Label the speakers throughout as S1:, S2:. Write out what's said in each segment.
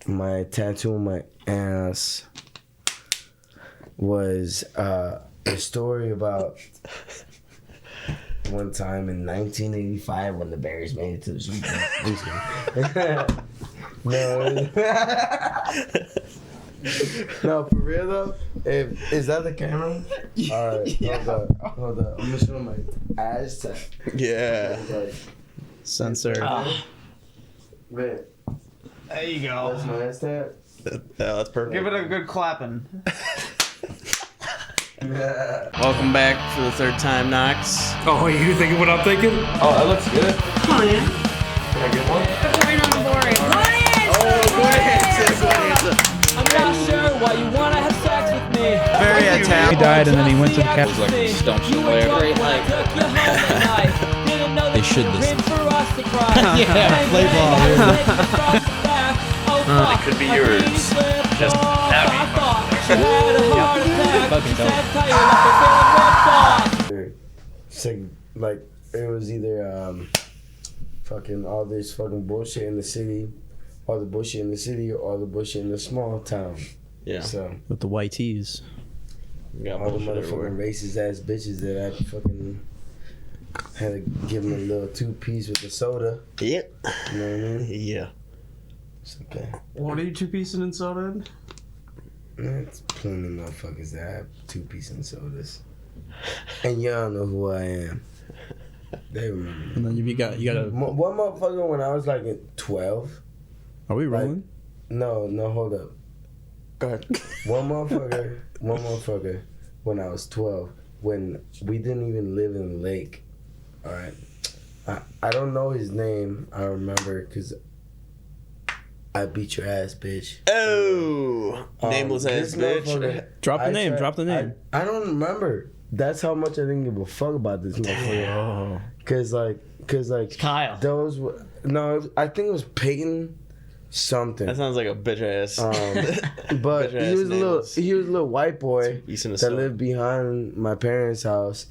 S1: my tattoo on my ass was a story about one time in 1985 when the Bears made it to the Super Bowl. No, for real though. Is that the camera? All right, yeah. Hold up. I'm gonna show my ass tap.
S2: Yeah.
S1: Like,
S3: censored.
S1: Man,
S3: There you go.
S1: that's my ass tap.
S2: Yeah, that's perfect.
S3: Give it a good clapping.
S1: Yeah.
S2: Welcome back for the third time, Knox.
S4: Oh, you thinking what I'm thinking?
S1: Oh, that looks good.
S5: Come on in.
S1: Can I get one?
S5: Right on the board.
S6: I'm not sure why you wanna have sex with me.
S2: Very
S3: He
S2: Italian.
S3: died and then he went to the cap.
S6: Like stump somewhere. They should listen.
S3: Yeah, play ball.
S6: It could be yours. Just
S1: Like it was either fucking all this fucking bullshit in the city, all the bullshit in the city, or all the bullshit in the small town.
S2: Yeah.
S1: So
S3: With the white tees.
S2: Got
S1: all the
S2: bullshit everywhere.
S1: motherfucking racist ass bitches that I fucking had to give them a little 2-piece with the soda.
S2: Yeah.
S1: You know what I mean?
S2: Yeah.
S1: It's okay.
S3: What are you 2-piecing in soda in?
S1: There's plenty of motherfuckers that have 2-piece and sodas. And y'all know who I am. They remember me.
S3: And then you got a.
S1: One motherfucker when I was like in 12.
S3: Are we rolling?
S1: No, hold up.
S2: Go ahead.
S1: One motherfucker when I was 12, when we didn't even live in the lake. All right. I don't know his name. I remember because I beat your ass, bitch.
S2: Oh, nameless ass
S1: this
S2: bitch.
S1: motherfucker-
S3: Drop the
S1: I
S3: name.
S1: tried-
S3: Drop the name.
S1: I don't remember. That's how much I didn't give a fuck about this motherfucker.
S3: Oh.
S1: Cause like,
S3: Kyle.
S1: those were, no, I think it was Peyton something.
S2: That sounds like a bitch ass.
S1: But
S2: Bitch
S1: he was
S2: ass
S1: a little white boy
S2: He's in the
S1: that
S2: sun.
S1: lived behind my parents' house,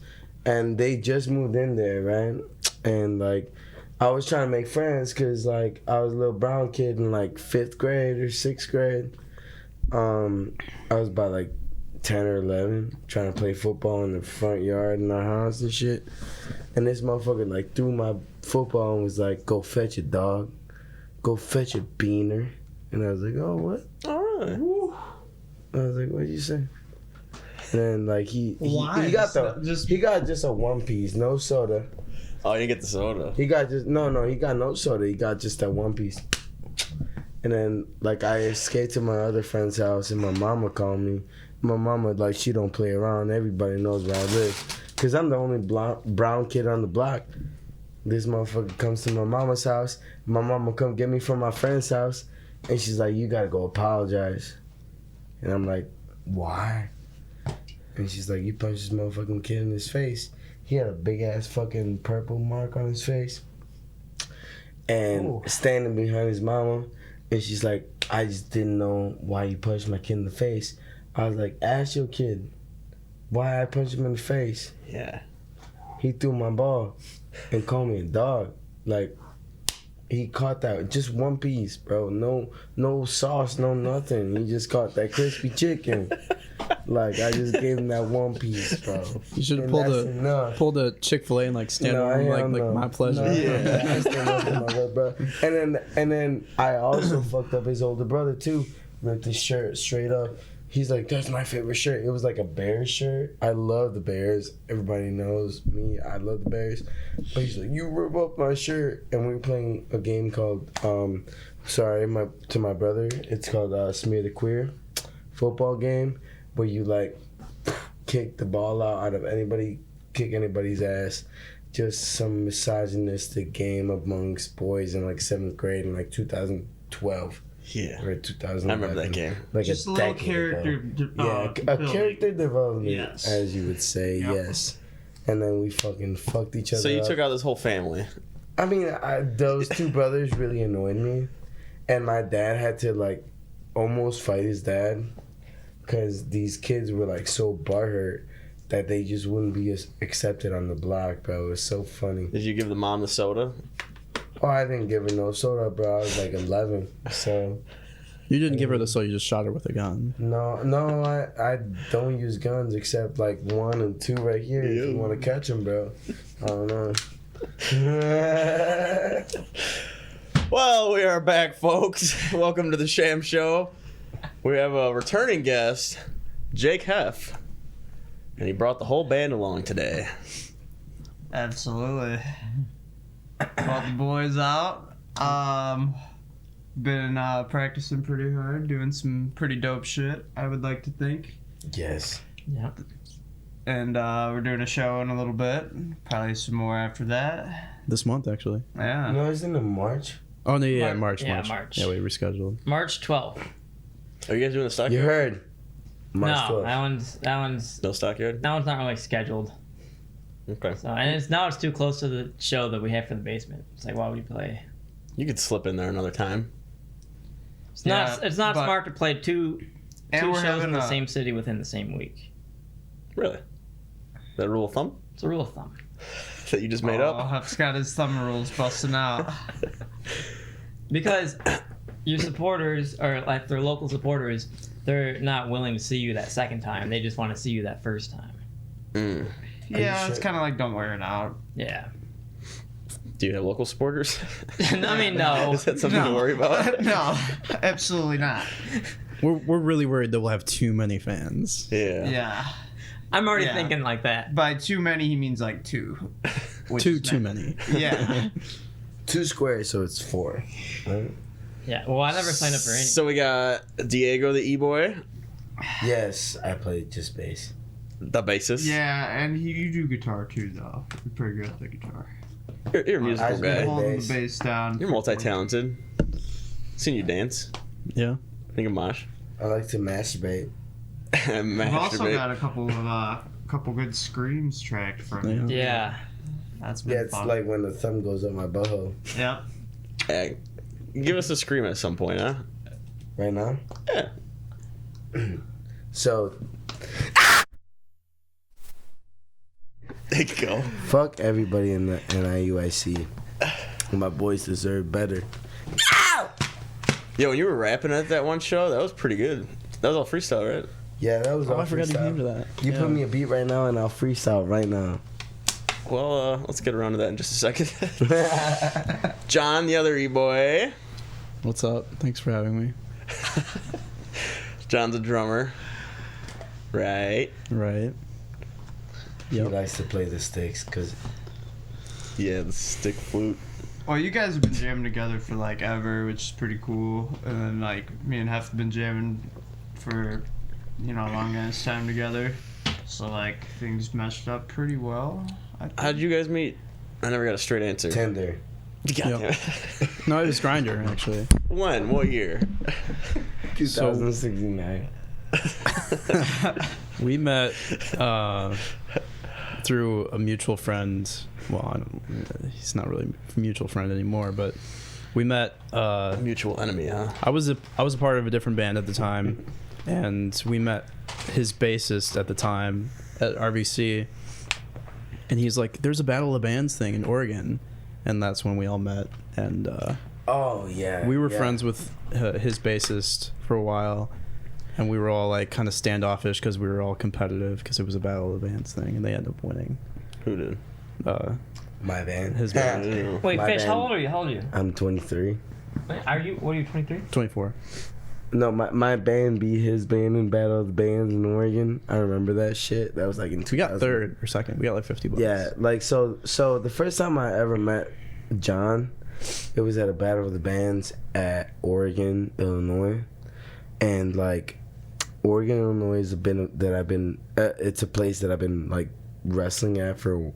S1: and they just moved in there, right? And like, I was trying to make friends because like I was a little brown kid in like 5th grade or 6th grade. I was about like 10 or 11 trying to play football in the front yard in our house and shit. And this motherfucker like threw my football and was like, "Go fetch it, dog. Go fetch it, beaner." And I was like, "Oh, what?"
S2: All right.
S1: I was like, "What'd you say?" And then like he
S3: Why?
S1: got
S3: Just-
S1: he got just a 1-piece, no soda.
S2: Oh, you didn't get the soda.
S1: He got just he got no soda. He got just that 1-piece. And then like I escaped to my other friend's house and my mama called me. My mama like she don't play around. Everybody knows where I live, cause I'm the only brown kid on the block. This motherfucker comes to my mama's house. My mama come get me from my friend's house, and she's like, "You gotta go apologize." And I'm like, "Why?" And she's like, "You punched this motherfucking kid in his face. He had a big ass fucking purple mark on his face." And standing behind his mama, and she's like, "I just didn't know why you punched my kid in the face." I was like, "Ask your kid why I punched him in the face."
S2: Yeah.
S1: He threw my ball and called me a dog. Like, he caught that just 1 piece, bro. No sauce, no nothing. He just caught that crispy chicken. Like, I just gave him that 1 piece, bro.
S3: You should have pulled a Chick-fil-A and like stand over him, like my pleasure.
S1: No, yeah. I stand up for my little bro. And then I also fucked up his older brother too. Ripped his shirt straight up. He's like, "That's my favorite shirt." It was like a Bears shirt. I love the Bears. Everybody knows me. I love the Bears. But he's like, "You rip up my shirt." And we were playing a game called, to my brother, it's called Smear the Queer football game, where you like kick the ball out of anybody, kick anybody's ass. Just some misogynistic game amongst boys in like 7th grade in like 2012.
S2: Yeah.
S1: Or 2000.
S2: I remember that game.
S1: Like
S3: Just a
S1: a
S3: little
S1: decade
S3: character.
S1: ago. Yeah, a character development,
S3: Yes.
S1: as you would say, yes. And then we fucking fucked each other
S2: So you
S1: up.
S2: took out this whole family.
S1: I mean, those 2 brothers really annoyed me. And my dad had to, like, almost fight his dad. Because these kids were, like, so butthurt that they just wouldn't be accepted on the block, bro. It was so funny.
S2: Did you give the mom the soda?
S1: Oh, I didn't give her no soda, bro. I was like 11. So
S3: You didn't give her the soul, you just shot her with a gun.
S1: No, I don't use guns except like 1 and 2 right here. If you want to catch them, bro. I don't know.
S2: Well, we are back, folks. Welcome to the Sham Show. We have a returning guest, Jake Heff, and he brought the whole band along today.
S4: Absolutely. Brought the boys out. Been practicing pretty hard, doing some pretty dope shit, I would like to think.
S1: Yes.
S6: Yeah.
S4: And we're doing a show in a little bit. Probably some more after that.
S3: This month, actually.
S4: Yeah.
S1: No, isn't it March?
S3: Oh, no, yeah, March.
S6: Yeah, March.
S3: Yeah, we rescheduled.
S6: March 12th.
S2: Are you guys doing the stockyard?
S1: You heard. March
S6: No,
S1: 12th.
S6: that one's
S2: No stockyard?
S6: not really scheduled.
S2: Okay.
S6: So and it's too close to the show that we have for the basement. It's like, why would you play?
S2: You could slip in there another time.
S6: It's not smart to play two
S4: And we're
S6: shows
S4: having
S6: in the
S4: a-
S6: same city within the same week.
S2: Really? That rule of thumb
S6: It's a rule of thumb.
S2: that you just made up?
S4: Huff's got his thumb rules busting out.
S6: Because your supporters, or like their local supporters, they're not willing to see you that second time. They just want to see you that first time.
S2: Mm.
S4: Yeah, it's kind of like don't wear it out.
S6: Yeah.
S2: Do you have local supporters?
S6: I mean, no.
S2: Is that something to worry about?
S4: No, absolutely not.
S3: We're really worried that we'll have too many fans.
S2: Yeah.
S4: Yeah.
S6: I'm already
S4: Yeah.
S6: thinking like that.
S4: By too many, he means like 2. which
S3: Too
S4: is
S3: many.
S4: Yeah.
S1: 2 squares, so it's 4. Right?
S6: Yeah. Well, I never signed up for any.
S2: So we got Diego the E-Boy,
S1: Yes, I played just bass.
S2: the bassist.
S4: Yeah, and you do guitar too, though. You're pretty good at the guitar.
S2: You're a musical
S1: I've
S4: Been
S1: been
S2: guy.
S4: holding
S1: bass.
S4: the bass down.
S2: You're multi-talented. Seen you dance.
S3: Yeah.
S2: Think of Mosh.
S1: I like to masturbate.
S4: We've also
S2: Masturbate.
S4: got a couple good screams tracked from you.
S6: Yeah.
S4: That's been
S1: Yeah, it's
S4: fun.
S1: like when the thumb goes up my butthole.
S4: Yep.
S2: Hey, give us a scream at some point, huh?
S1: Right now?
S2: Yeah.
S1: So,
S2: There you go.
S1: fuck everybody in the NIUIC. My boys deserve better.
S2: Yo, when you were rapping at that one show, that was pretty good. That was all freestyle, right?
S1: Yeah, that was all
S3: I forgot you
S1: freestyle.
S3: came to that.
S1: You
S3: Yeah.
S1: put me a beat right now and I'll freestyle right now.
S2: Well, let's get around to that in just a second. John, the other E-Boy.
S3: What's up? Thanks for having me.
S2: John's a drummer. Right.
S3: Right.
S1: He
S3: Yep.
S1: likes to play the sticks because
S2: Yeah, the stick flute.
S4: Well, you guys have been jamming together for like ever, which is pretty cool. And then like me and Heff have been jamming for a long ass time together. So like things meshed up pretty well. I think.
S2: How'd you guys meet? I never got a straight answer.
S1: Tinder.
S2: Goddamn it.
S3: No, it was Grinder, actually.
S2: When? What year?
S1: 2069.
S3: We met through a mutual friend. Well, he's not really a mutual friend anymore, but we met.
S2: Mutual enemy, huh?
S3: I was a part of a different band at the time, and we met his bassist at the time at RVC, and he's like, "There's a Battle of Bands thing in Oregon," and that's when we all met. And
S1: Oh, yeah.
S3: we were
S1: yeah.
S3: friends with his bassist for a while, and we were all like kind of standoffish because we were all competitive because it was a Battle of the Bands thing, and they ended up winning.
S2: Who did?
S1: My band.
S3: His band.
S6: Wait,
S1: My
S6: Fish,
S1: band.
S6: how old are you? How old are you?
S1: I'm 23.
S6: Wait, are you? What are you? 23?
S3: 24.
S1: No, my band beat his band in Battle of the Bands in Oregon. I remember that shit. That was like in 2000.
S3: We got third or second. We got like $50.
S1: Yeah, like so the first time I ever met John, it was at a Battle of the Bands at Oregon, Illinois. And like Oregon, Illinois is it's a place that I've been like wrestling at for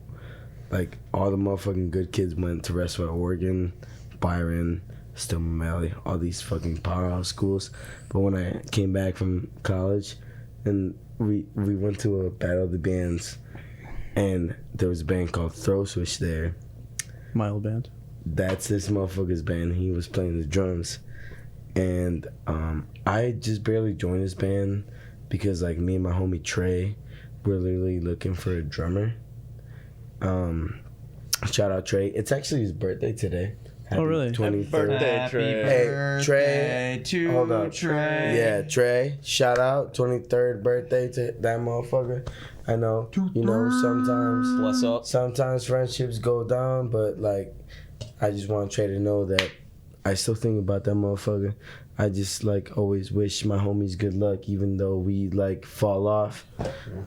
S1: like all the motherfucking good kids went to wrestle at Oregon, Byron, Stillman Valley, all these fucking powerhouse schools. But when I came back from college and we went to a Battle of the Bands, and there was a band called Throw Switch there.
S3: My old band.
S1: That's this motherfucker's band. He was playing the drums. And I just barely joined his band because like me and my homie Trey were literally looking for a drummer. Shout out Trey. It's actually his birthday today. Happy
S3: really?
S1: 23rd.
S2: birthday,
S4: Happy
S2: Trey.
S1: Hey, Trey.
S4: birthday to
S1: Hold up.
S4: Trey.
S1: Yeah, Trey. Shout out 23rd birthday to that motherfucker. I know, you know,
S2: Bless up.
S1: sometimes friendships go down, but like, I just want Trey to know that I still think about that motherfucker. I just like always wish my homies good luck, even though we like fall off.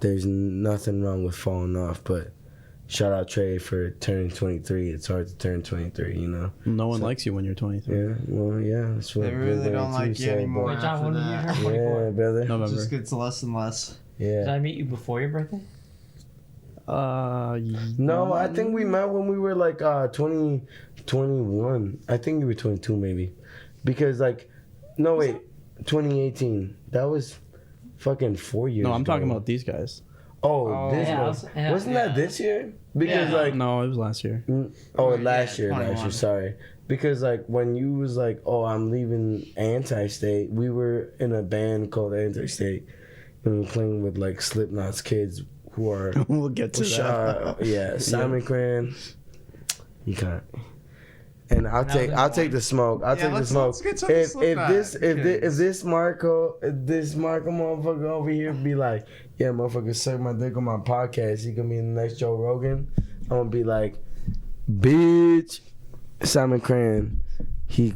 S1: There's nothing wrong with falling off, but shout out Trey for turning 23. It's hard to turn 23, you know.
S3: No one likes you when you're 23.
S1: Yeah, well, yeah, that's what
S4: They really don't
S1: Blink-182
S4: like you
S1: said,
S4: anymore.
S6: Wait, John, when did you
S4: after
S6: turn
S4: that.
S6: 24?
S1: Yeah, brother.
S4: It
S3: November.
S4: just gets less and less.
S6: Did
S1: Yeah.
S6: I meet you before your birthday?
S1: No, I think we met when we were like 20, 21. I think you were 22 maybe. Because like, no wait, 2018. That was fucking 4 years
S3: No, I'm talking
S1: ago.
S3: about these guys.
S1: Oh, this
S6: yeah,
S1: was.
S6: yeah,
S1: Wasn't
S4: yeah.
S1: that this year? Because
S4: Yeah.
S1: like,
S3: No, it was last year.
S1: oh,
S4: Yeah,
S1: last year,
S4: 21.
S1: sorry. Because like when you was like, oh, I'm leaving Anti-State, we were in a band called Anti-State, and we were playing with like Slipknot's kids who are,
S3: We'll get to that.
S1: yeah, Simon Cran. You can't. And I'll take the smoke. I'll take the smoke.
S4: let's get to the
S1: If
S4: Slipknot
S1: this Marco motherfucker over here be like, yeah, motherfucker, suck my dick on my podcast. He gonna be the next Joe Rogan. I'm gonna be like, bitch, Simon Cran. He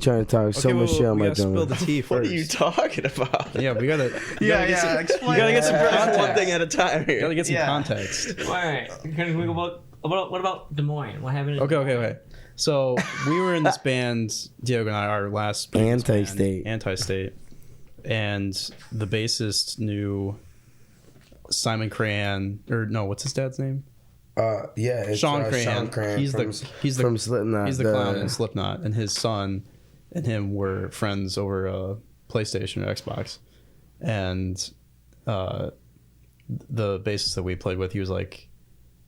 S1: trying to talk so much shit on
S3: we
S1: my
S3: gotta spill the
S1: drum.
S3: tea
S2: What
S3: first.
S2: are you talking about?
S3: Yeah, we gotta.
S4: Yeah,
S3: get some,
S4: explain.
S3: you gotta get some context.
S2: One thing at a time here.
S3: Gotta get some
S4: Yeah.
S3: context.
S6: All right. Can we go what about Des Moines? What happened?
S3: Okay. So we were in this band, Diego and I, our last previous band,
S1: Anti-State.
S3: Anti-State, and the bassist knew Simon Cran, or no, what's his dad's name?
S1: Yeah, it's
S3: Sean Cran.
S1: Sean Cran.
S3: He's
S1: from,
S3: the
S1: from Slipknot.
S3: he's the clown in Slipknot, and his son and him were friends over PlayStation or Xbox, and the bassist that we played with, he was like,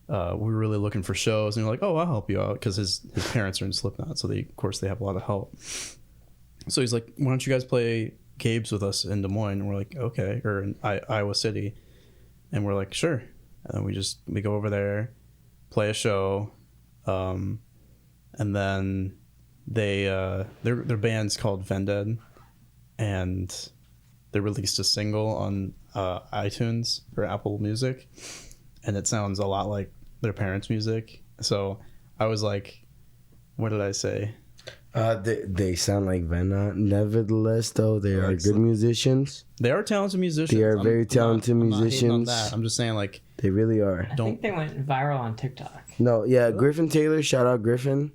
S3: we were really looking for shows, and we're like, oh, I'll help you out, because his parents are in Slipknot, so of course they have a lot of help. So he's like, why don't you guys play Gabe's with us in Des Moines? And we're like, okay, or in Iowa City, and we're like, sure. And we go over there, play a show, and then their band's called Vended, and they released a single on iTunes or Apple Music, and it sounds a lot like their parents' music. So I was like, what did I say?
S1: They sound like Venom. Nevertheless, though, they are
S3: Like
S1: good musicians.
S3: They are talented musicians.
S1: They are very talented
S3: I'm not hating on
S1: musicians.
S3: that. I'm just saying, like,
S1: They really are.
S6: I think they went viral on TikTok.
S1: No, yeah, Griffin Taylor. Shout out Griffin.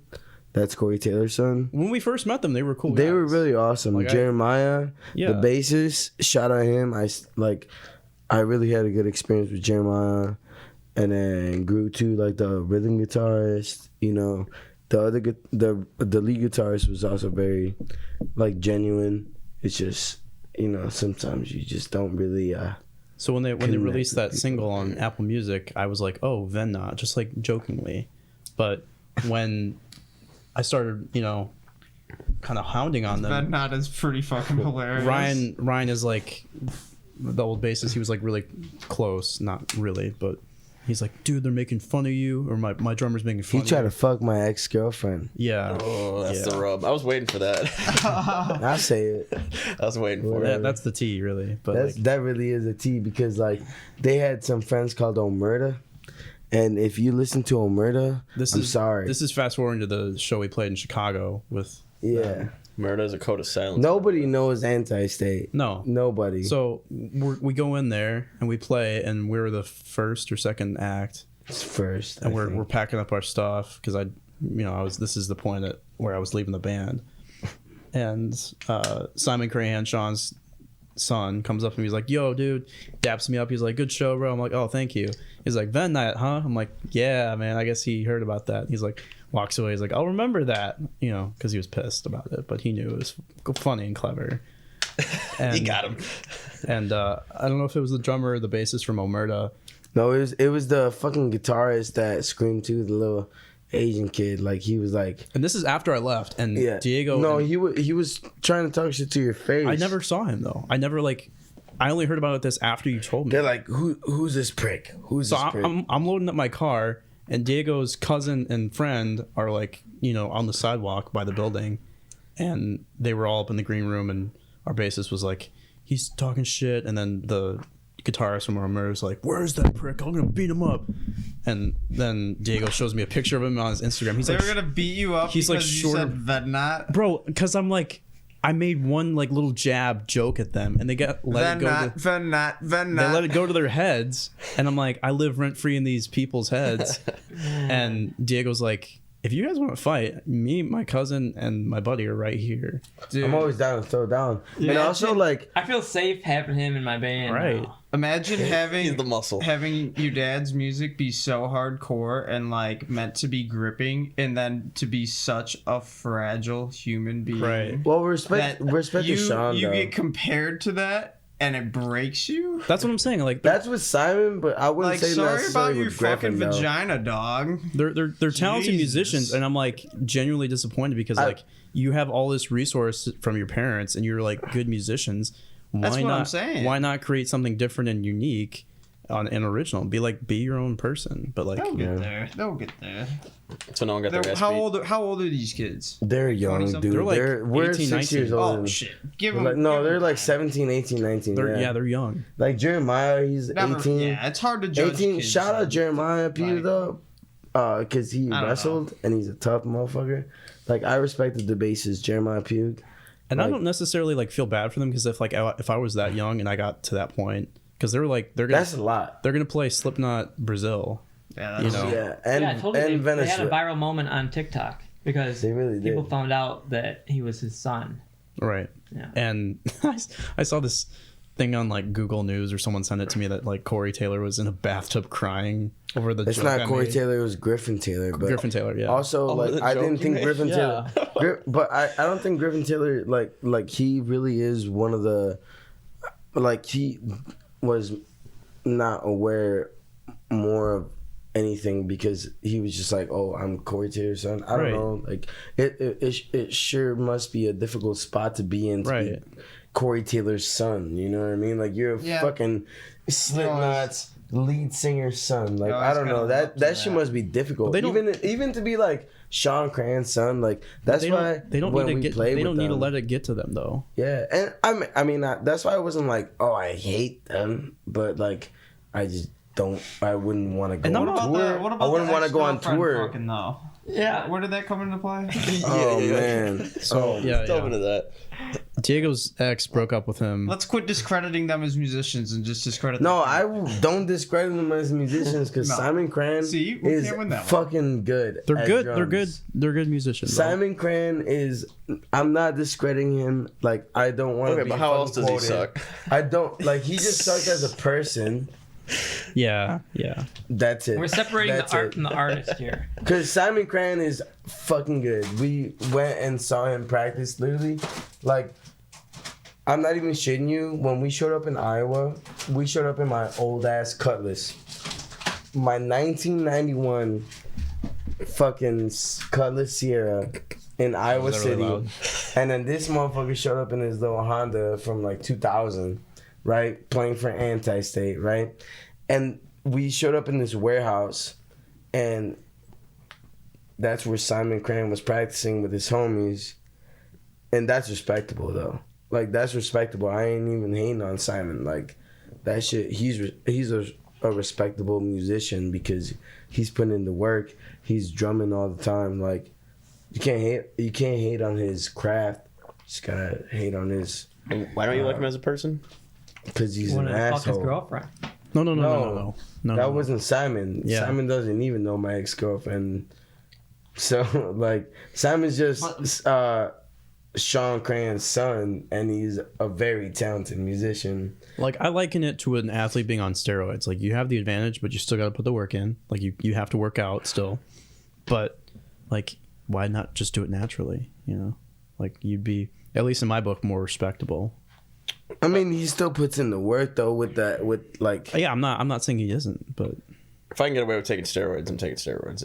S1: That's Corey Taylor's son.
S3: when we first met them, they were cool.
S1: They
S3: guys.
S1: were really awesome.
S3: Like,
S1: Jeremiah,
S3: Yeah.
S1: the bassist. Shout out him. I really had a good experience with Jeremiah, and then grew to like the rhythm guitarist. You know, the lead guitarist was also very like genuine. It's just, you know, sometimes you just don't really.
S3: So when they
S1: connect
S3: released
S1: with
S3: that
S1: people.
S3: single on Apple Music, I was like, oh, Venna, just like jokingly. But when I started, you know, kind of hounding on them,
S4: That knot is pretty fucking hilarious.
S3: Ryan is like the old bassist. He was like really close, not really, but he's like, dude, they're making fun of you, or my drummer's making fun.
S1: He tried to fuck my ex girlfriend.
S3: Yeah.
S2: Oh, that's
S3: Yeah.
S2: the rub. I was waiting for that.
S1: I say it.
S2: I was waiting for
S1: Whatever.
S2: it.
S3: That's the T, really. But like,
S1: That really is a T, because like they had some friends called Omerta, and if you listen to Omerta, I'm sorry.
S3: This is fast forwarding to the show we played in Chicago with.
S1: Yeah.
S2: Murder is a code of silence.
S1: Nobody knows Anti-State.
S3: No.
S1: Nobody.
S3: So we go in there and we play, and we're the first or second act,
S1: It's first.
S3: and
S1: I
S3: we're
S1: think.
S3: packing up our stuff because this is the point where I was leaving the band, and Simon Crahan, Sean's son, comes up and he's like, yo, dude, daps me up. He's like, good show, bro. I'm like, oh, thank you. He's like, Ven Night, huh? I'm like, yeah, man, I guess he heard about that. He's like, walks away. He's like, I'll remember that, you know, because he was pissed about it, but he knew it was funny and clever. And,
S2: You got him.
S3: And I don't know if it was the drummer or the bassist from Omerta.
S1: No, it was the fucking guitarist that screamed to the little Asian kid. Like he was like,
S3: And this is after I left, and
S1: yeah.
S3: Diego.
S1: No,
S3: and-
S1: he was trying to talk shit to your face.
S3: I never saw him though. I only heard about this after you told me.
S1: They're like, who's this prick? Who's
S3: So
S1: this prick?
S3: I'm loading up my car, And Diego's cousin and friend are like, you know, on the sidewalk by the building, and they were all up in the green room, and our bassist was like, he's talking shit, and then the guitarist from Armor was like, where's that prick? I'm gonna beat him up. And then Diego shows me a picture of him on his Instagram. He's
S4: They
S3: like,
S4: were gonna beat you up
S3: he's
S4: because
S3: like
S4: you
S3: shorter-
S4: said Vednat.
S3: bro, because I'm like, I made one like little jab joke at them, and they let it go.
S4: Vednat.
S3: They let it go to their heads, and I'm like, I live rent free in these people's heads. And Diego's like, if you guys want to fight, me, my cousin, and my buddy are right here.
S4: Dude,
S1: I'm always down to throw down. And
S4: Imagine-
S1: also, like,
S6: I feel safe having him in my band.
S3: Right.
S6: now.
S4: imagine
S2: He's
S4: having
S2: the muscle.
S4: having your dad's music be so hardcore and like meant to be gripping, and then to be such a fragile human being.
S3: Right.
S1: well, respect to
S4: you
S1: Sean, though.
S4: get compared to that, and it breaks you.
S3: That's what I'm saying. Like,
S1: That's with Simon, but I wouldn't
S4: Like,
S1: say
S4: sorry
S1: necessarily
S4: about your
S1: with Griffin,
S4: fucking
S1: though.
S4: vagina, dog.
S3: they're talented
S4: Jesus.
S3: musicians, and I'm like genuinely disappointed because like you have all this resource from your parents, and you're like good musicians. Why
S4: That's what
S3: not,
S4: I'm saying.
S3: Why not create something different and unique and original? Be your own person. But like,
S4: They'll
S1: Yeah.
S4: get there. They'll get there.
S2: So no one got their ass
S4: How
S2: beat.
S4: old are these kids?
S1: They're young,
S4: 20-something?
S1: dude.
S3: They're like
S1: we're
S3: 18,
S1: 6 years
S3: 19.
S1: old.
S4: Oh shit! Give
S1: They're
S4: them.
S1: like, no, they're like 17, 18, 19.
S3: they're young.
S1: Like Jeremiah, he's 18.
S4: Yeah, it's hard to judge.
S1: 18.
S4: kids,
S1: Shout out
S4: son.
S1: Jeremiah Peter,
S4: Like-
S1: though. Because he
S4: don't
S1: wrestled and he's a tough motherfucker. Like, I respected the bassist, Jeremiah Pugh.
S3: And I
S1: Like-
S3: don't necessarily like feel bad for them because if I was that young and I got to that point, because they're
S1: That's a lot.
S3: gonna play Slipknot Brazil.
S4: Yeah,
S3: You
S4: that's,
S3: know.
S1: Yeah, and,
S6: Yeah, I told you
S1: and
S6: they had a
S1: Venezuela.
S6: viral moment on TikTok because
S1: They really did.
S6: people found out that he was his son.
S3: Right.
S6: Yeah.
S3: And I saw this thing on like Google News or someone sent it to me that like Corey Taylor was in a bathtub crying over the
S1: It's
S3: joke
S1: not
S3: I
S1: Corey
S3: made.
S1: Taylor, it was Griffin Taylor. But
S3: Griffin Taylor, yeah.
S1: Also,
S2: Oh,
S1: like,
S2: the
S1: I
S2: joke
S1: didn't
S2: you
S1: think
S2: made?
S1: Griffin
S6: Yeah.
S1: Taylor. But I don't think Griffin Taylor, like he really is one of the. Like, he was not aware more of anything because he was just like, oh, I'm Corey Taylor's son. I don't
S3: Right.
S1: know. Like, it sure must be a difficult spot to be in to
S3: Right.
S1: be Corey Taylor's son. You know what I mean? Like, you're a
S4: Yeah.
S1: fucking Slipknot's lead singer's son. Like,
S4: You
S1: I
S4: always
S1: don't know.
S4: gotta look
S1: That
S4: to
S1: shit
S4: that.
S1: must be difficult.
S3: But they don't-
S1: Even to be like Sean Cran's son. Like, that's why
S3: they don't
S1: when
S3: need to
S1: we
S3: get
S1: play
S3: they
S1: with
S3: don't need to
S1: them-
S3: let it get to them though.
S1: Yeah, and I mean that's why I wasn't like, oh, I hate them, but like, I just don't. I wouldn't want to go
S3: And I'm
S1: on
S3: not-
S1: tour. I wouldn't want to go on tour.
S4: Fucking though.
S6: Yeah.
S4: Where did that come into play?
S1: Oh man.
S3: So yeah,
S2: Delve into that.
S3: Diego's ex broke up with him.
S4: Let's quit discrediting them as musicians and just discredit.
S1: No,
S4: them.
S1: don't discredit them as musicians because
S4: No.
S1: Simon Cran
S4: See, we
S1: is
S4: can't win that one.
S1: fucking good.
S3: They're
S1: at
S3: good.
S1: drums.
S3: They're good. They're good musicians. bro.
S1: Simon Cran is. I'm not discrediting him. Like, I don't want to.
S2: Okay,
S1: be
S2: but how else does he
S1: quoted.
S2: suck?
S1: I don't like. He just sucked as a person.
S3: Yeah, yeah.
S1: That's it.
S6: We're separating
S1: That's
S6: the art
S1: it.
S6: from the artist here.
S1: Because Simon Cran is fucking good. We went and saw him practice, literally. Like, I'm not even shitting you. When we showed up in Iowa, we showed up in my old ass Cutlass. My 1991 fucking Cutlass Sierra in Iowa
S3: Was that really
S1: City.
S3: loud?
S1: And then this motherfucker showed up in his little Honda from like 2000, right? Playing for Anti-State, right? And we showed up in this warehouse, and that's where Simon Cran was practicing with his homies. And that's respectable, though. Like, that's respectable. I ain't even hating on Simon. Like, that shit, he's a respectable musician because he's putting in the work. He's drumming all the time. Like, you can't hate on his craft. Just gotta hate on his,
S2: Why don't you like him as a person?
S1: because he's
S6: You
S1: an
S6: want to fuck his
S1: asshole.
S6: girlfriend.
S3: No.
S1: That wasn't Simon.
S3: Yeah.
S1: Simon doesn't even know my ex-girlfriend. So, like, Simon's just Sean Cran's son, and he's a very talented musician.
S3: Like, I liken it to an athlete being on steroids. Like, you have the advantage, but you still got to put the work in. Like, you have to work out still. But, like, why not just do it naturally, you know? Like, you'd be, at least in my book, more respectable.
S1: I mean, he still puts in the work, though, with like...
S3: Yeah, I'm not saying he isn't, but...
S2: If I can get away with taking steroids, I'm taking steroids.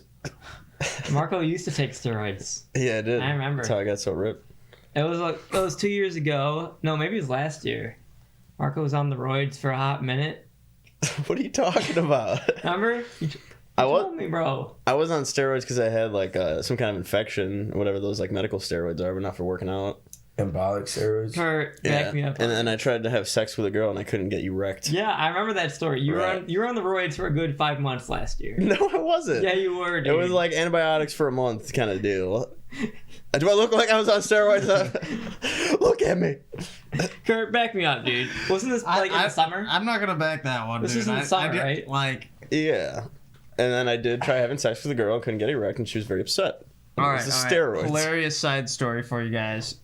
S6: Marco used to take steroids.
S2: Yeah, I did.
S6: I remember.
S2: That's how I got so ripped.
S6: It was 2 years ago. No, maybe it was last year. Marco was on the roids for a hot minute.
S2: What are you talking about?
S6: Remember? Told me, bro.
S2: I was on steroids because I had like some kind of infection, or whatever those like medical steroids are, but not for working out.
S1: Embolic steroids.
S6: Kurt, back me up.
S2: And then I tried to have sex with a girl and I couldn't get erect.
S6: Yeah, I remember that story. You
S2: Right.
S6: were on the roids for a good 5 months last year.
S2: No, I wasn't.
S6: Yeah, you were, dude.
S2: It was like antibiotics for a month kind of deal. Do I look like I was on steroids? Look at me.
S6: Kurt, back me up, dude. Wasn't this like in the summer?
S4: I'm not gonna back that one.
S6: This
S4: dude.
S6: is in the summer, right?
S4: Like,
S2: Yeah. And then I did try having sex with a girl, couldn't get erect, and she was very upset.
S4: all
S2: It
S4: right,
S2: was the
S4: all
S2: steroids.
S4: right. Hilarious side story for you guys.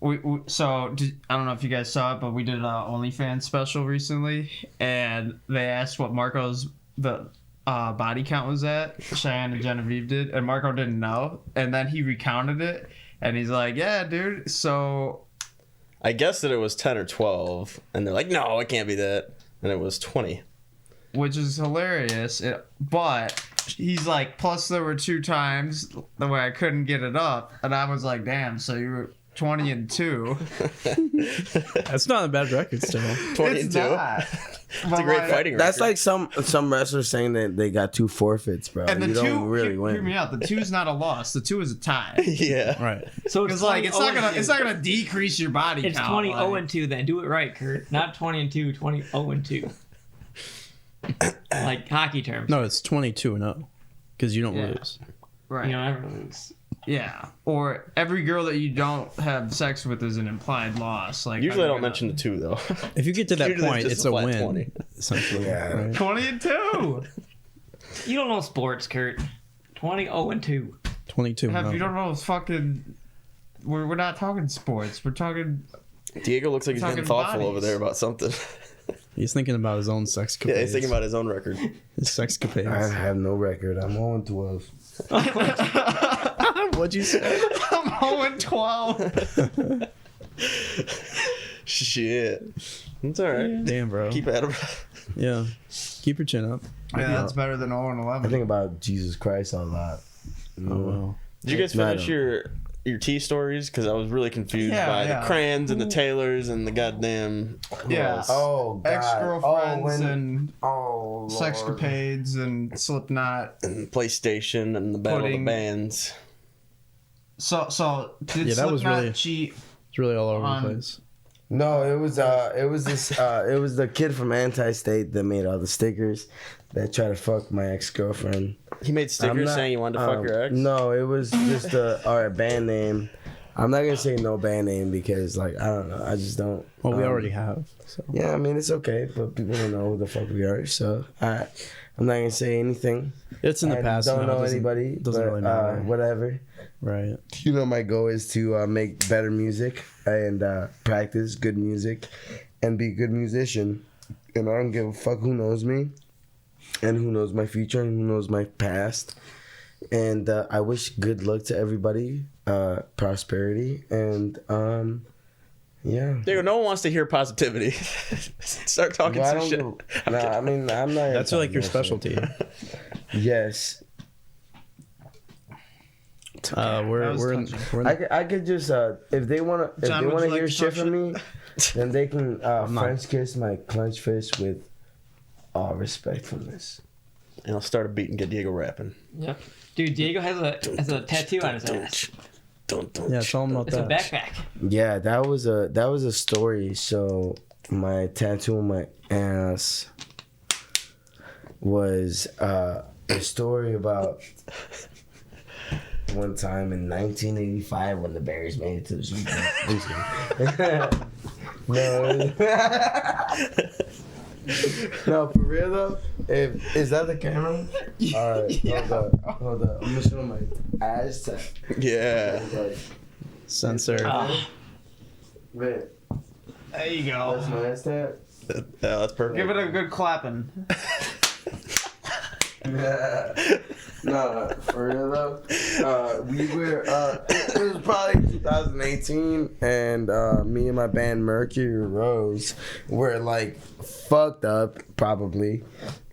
S4: I don't know if you guys saw it, but we did an OnlyFans special recently, and they asked what Marco's body count was at. Cheyenne and Genevieve did, and Marco didn't know, and then he recounted it, and he's like, "Yeah, dude." So
S2: I guessed that it was 10 or 12, and they're like, no, it can't be that. And it was 20.
S4: which is hilarious. But he's like, plus there were 2 times the way I couldn't get it up, and I was like, damn, so you were 20 and 2.
S3: That's not a bad record still.
S2: 20
S4: It's
S2: and 2.
S4: not.
S2: It's a great fighting record.
S1: That's like some wrestlers saying that they got 2 forfeits, bro.
S4: And the
S1: you
S4: 2,
S1: don't really
S4: hear
S1: win.
S4: me out. The 2 is not a loss. The 2 is a tie.
S2: Yeah.
S3: Right.
S6: So
S4: Because like it's not gonna decrease your body
S6: It's
S4: count.
S6: 20
S4: like,
S6: 0 and 2 then. Do it right, Kurt. Not 20 and 2, 20 0 and 2. Like hockey terms.
S3: No, it's 22 and 0 because you don't
S4: Yeah.
S3: lose.
S4: Right.
S6: You don't ever lose.
S4: Yeah. Or every girl that you don't have sex with is an implied loss. Like
S2: Usually I
S4: I'm
S2: don't
S4: gonna-
S2: mention the 2, though.
S3: If you get to that
S2: Usually
S3: point,
S2: just
S3: it's
S2: a
S3: a
S2: flat
S3: win.
S2: 20.
S3: Essentially.
S1: Yeah.
S3: Right?
S4: 20 and 2.
S6: You don't know sports, Kurt. 20 0 and 2.
S3: 22 and
S4: Have
S3: 0.
S4: you don't know fucking. We're not talking sports. We're talking.
S2: Diego looks like he's getting
S4: Talking
S2: thoughtful
S4: bodies.
S2: over there about something.
S3: He's thinking about his own sex capades.
S2: Yeah, he's thinking about his own record.
S3: his sex capades.
S1: I have no record. I'm 0-12.
S3: What'd you say?
S4: I'm 0 and 12.
S2: Shit. It's alright.
S3: Damn, bro.
S2: Keep at him.
S3: Yeah. Keep your chin up.
S4: Yeah, that's better than 0 and
S1: I
S4: 11.
S1: think about Jesus Christ a lot.
S3: Oh, wow.
S2: Did you guys
S1: Not
S2: finish
S1: a-
S2: your tea stories? Because I was really confused
S4: Yeah,
S2: by
S4: yeah.
S2: the crayons and the Taylors and the goddamn... who
S4: Yeah.
S2: else?
S1: Oh, God.
S4: Ex-girlfriends and
S1: Oh, Lord.
S4: sexcapades and Slipknot.
S2: And PlayStation and the Battle of the
S4: Pudding.
S2: Bands.
S4: So did
S3: Yeah, that was
S4: Slipknot
S3: really-
S4: cheat?
S3: It's really all over
S4: On-
S3: the place.
S1: No, it was the kid from Anti-State that made all the stickers that tried to fuck my ex-girlfriend.
S2: He made
S1: I'm
S2: stickers
S1: not-
S2: saying he wanted to fuck your ex?
S1: No, it was just a band name. I'm not gonna say no band name because like I don't know. I just don't.
S3: Well, we already have. So.
S1: Yeah, I mean it's okay, but people don't know who the fuck we are. So I'm not gonna say anything.
S3: It's in the
S1: I
S3: past.
S1: don't
S3: now.
S1: know
S3: It doesn't-
S1: anybody.
S3: Doesn't
S1: but,
S3: really matter.
S1: Whatever.
S3: Right.
S1: You know, my goal is to make better music and practice good music and be a good musician. And I don't give a fuck who knows me and who knows my future and who knows my past. And I wish good luck to everybody, prosperity, and yeah.
S2: Diego, no one wants to hear positivity. Start talking
S1: Well, I
S2: some
S1: don't
S2: shit.
S1: give- nah, I mean, I'm not.
S3: That's like your specialty.
S1: Yes.
S3: We're in.
S1: I could just if they wanna
S4: John, would you like
S1: hear
S4: to
S1: shit
S4: talk
S1: from me, then they can
S3: not.
S1: French kiss my clenched fist with all respectfulness.
S2: And I'll start a beat and get Diego rapping.
S6: Yep. Dude, Diego has a tattoo on his ass.
S2: Don't.
S3: Yeah, tell him about
S6: It's a
S3: that.
S6: backpack.
S1: Yeah, that was a story. So my tattoo on my ass was a story about one time in 1985 when the Bears made it to the Super Bowl. No. No, for real though. Is that the camera? All right, hold up. I'm gonna show my ass tap.
S2: Yeah.
S1: Like,
S3: Censored.
S1: man,
S4: There you
S1: that's
S4: go.
S1: my ass tap.
S2: Yeah, that's perfect.
S4: Give it a good clapping.
S1: No, for real though. We were. It was probably 2018, and me and my band Mercury Rose were like fucked up, probably.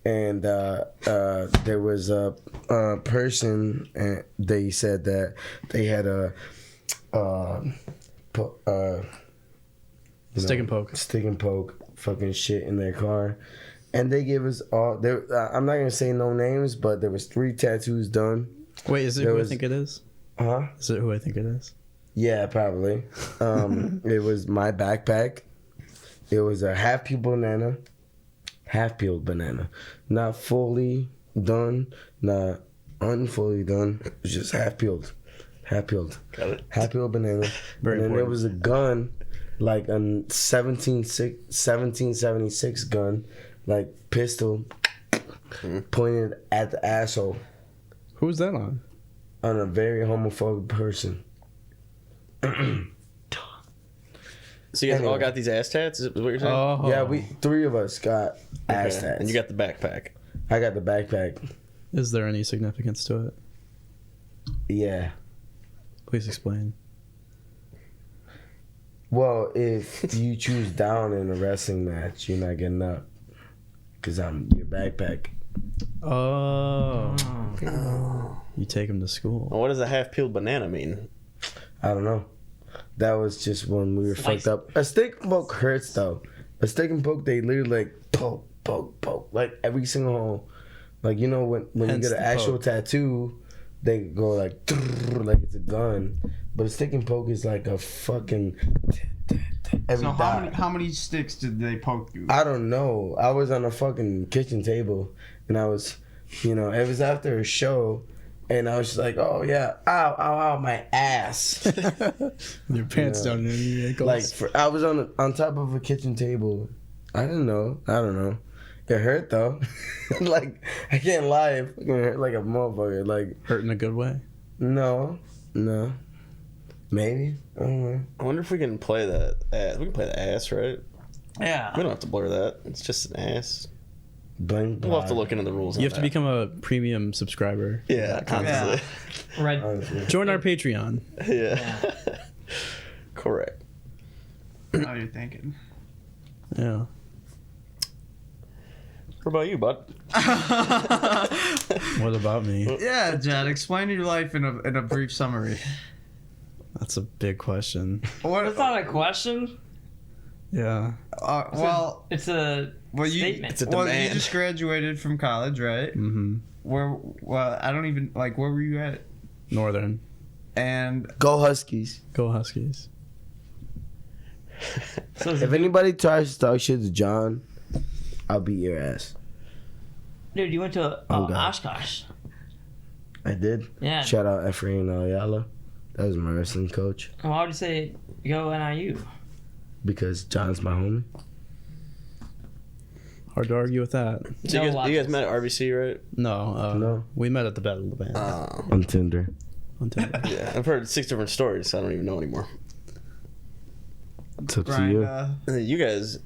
S1: And there was a person, and they said that they had a
S3: Stick and poke.
S1: stick and poke fucking shit in their car. And they gave us all. I'm not gonna say no names, but there was 3 tattoos done.
S3: Wait, is it
S1: There
S3: who
S1: was-
S3: I think it is?
S1: Huh?
S3: Is it who I think it is?
S1: Yeah, probably. It was my backpack. It was a half-peeled banana, not fully done, not unfully done. It was just half-peeled.
S2: Got it.
S1: Half-peeled banana.
S3: Very
S1: and then there
S3: important.
S1: was a gun, like a 1776 gun, like pistol, pointed at the asshole
S3: Who was that on?
S1: on a very homophobic person.
S2: So you guys all
S1: Anyway.
S2: got these ass tats? Is what you're saying?
S3: Oh,
S1: Yeah, 3 of us got ass
S2: Okay.
S1: tats.
S2: And you got the backpack.
S1: I got the backpack.
S3: Is there any significance to it?
S1: Yeah.
S3: Please explain.
S1: Well, if you choose down in a wrestling match, you're not getting up. Because I'm your backpack.
S3: Oh. You take him to school.
S2: Well, what does a half-peeled banana mean?
S1: I don't know. That was just when we were
S6: Slice.
S1: fucked up. A stick and poke hurts, though. A stick and poke, they literally like poke. Like every single hole. Like, you know, when you
S3: Hence
S1: get an
S3: the
S1: actual
S3: poke.
S1: tattoo, they go like it's a gun. But a stick and poke is like a fucking every
S4: So
S1: dot.
S4: how many sticks did they poke you?
S1: I don't know. I was on a fucking kitchen table, and I was, it was after a show, and I was just like, oh yeah, ow, my ass.
S3: Your pants
S1: Yeah.
S3: down to your ankles.
S1: Like I was on top of a kitchen table. I don't know. It hurt though. Like I can't lie, it fucking hurt like a motherfucker. Like
S3: hurt in a good way.
S1: no, maybe I don't know.
S2: I wonder if we can play that ass. We can play the ass, right?
S6: Yeah.
S2: We don't have to blur that. It's just an ass.
S1: Bling.
S2: We'll have to look into the rules.
S3: You
S2: on
S3: have to
S2: that.
S3: become a premium subscriber.
S2: Yeah, honestly.
S6: Red.
S1: Honestly.
S3: Join our Patreon.
S2: Yeah. Correct.
S4: How you're thinking?
S3: Yeah.
S2: What about you, bud?
S3: What about me?
S4: Yeah, Jed. Explain your life in a brief summary.
S3: That's a big question.
S6: That's not a question.
S3: Yeah.
S4: Well,
S6: It's a
S4: you,
S6: statement.
S2: It's a
S4: well, you
S2: demand.
S4: just graduated from college, right?
S3: Mm-hmm.
S4: Well, I don't even where were you at?
S3: Northern.
S4: And
S1: Go Huskies.
S3: Go Huskies.
S6: So
S1: If anybody tries to talk shit to John, I'll beat your ass.
S6: dude, you went to
S1: Oh, God.
S6: Oshkosh.
S1: I did.
S6: Yeah.
S1: Shout out Efrain Ayala. That was my wrestling coach.
S6: Why would you say go NIU?
S1: Because John's my homie.
S3: Hard to argue with that.
S2: So
S6: No
S2: you guys
S6: logic.
S2: met at RBC, right?
S3: No.
S1: No.
S3: We met at the Battle of the Band.
S1: On Tinder.
S3: On Tinder.
S2: Yeah. I've heard 6 different stories. So I don't even know anymore.
S1: It's up to
S4: Brian,
S1: you.
S2: You guys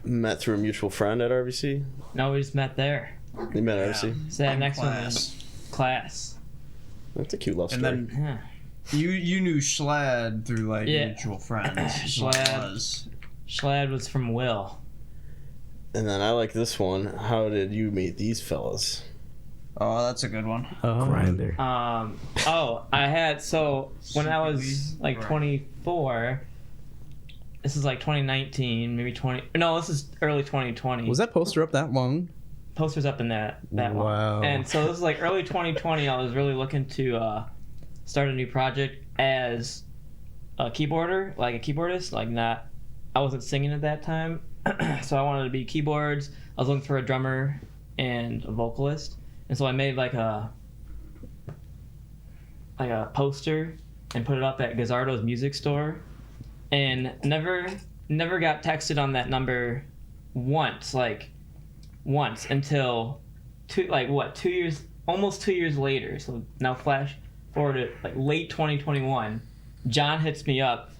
S2: met through a mutual friend at RBC?
S6: No, we just met there.
S2: You met at RBC?
S6: So that
S4: In
S6: next one
S4: class.
S6: was class.
S2: That's a cute love
S4: and
S2: story.
S4: then
S6: Yeah.
S4: you knew Schlad through like
S6: Yeah.
S4: mutual friends. is what it
S6: Schlad.
S4: was.
S6: Schlad was from Will.
S2: And then I like this one. How did you meet these fellas?
S4: Oh, that's a good one.
S3: Oh.
S1: Grinder.
S6: I had, so when I was like
S4: Right.
S6: 24, this is like 2019, maybe 20, no, this is early 2020.
S3: Was that poster up that long?
S6: Posters up in that one.
S3: Wow.
S6: And so this is like early 2020. I was really looking to start a new project as a keyboarder, like a keyboardist, like not. I wasn't singing at that time, so I wanted to be keyboards. I was looking for a drummer and a vocalist, and so I made like a poster and put it up at Gazzardo's music store, and never got texted on that number once until 2 years, almost 2 years later. So now flash forward to like late 2021, John hits me up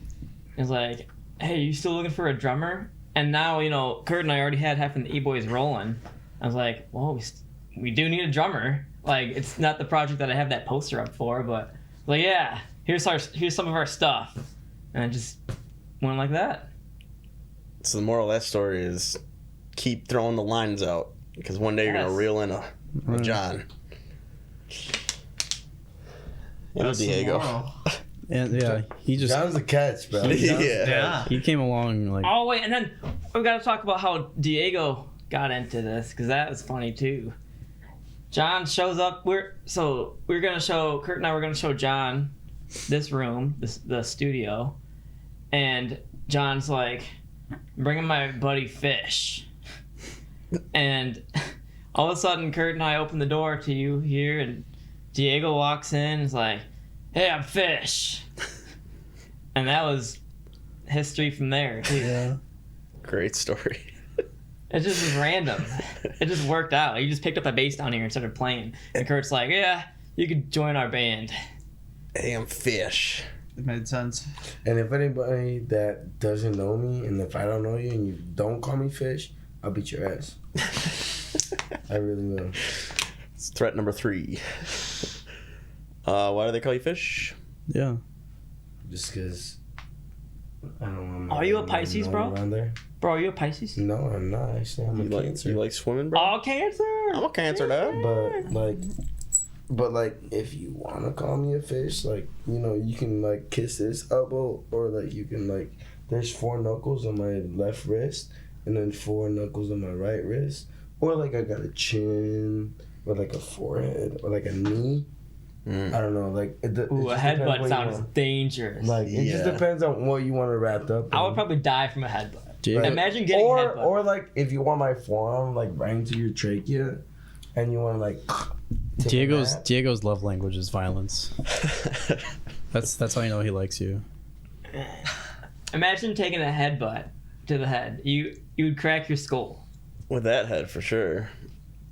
S6: and is like, hey, you still looking for a drummer? And now, Kurt and I already had Heff and The E-Boys rolling. I was like, well, we do need a drummer. Like, it's not the project that I have that poster up for, but like, yeah, here's some of our stuff. And I just went like that.
S2: So the moral of that story is keep throwing the lines out because one day you're
S6: Yes.
S2: gonna reel in a John. And a
S4: That's the
S2: Diego.
S4: moral.
S3: And yeah, he just
S1: John's a catch, bro.
S2: Yeah.
S4: Yeah.
S3: he came along like
S6: Oh wait, and then we got to talk about how Diego got into this because that was funny too. John shows up. Kurt and I were gonna show John this room, the studio, and John's like, I'm bringing my buddy Fish, and all of a sudden Kurt and I open the door to you here, and Diego walks in and is like, hey, I'm Fish. And that was history from there too.
S3: Yeah.
S2: Great story.
S6: It just was random. It just worked out. He just picked up a bass down here and started playing. And Kurt's like, yeah, you could join our band.
S2: Hey, I'm Fish.
S4: It made sense.
S1: And if anybody that doesn't know me, and if I don't know you and you don't call me Fish, I'll beat your ass. I really will.
S2: It's threat number 3. Why do they call you Fish?
S3: Yeah.
S1: Just because I don't want.
S6: Are you a Pisces, bro?
S1: Around there.
S6: Bro, are you a Pisces?
S1: No, I'm not. Actually, I'm a Cancer.
S2: You like swimming, bro?
S6: Oh, Cancer!
S2: I'm a Cancer, dad.
S1: But if you want to call me a fish, like, you know, you can like kiss this elbow, or like you can like, there's 4 knuckles on my left wrist and then 4 knuckles on my right wrist, or like I got a chin, or like a forehead, or like a knee. I don't know, like it
S6: Ooh, a headbutt sounds dangerous.
S1: like it just depends on what you want to wrap up.
S6: I would probably die from a headbutt.
S3: Right.
S6: Imagine getting a headbutt.
S1: Or like if you want my forearm like right into your trachea, and you want to like.
S3: Diego's love language is violence. That's how you know he likes you.
S6: Imagine taking a headbutt to the head. You would crack your skull.
S2: With that head, for sure.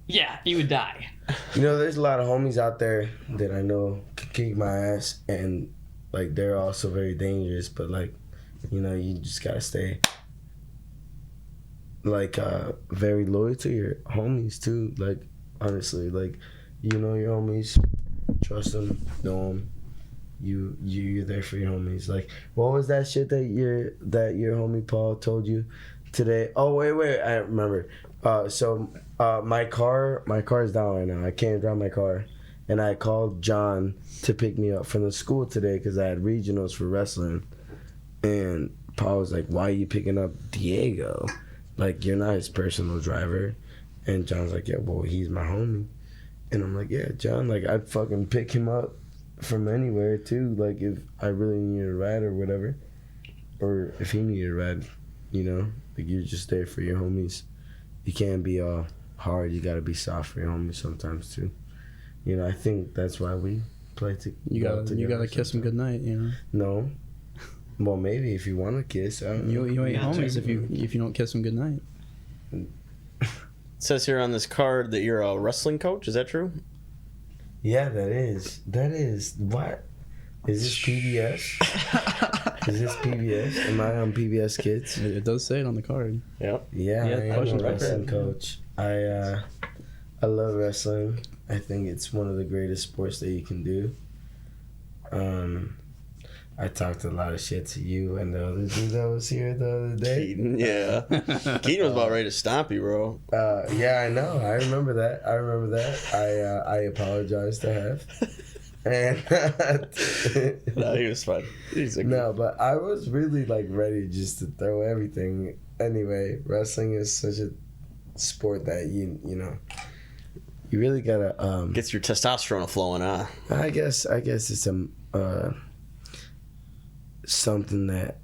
S6: Yeah, you would die.
S1: You know, there's a lot of homies out there that I know can kick my ass, and like they're also very dangerous. But like, you know, you just gotta stay like very loyal to your homies too. Like honestly, like you know your homies, trust them, know them. You're there for your homies. Like, what was that shit that your homie Paul told you today? Oh wait, I remember. My car is down right now. I can't drive my car, and I called John to pick me up from the school today because I had regionals for wrestling. And Paul was like, "Why are you picking up Diego? Like, you're not his personal driver." And John's like, "Yeah, well, he's my homie." And I'm like, "Yeah, John, like I'd fucking pick him up from anywhere too. Like if I really needed a ride or whatever, or if he needed a ride, you know, like you're just there for your homies." You can't be all hard. You gotta be soft for your homies sometimes too. You know, I think that's why we play together.
S3: You gotta kiss him goodnight. You know.
S1: No. Well, maybe if you want to kiss. I don't know.
S3: You ain't homies if you don't kiss him goodnight.
S2: It says here on this card that you're a wrestling coach. Is that true?
S1: Yeah, that is. What? Is this PBS? Is this PBS? Am I on PBS Kids?
S3: It does say it on the card.
S2: Yep.
S1: Yeah, I am
S3: question
S1: a
S3: right
S1: wrestling
S3: there.
S1: coach. I love wrestling. I think it's one of the greatest sports that you can do. I talked a lot of shit to you and the other dude that was here the other day.
S2: Keaton, yeah. Keaton was about ready to stomp you, bro.
S1: Yeah, I know. I remember that. I apologize to Heff. And
S2: No, he was fine. He's like,
S1: no, but I was really like ready just to throw everything. Anyway, wrestling is such a sport that you know you really gotta
S2: gets your testosterone flowing, huh?
S1: I guess it's something that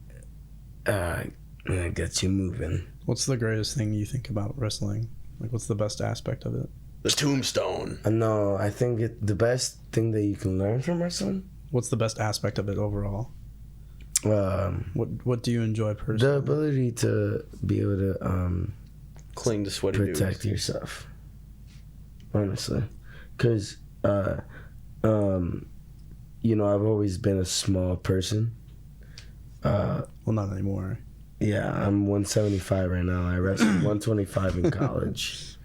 S1: gets you moving.
S3: What's the greatest thing you think about wrestling? Like, what's the best aspect of it?
S2: The tombstone.
S1: No, I think the best thing that you can learn from wrestling.
S3: What's the best aspect of it overall? What do you enjoy personally?
S1: The ability to be able to
S2: Cling to sweaty
S1: protect
S2: dudes.
S1: yourself. Honestly, because you know, I've always been a small person.
S3: Well, not anymore.
S1: Yeah, I'm 175 right now. I wrestled 125 in college.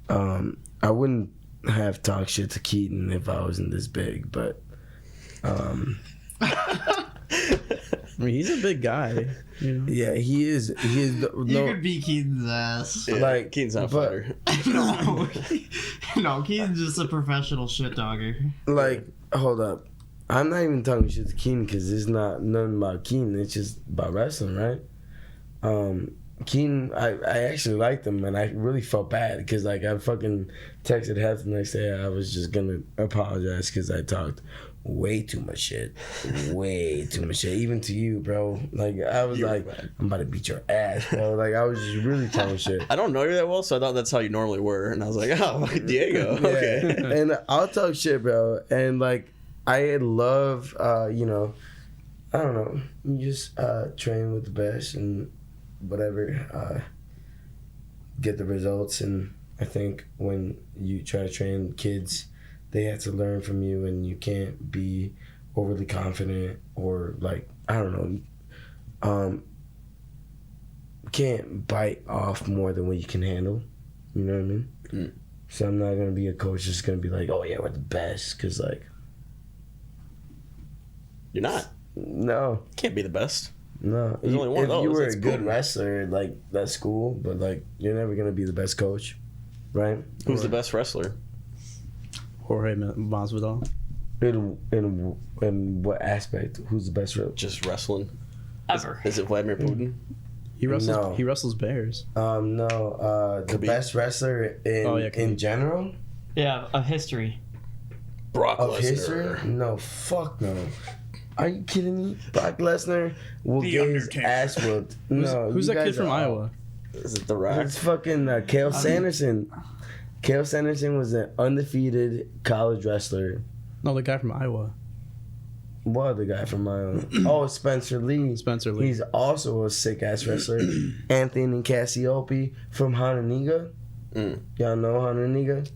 S1: I wouldn't have talked shit to Keaton if I wasn't this big, but
S3: I mean, he's a big guy. You know?
S1: yeah, he is.
S4: You could beat Keaton's ass.
S2: Yeah,
S1: Like,
S2: Keaton's not a
S1: but-
S2: fighter.
S4: No, Keaton's just a professional shit dogger.
S1: like, hold up. I'm not even talking shit to Keaton because it's not nothing about Keaton. It's just about wrestling, right? Keenan, I actually liked him, and I really felt bad because like I fucking texted Heff the next day. I was just gonna apologize because I talked way too much shit, even to you, bro. Like I was like, I'm about to beat your ass, bro. Like I was just really talking shit.
S2: I don't know you that well, so I thought that's how you normally were, and I was like, oh, Diego, okay.
S1: And I'll talk shit, bro. And like I love, you know, I don't know, you just train with the best and whatever, get the results. And I think when you try to train kids, they have to learn from you, and you can't be overly confident or like, I don't know, can't bite off more than what you can handle. You know what I mean? Mm. So I'm not gonna be a coach just gonna be like, oh yeah, we're the best, because like,
S2: you're not.
S1: No,
S2: can't be the best.
S1: No,
S2: there's only one of those.
S1: If you were
S2: that's
S1: a good
S2: cool.
S1: wrestler, like that's cool, but like you're never gonna be the best coach, right?
S2: Who's the best wrestler?
S3: Jorge Masvidal.
S1: In what aspect? Who's the best wrestler?
S2: Just wrestling.
S6: Ever.
S2: Is it Vladimir Putin?
S3: He wrestles.
S1: No.
S3: He wrestles bears.
S1: No. The best wrestler in general.
S6: Yeah, of history.
S2: Brock
S1: Of
S2: Lesnar.
S1: history? No, fuck no. Are you kidding me? Brock Lesnar will get his ass whooped. No,
S3: Who's
S1: you
S3: that kid
S1: guys
S3: from
S1: are-
S3: Iowa?
S2: Is it The Rock?
S1: It's fucking Cale Sanderson. Cale Sanderson was an undefeated college wrestler.
S3: No, the guy from Iowa.
S1: What other guy from Iowa? Oh, Spencer Lee.
S3: Spencer Lee.
S1: He's also a sick ass wrestler. Anthony Cassiope from Hononegah. Y'all know Hononegah?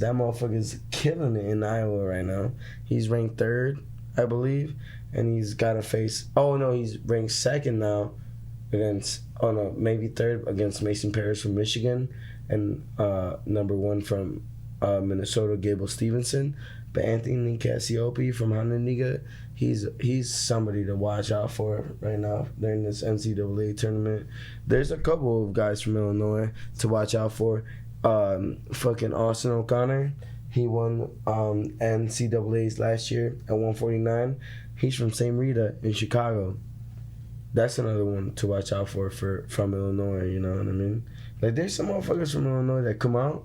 S1: That motherfucker's killing it in Iowa right now. He's ranked 3rd, I believe. And he's got to face... Oh, no, he's ranked 2nd now against... Oh, no, maybe 3rd against Mason Parris from Michigan. And number 1 from Minnesota, Gable Stevenson. But Anthony Cassiope from Hononegah, he's somebody to watch out for right now during this NCAA tournament. There's a couple of guys from Illinois to watch out for. Fucking Austin O'Connor, he won NCAAs last year at 149. He's from St. Rita in Chicago. That's another one to watch out for from Illinois, you know what I mean? Like, there's some motherfuckers from Illinois that come out.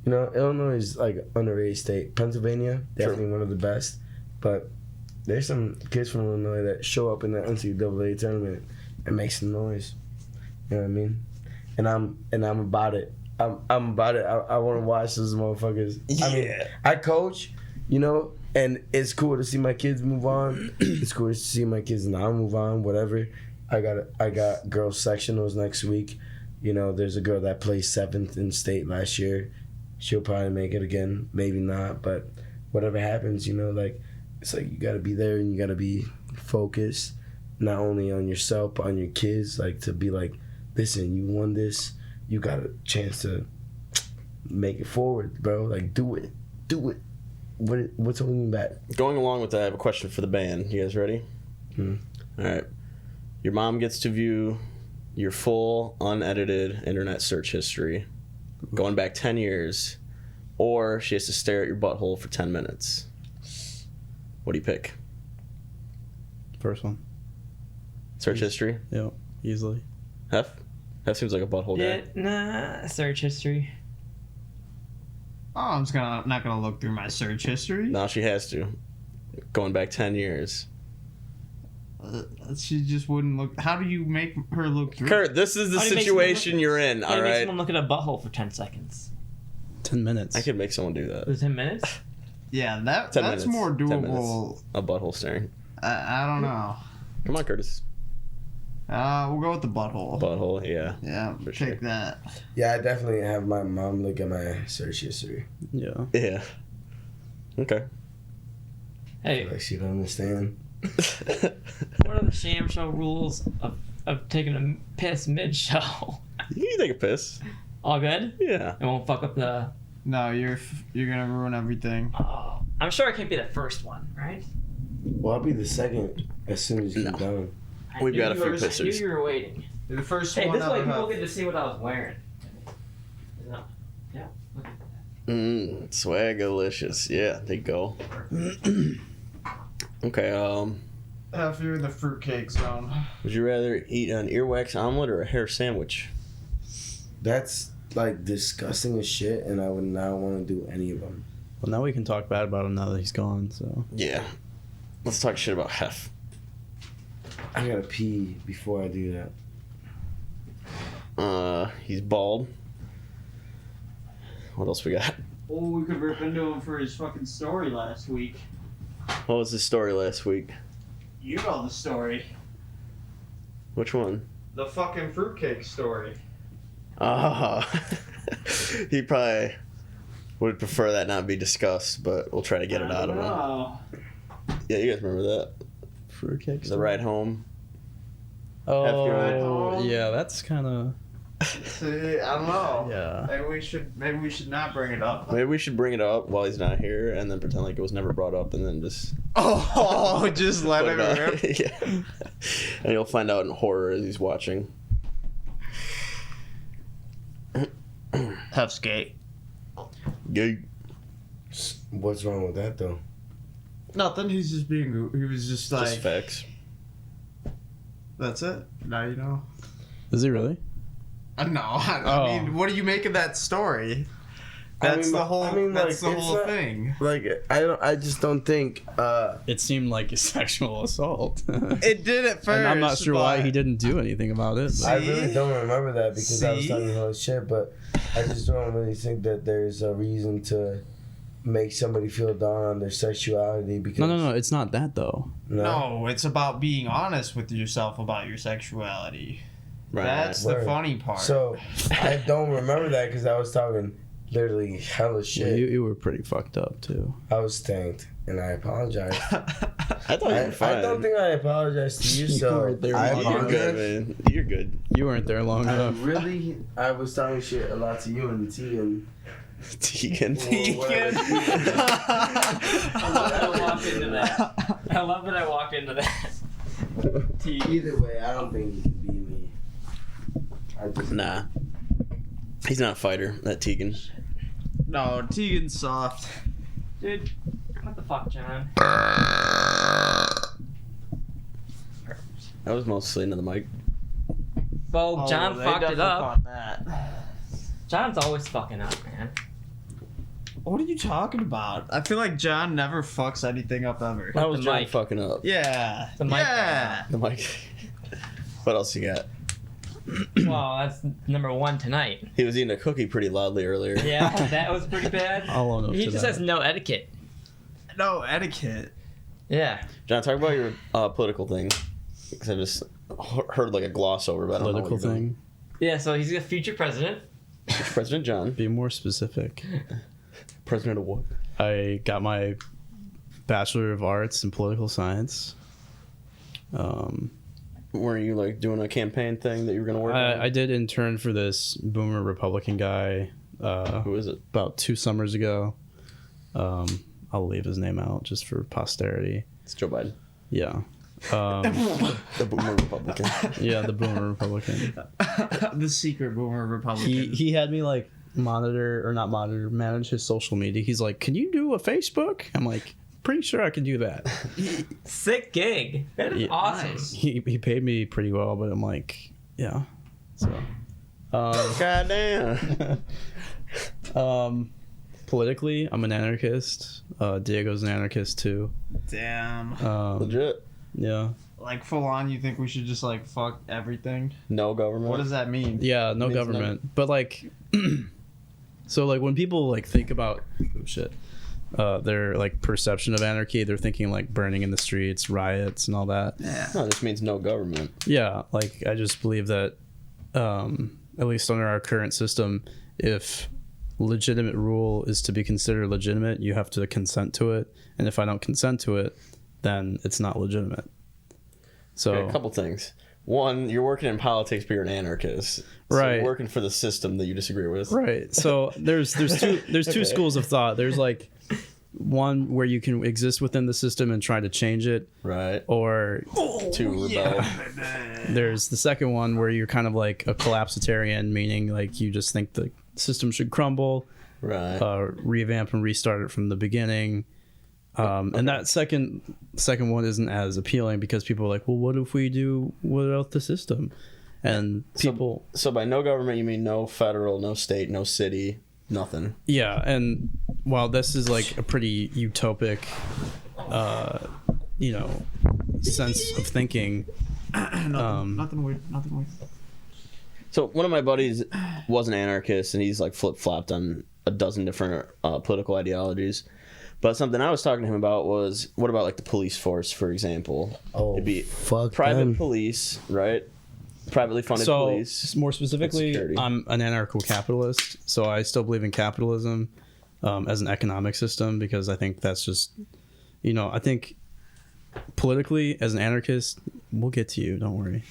S1: You know, Illinois is like an underrated state. Pennsylvania, definitely one of the best. But there's some kids from Illinois that show up in the NCAA tournament and make some noise. You know what I mean? And I'm about it. I'm about it. I want to watch those motherfuckers.
S2: Yeah.
S1: I mean, I coach, you know, and it's cool to see my kids move on. It's cool to see my kids now move on, whatever. I got girls sectionals next week. You know, there's a girl that placed 7th in state last year. She'll probably make it again, maybe not, but whatever happens, you know, like, it's like you gotta be there and you gotta be focused, not only on yourself, but on your kids, like, to be like, listen, you won this, you got a chance to make it forward, bro. Like, do it. What's holding you back?
S2: Going along with that, I have a question for the band. You guys ready? All right. Your mom gets to view your full, unedited internet search history going back 10 years, or she has to stare at your butthole for 10 minutes. What do you pick?
S3: First one.
S2: Search history?
S3: Yeah, easily.
S2: Heff seems like a butthole
S6: Yeah,
S2: guy.
S6: nah, search history.
S4: Oh, I'm just not gonna look through my search history.
S2: Now she has to. Going back 10 years.
S4: She just wouldn't look. How do you make her look through?
S2: Kurt, this is the
S6: How do you make
S2: situation
S6: someone
S2: you're in,
S6: How do you make
S2: alright?
S6: someone look at a butthole for 10 seconds?
S3: 10 minutes.
S2: I could make someone do that.
S6: Was it 10 minutes?
S4: Yeah,
S2: 10
S4: that's
S2: minutes.
S4: more
S2: 10 minutes.
S4: doable.
S2: A butthole staring.
S4: I don't know.
S2: Come on, Curtis.
S4: We'll go with the butthole.
S2: Butthole, yeah.
S4: Yeah,
S2: For
S4: take
S2: sure.
S4: that.
S1: Yeah, I definitely have my mom look at my search history.
S3: Yeah.
S2: Yeah. Okay.
S6: Hey,
S1: Like, she don't understand.
S6: what are the Sham Show rules of taking a piss mid-show?
S2: You can take a piss.
S6: All good?
S2: Yeah.
S6: It won't fuck up the...
S4: No, you're gonna ruin everything.
S6: Oh, I'm sure I can't be the first one, right?
S1: Well, I'll be the second as soon as you're
S2: No.
S1: done.
S6: I
S2: We've
S6: knew
S2: got a
S6: you
S2: few
S6: were- I knew
S2: pissers.
S6: you were waiting.
S4: You're the first
S6: Hey,
S4: one
S6: this way
S4: ever.
S6: people get to see what I was wearing. No. Yeah, look at that.
S2: Swagalicious. Yeah, there you go. Okay,
S4: Heff, you're in the fruitcake zone.
S2: Would you rather eat an earwax omelet or a hair sandwich?
S1: That's like disgusting as shit, and I would not want to do any of them.
S3: Well, now we can talk bad about him now that he's gone. So
S2: Yeah. Let's talk shit about Heff.
S1: I gotta pee before I do that.
S2: He's bald. What else we got?
S4: Oh, we could rip into him for his fucking story last week.
S2: What was his story last week?
S4: You know the story.
S2: Which one?
S4: The fucking fruitcake story.
S2: He probably would prefer that not be discussed, but we'll try to get it out of him.
S4: Oh.
S2: Yeah, you guys remember that?
S3: fruitcake.
S2: The ride home.
S3: Oh, yeah, that's kind of.
S4: See, I don't know.
S3: Yeah.
S4: Maybe we should not bring it up.
S2: Maybe we should bring it up while he's not here, and then pretend like it was never brought up, and then just
S4: Oh, just let
S2: put
S4: it
S2: it
S4: rip.
S2: on. Yeah. And you'll find out in horror as he's watching.
S4: Heff's gay.
S2: Gay.
S1: What's wrong with that though?
S4: Nothing. He's just being. He was just like.
S2: Just facts.
S4: That's it. Now you know.
S3: Is he really?
S4: No, I mean, what do you make of that story? That's the whole. That's the whole thing.
S1: Like I just don't think.
S3: It seemed like a sexual assault.
S4: It did at first.
S3: And I'm not sure why he didn't do anything about it.
S1: I really don't remember that because I was talking all this shit, but I just don't really think that there's a reason to make somebody feel down on their sexuality because
S3: No, it's not that though.
S4: No, it's about being honest with yourself about your sexuality.
S2: Right.
S4: That's the
S1: Word.
S4: funny part.
S1: So I don't remember that because I was talking literally hella shit.
S3: Yeah, you were pretty fucked up too.
S1: I was tanked, and I apologize.
S2: I thought you were fine.
S1: I don't think I apologized to you,
S3: You
S1: so
S3: were there
S1: I
S3: long
S2: You're
S3: enough.
S2: good,
S1: apologize.
S2: man. You're good.
S3: You weren't there long enough.
S1: I was talking shit a lot to you and the T and
S2: Tegan.
S6: I love that I walked into that. I love that I walked into that.
S1: Either way, I don't think you can beat me. I just
S2: Nah. He's not a fighter, that Tegan.
S4: No, Tegan's soft.
S6: Dude, what the fuck, John?
S2: That was mostly into the mic.
S6: Bo, John
S4: they
S6: fucked it
S4: definitely
S6: up.
S4: caught that.
S6: John's always fucking up, man.
S4: What are you talking about? I feel like John never fucks anything up ever.
S2: That was
S6: the
S2: John
S6: mic.
S2: fucking up.
S4: Yeah.
S6: The mic.
S4: Yeah.
S2: The mic. What else you got?
S6: Well, that's number one tonight.
S2: He was eating a cookie pretty loudly earlier.
S6: Yeah, that was pretty bad.
S3: I'll own up
S6: He
S3: to
S6: just
S3: that.
S6: has no etiquette.
S4: No etiquette.
S6: Yeah.
S2: John, talk about your political thing. Because I just heard like a gloss over about
S3: Political thing.
S6: Yeah, so he's a future president.
S2: President John.
S3: Be more specific.
S2: President of what?
S3: I got my Bachelor of Arts in Political Science.
S2: Were you like doing a campaign thing that you were going to work on?
S3: I did intern for this boomer Republican guy
S2: Who is it?
S3: about 2 summers ago. I'll leave his name out just for posterity.
S2: It's Joe Biden.
S3: Yeah.
S2: The boomer Republican.
S3: Yeah, the boomer Republican.
S4: The secret boomer Republican.
S3: He had me like manage his social media. He's like, "Can you do a Facebook?" I'm like, "Pretty sure I can do that."
S6: Sick gig. That is
S3: Yeah.
S6: awesome.
S4: Nice.
S3: He paid me pretty well, but I'm like, yeah. So,
S2: Goddamn.
S3: politically, I'm an anarchist. Diego's an anarchist too.
S4: Damn.
S2: Legit.
S3: Yeah.
S4: Like full on, you think we should just like fuck everything?
S2: No government.
S4: What does that mean?
S3: Yeah, no
S2: Means
S3: government. But like so like when people like think about their like perception of anarchy, they're thinking like burning in the streets, riots and all that.
S4: Yeah.
S2: No, this means no government.
S3: Yeah, like I just believe that at least under our current system, if legitimate rule is to be considered legitimate, you have to consent to it. And if I don't consent to it, then it's not legitimate. So
S2: Okay, a couple things. One, you're working in politics, but you're an anarchist. So
S3: Right.
S2: You're working for the system that you disagree with.
S3: right. So there's two
S2: Okay.
S3: schools of thought. There's like one where you can exist within the system and try to change it,
S2: Right.
S3: or
S2: To rebel.
S3: there's the second one where you're kind of like a collapsitarian, meaning like you just think the system should crumble,
S2: Right.
S3: revamp and restart it from the beginning. And that second one isn't as appealing because people are like, well, what if we do without the system? And people.
S2: So by no government, you mean no federal, no state, no city, nothing.
S3: Yeah, and while this is like a pretty utopic, sense of thinking.
S4: Nothing weird.
S2: So one of my buddies was an anarchist, and he's like flip-flopped on a dozen different political ideologies. But something I was talking to him about was, what about like the police force, for example?
S1: Oh,
S2: it'd be
S1: fuck
S2: private
S1: them.
S2: police, right? Privately funded
S3: So
S2: police.
S3: more specifically, I'm an anarcho-capitalist, so I still believe in capitalism as an economic system because I think that's just, I think politically as an anarchist, we'll get to you, don't worry.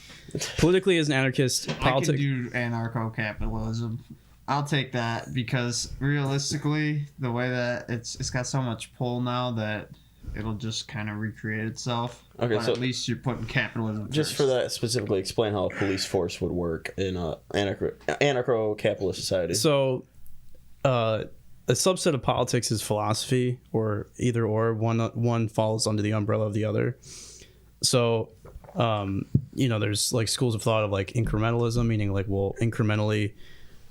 S3: Politically as an anarchist, politics.
S4: I can do anarcho-capitalism. I'll take that because realistically, the way that it's got so much pull now that it'll just kind of recreate itself.
S2: Okay,
S4: but
S2: so
S4: at least you're putting capitalism
S2: just
S4: first.
S2: for that specifically, explain how a police force would work in a anarcho-capitalist society.
S3: So, a subset of politics is philosophy, or either or. One falls under the umbrella of the other. So, there's like schools of thought of like incrementalism, meaning like we'll incrementally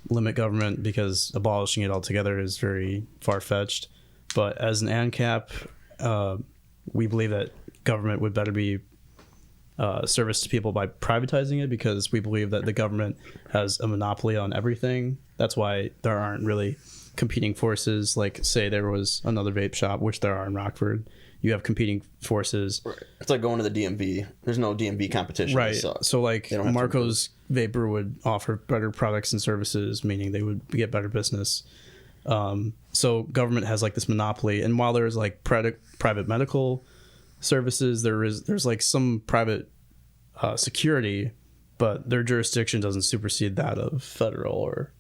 S3: limit government because abolishing it altogether is very far-fetched. But as an ANCAP, we believe that government would better be service to people by privatizing it because we believe that the government has a monopoly on everything. That's why there aren't really competing forces. Like, say there was another vape shop, which there are in Rockford. You have competing forces.
S2: It's like going to the DMV. There's no DMV competition.
S3: Right. So like Marco's Vapor would offer better products and services, meaning they would get better business. So government has like this monopoly, and while there's like private medical services, there's like some private security, but their jurisdiction doesn't supersede that of federal or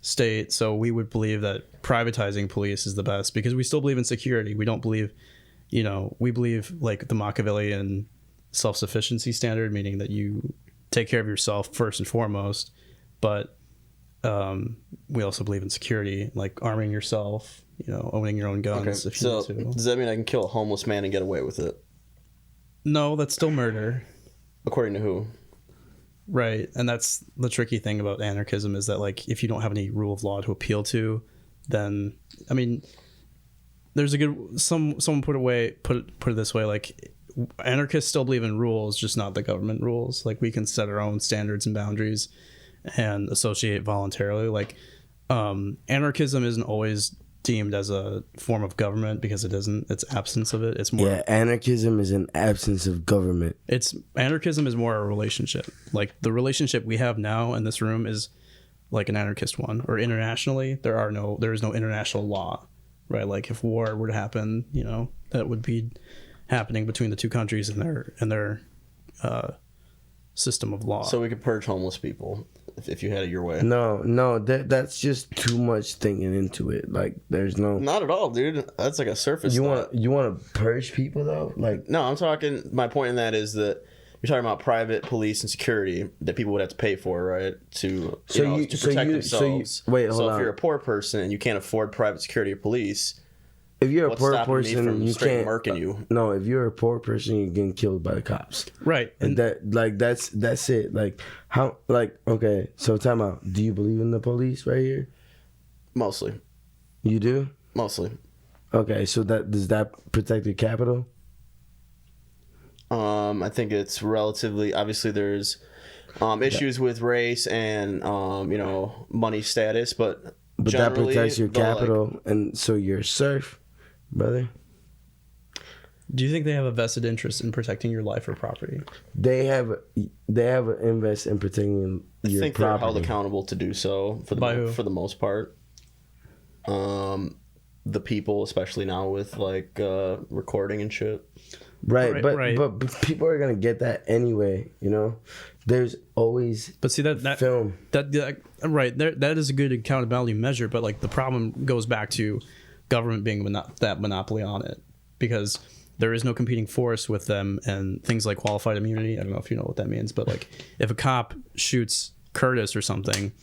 S3: state. So we would believe that privatizing police is the best because we still believe in security. We don't believe, we believe like the Machiavellian self-sufficiency standard, meaning that you take care of yourself first and foremost, but we also believe in security, like arming yourself, owning your own guns.
S2: Okay.
S3: If you
S2: So
S3: need to.
S2: does that mean I can kill a homeless man and get away with it?
S3: No, that's still murder.
S2: According to who?
S3: Right. And that's the tricky thing about anarchism is that like if you don't have any rule of law to appeal to, then there's a good someone put it this way, like anarchists still believe in rules, just not the government rules. Like we can set our own standards and boundaries and associate voluntarily. Like anarchism isn't always deemed as a form of government because it isn't. It's absence of it. It's more.
S1: Yeah, anarchism is an absence of government.
S3: Anarchism is more a relationship. Like the relationship we have now in this room is like an anarchist one. Or internationally, there is no international law, right? Like if war were to happen, that would be happening between the two countries and their system of law.
S2: So we could purge homeless people if you had it your way.
S1: No, that's just too much thinking into it. Like there's no.
S2: Not at all, dude. That's like a surface.
S1: You
S2: thought.
S1: want to purge people though? Like
S2: No, I'm talking. My point in that is that you're talking about private police and security that people would have to pay for, right? To protect themselves.
S1: Wait, hold
S2: so
S1: on.
S2: if you're a poor person and you can't afford private security or police,
S1: if you're a
S2: what's
S1: poor
S2: stopping me
S1: person,
S2: from
S1: you
S2: straight
S1: can't.
S2: murking you?
S1: No, if you're a poor person, you're getting killed by the cops.
S3: Right.
S1: And that's it. Like how? Like okay. So time out. Do you believe in the police right here?
S2: Mostly.
S1: You do.
S2: Mostly.
S1: Okay. So does that protect your capital?
S2: I think it's relatively obviously there's issues with race and money status, but
S1: that
S2: generally,
S1: protects your
S2: they'll,
S1: capital, and so you're a serf, brother.
S3: Do you think they have a vested interest in protecting your life or property?
S1: They have an invest in protecting
S2: I
S1: your
S2: think they're held
S1: property.
S2: accountable to do so for
S3: By who?
S2: the most part. The people, especially now with like recording and shit.
S1: Right,
S3: Right.
S1: but people are gonna get that anyway. There's always
S3: But see that
S1: film.
S3: that right there, that is a good accountability measure. But like the problem goes back to government being that monopoly on it, because there is no competing force with them, and things like qualified immunity. I don't know if you know what that means, but like if a cop shoots Curtis or something,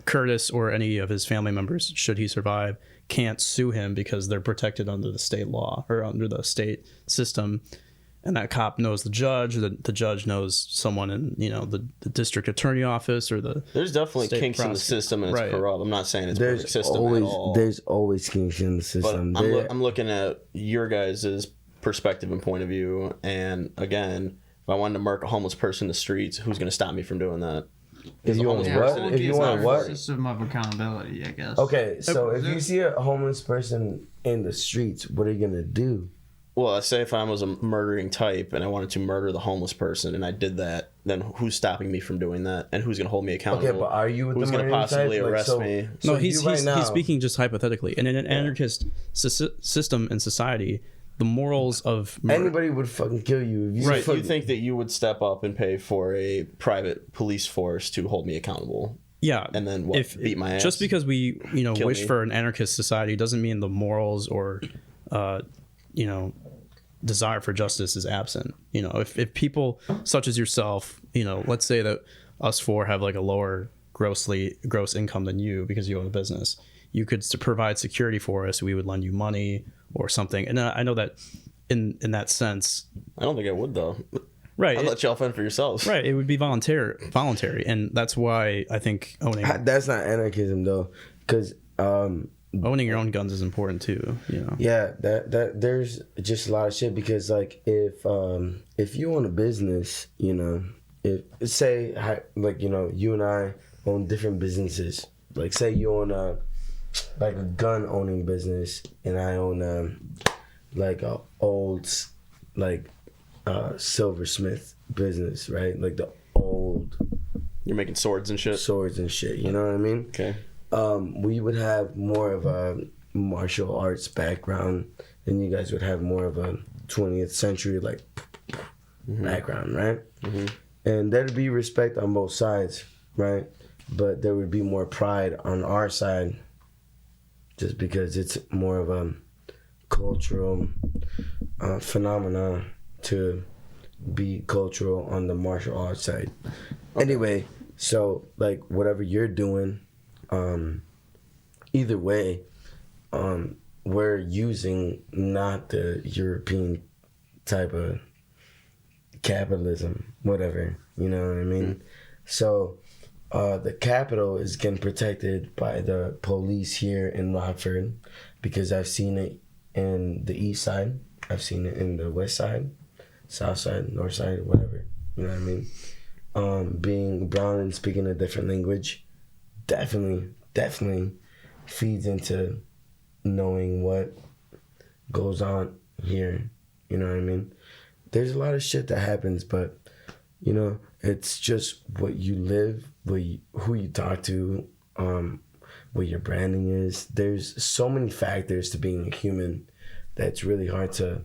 S3: Curtis or any of his family members, should he survive, can't sue him because they're protected under the state law or under the state system. And that cop knows the judge, the judge knows someone in, you know, the district attorney office or the.
S2: There's definitely kinks in the system and it's corrupt. I'm not saying it's a perfect system at all.
S1: There's always kinks in the system.
S2: But I'm looking at your guys' perspective and point of view. And again, if I wanted to murk a homeless person in the streets, who's going to stop me from doing that?
S1: If you want what? If you want what?
S4: System of accountability, I guess.
S1: Okay, so if you see a homeless person in the streets, what are you gonna do?
S2: Well, let's say if I was a murdering type and I wanted to murder the homeless person and I did that, then who's stopping me from doing that? And who's going to hold me accountable?
S1: Okay, but are you with
S2: who's
S1: the
S2: going to possibly
S1: type?
S2: arrest me?
S3: No, he's speaking just hypothetically. And in an anarchist system and society, the morals of
S1: anybody would fucking kill you. If
S2: you think that you would step up and pay for a private police force to hold me accountable?
S3: Yeah,
S2: and then beat my ass? Just
S3: because we wish for an anarchist society doesn't mean the morals or desire for justice is absent. You know, if people such as yourself, let's say that us four have like a lower gross income than you because you own a business, you could provide security for us. We would lend you money or something. And I know that in that sense,
S2: I don't think I would though.
S3: Right.
S2: I'll let y'all fend for yourselves.
S3: Right. It would be voluntary. And that's why I think owning.
S1: That's not anarchism though. Because,
S3: owning your own guns is important too,
S1: Yeah, that there's just a lot of shit because like if you own a business, if say like you and I own different businesses. Like say you own a gun owning business and I own like a old silversmith business, right? Like the old.
S2: You're making swords and shit.
S1: You know what I mean?
S2: Okay.
S1: We would have more of a martial arts background, and you guys would have more of a 20th century background, right? Mm-hmm. And there'd be respect on both sides, right? But there would be more pride on our side, just because it's more of a cultural phenomena to be cultural on the martial arts side. Okay. Anyway, so like whatever you're doing. Either way, we're using not the European type of capitalism, whatever, you know what I mean? Mm-hmm. So, the capital is getting protected by the police here in Rockford because I've seen it in the east side, I've seen it in the west side, south side, north side, whatever, you know what I mean? Being brown and speaking a different language definitely feeds into knowing what goes on here. You know what I mean? There's a lot of shit that happens, but it's just what you live, who you talk to, what your branding is. There's so many factors to being a human that's really hard to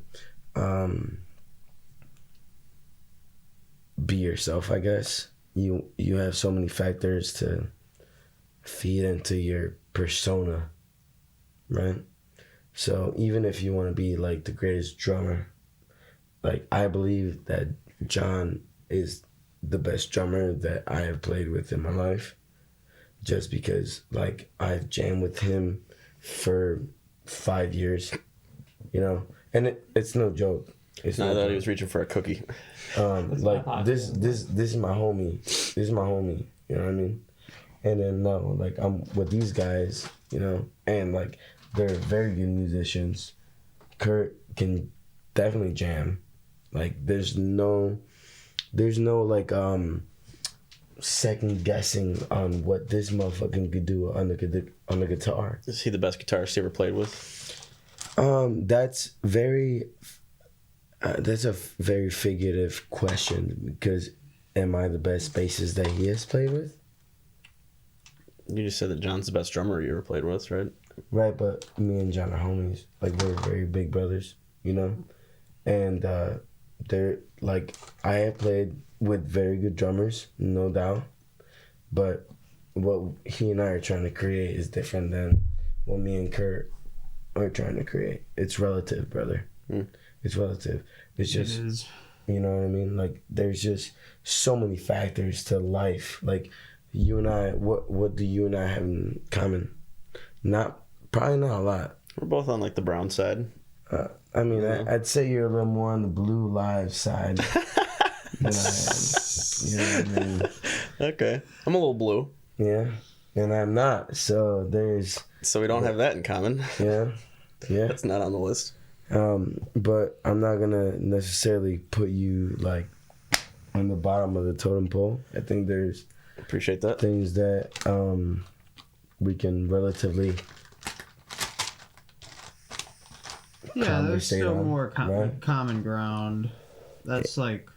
S1: be yourself, I guess. You have so many factors to feed into your persona, right? So even if you want to be like the greatest drummer, like I believe that John is the best drummer that I have played with in my life, just because like I've jammed with him for 5 years, and it's no joke.
S2: I thought he was reaching for a cookie.
S1: This is my homie. This is my homie. You know what I mean? And then I'm with these guys, and like they're very good musicians. Kurt can definitely jam. Like there's no second guessing on what this motherfucker could do on the guitar.
S2: Is he the best guitarist you ever played with?
S1: That's a very figurative question because am I the best bassist that he has played with?
S2: You just said that John's the best drummer you ever played with, right?
S1: Right, but me and John are homies. Like, we're very big brothers, And they're, like, I have played with very good drummers, no doubt. But what he and I are trying to create is different than what me and Kurt are trying to create. It's relative, brother. Mm. It's relative. It's just, you know what I mean? Like, there's just so many factors to life. Like, you and I, what do you and I have in common? Not Probably not a lot.
S2: We're both on like the brown side.
S1: I mean, I'd say you're a little more on the blue live side than I am. You know what I mean?
S2: Okay. I'm a little blue.
S1: Yeah. And I'm not. So
S2: we don't have that in common.
S1: Yeah.
S2: That's not on the list.
S1: But I'm not gonna necessarily put you like on the bottom of the totem pole. I think there's
S2: Appreciate that.
S1: things that we can relatively
S4: there's still
S1: on,
S4: more
S1: right?
S4: common ground. That's like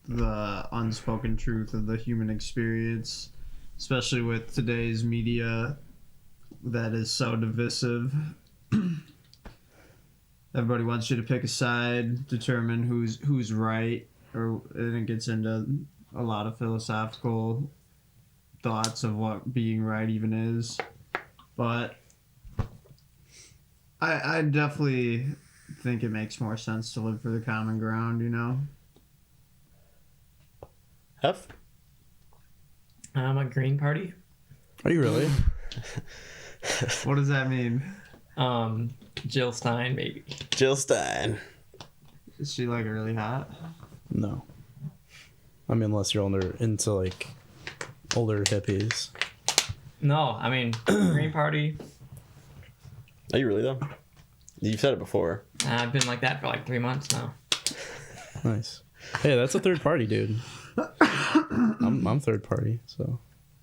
S4: the unspoken truth of the human experience, especially with today's media that is so divisive. Everybody wants you to pick a side, determine who's right, and it gets into a lot of philosophical thoughts of what being right even is. But I definitely think it makes more sense to live for the common ground, you know?
S2: Heff?
S6: I'm a Green Party.
S3: Are you really?
S4: What does that mean?
S6: Jill Stein, maybe.
S2: Jill Stein.
S4: Is she like really hot?
S3: No. I mean, unless you're into like older hippies.
S6: No, I mean, Green Party.
S2: Are you really though? You've said it before.
S6: I've been like that for like 3 months now.
S3: Nice. Hey, that's a third party, dude. I'm third party, so.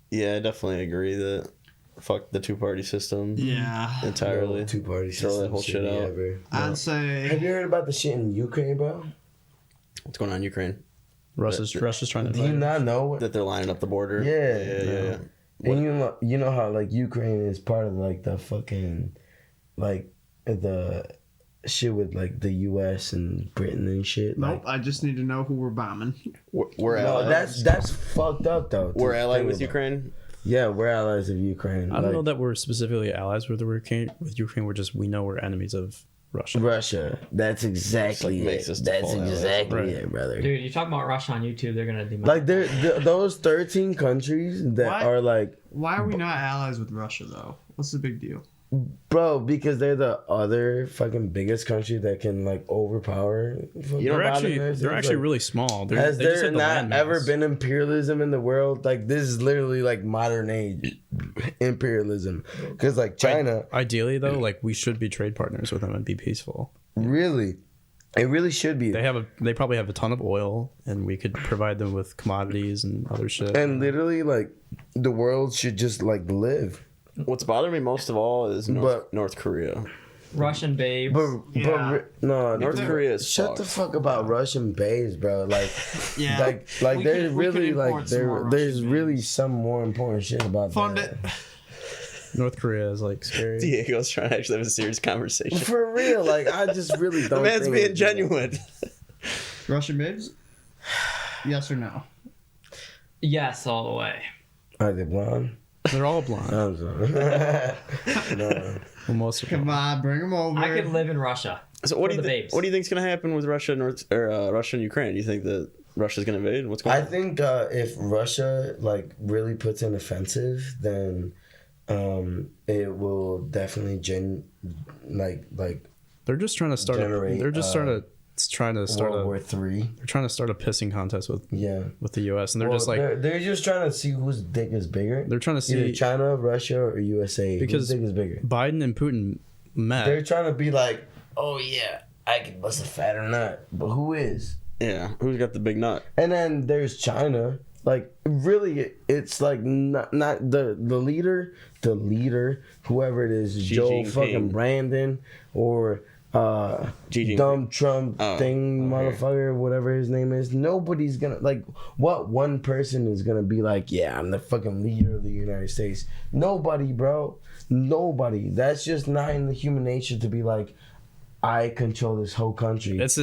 S2: Yeah, I definitely agree that fuck the two-party system.
S4: Yeah.
S2: Entirely.
S1: No, two-party
S2: Throw that
S1: system
S2: whole shit out.
S1: ever.
S4: I'd say...
S1: Have you heard about the shit in Ukraine, bro?
S2: What's going on in Ukraine?
S3: Russia's trying to
S1: Do you not know what?
S2: That they're lining up the border.
S1: Yeah. And you know how like Ukraine is part of like the fucking like the shit with like the U.S. and Britain and shit.
S4: Nope,
S1: Like,
S4: I just need to know who we're bombing.
S2: We're
S1: no,
S2: allies.
S1: that's fucked up though.
S2: We're allied with
S1: about.
S2: Ukraine.
S1: Yeah, we're allies of Ukraine.
S3: I don't know that we're specifically allies with Ukraine. We know we're enemies of Russia.
S1: Russia. That's exactly
S2: Like, makes
S1: it.
S2: us
S1: That's
S2: default allies.
S1: exactly
S3: Right.
S1: it, brother.
S6: Dude, you talk about Russia on YouTube, they're gonna demand.
S1: Like those 13 countries that
S4: What?
S1: are like,
S4: Why are we not allies with Russia, though? What's the big deal?
S1: bro, because they're the other fucking biggest country that can like overpower.
S3: They're actually really small.
S1: Has
S3: they just
S1: there
S3: hit the
S1: not
S3: landmass.
S1: ever been imperialism in the world? Like this is literally like modern age imperialism. Because like China,
S3: Ideally, though, like we should be trade partners with them and be peaceful.
S1: really, it really should be.
S3: They probably have a ton of oil, and we could provide them with commodities and other shit.
S1: And literally, like the world should just like live.
S2: What's bothering me most of all is North Korea.
S6: Russian babes.
S2: North Korea is
S1: shut the fuck about Russian babes, bro. Like,
S4: Yeah.
S1: like
S4: We
S1: there's
S4: could- we could
S1: really like
S4: import some more
S1: there's
S4: Russian
S1: really
S4: babes.
S1: some more important shit about
S4: Fund
S1: that.
S4: it.
S3: North Korea is like scary.
S2: Diego's trying to actually have a serious conversation.
S1: For real, like I just really
S2: The
S1: don't.
S2: man's
S1: think
S2: being
S1: it's-
S2: genuine.
S4: Russian babes? Yes or no?
S6: Yes, all the way.
S1: Are they blonde?
S3: They're all blonde.
S1: I'm sorry. No.
S3: Well, most of them.
S4: Come on, bring them over.
S6: I could live in Russia.
S2: So what
S6: For
S2: do
S6: the
S2: you
S6: babes.
S2: what do you think's gonna happen with Russia and Ukraine? Do you think that Russia's gonna invade? What's going
S1: I
S2: on?
S1: think if Russia like really puts an offensive, then it will definitely
S3: They're just trying to start.
S1: Generate,
S3: They're just trying to start
S1: World
S3: a.
S1: War III.
S3: They're trying to start a pissing contest with
S1: Yeah.
S3: the U.S. and they're
S1: Well,
S3: just like
S1: they're just trying to see whose dick is bigger.
S3: they're trying to
S1: Either
S3: see
S1: China, Russia, or USA.
S3: Because-
S1: whose dick is bigger.
S3: Biden and Putin met.
S1: They're trying to be like, oh yeah, I can bust a fatter nut, but who is?
S2: Yeah, who's got the big nut?
S1: And then there's China. Like really, it's like not the leader, whoever it is,
S2: Xi
S1: Joe
S2: Jinping.
S1: fucking Brandon or
S2: Xi Jinping.
S1: dumb Trump thing,
S2: okay.
S1: motherfucker, whatever his name is. Nobody's gonna like. What one person is gonna be like? Yeah, I'm the fucking leader of the United States. Nobody, bro. Nobody. That's just not in the human nature to be like, I control this whole country.
S3: It's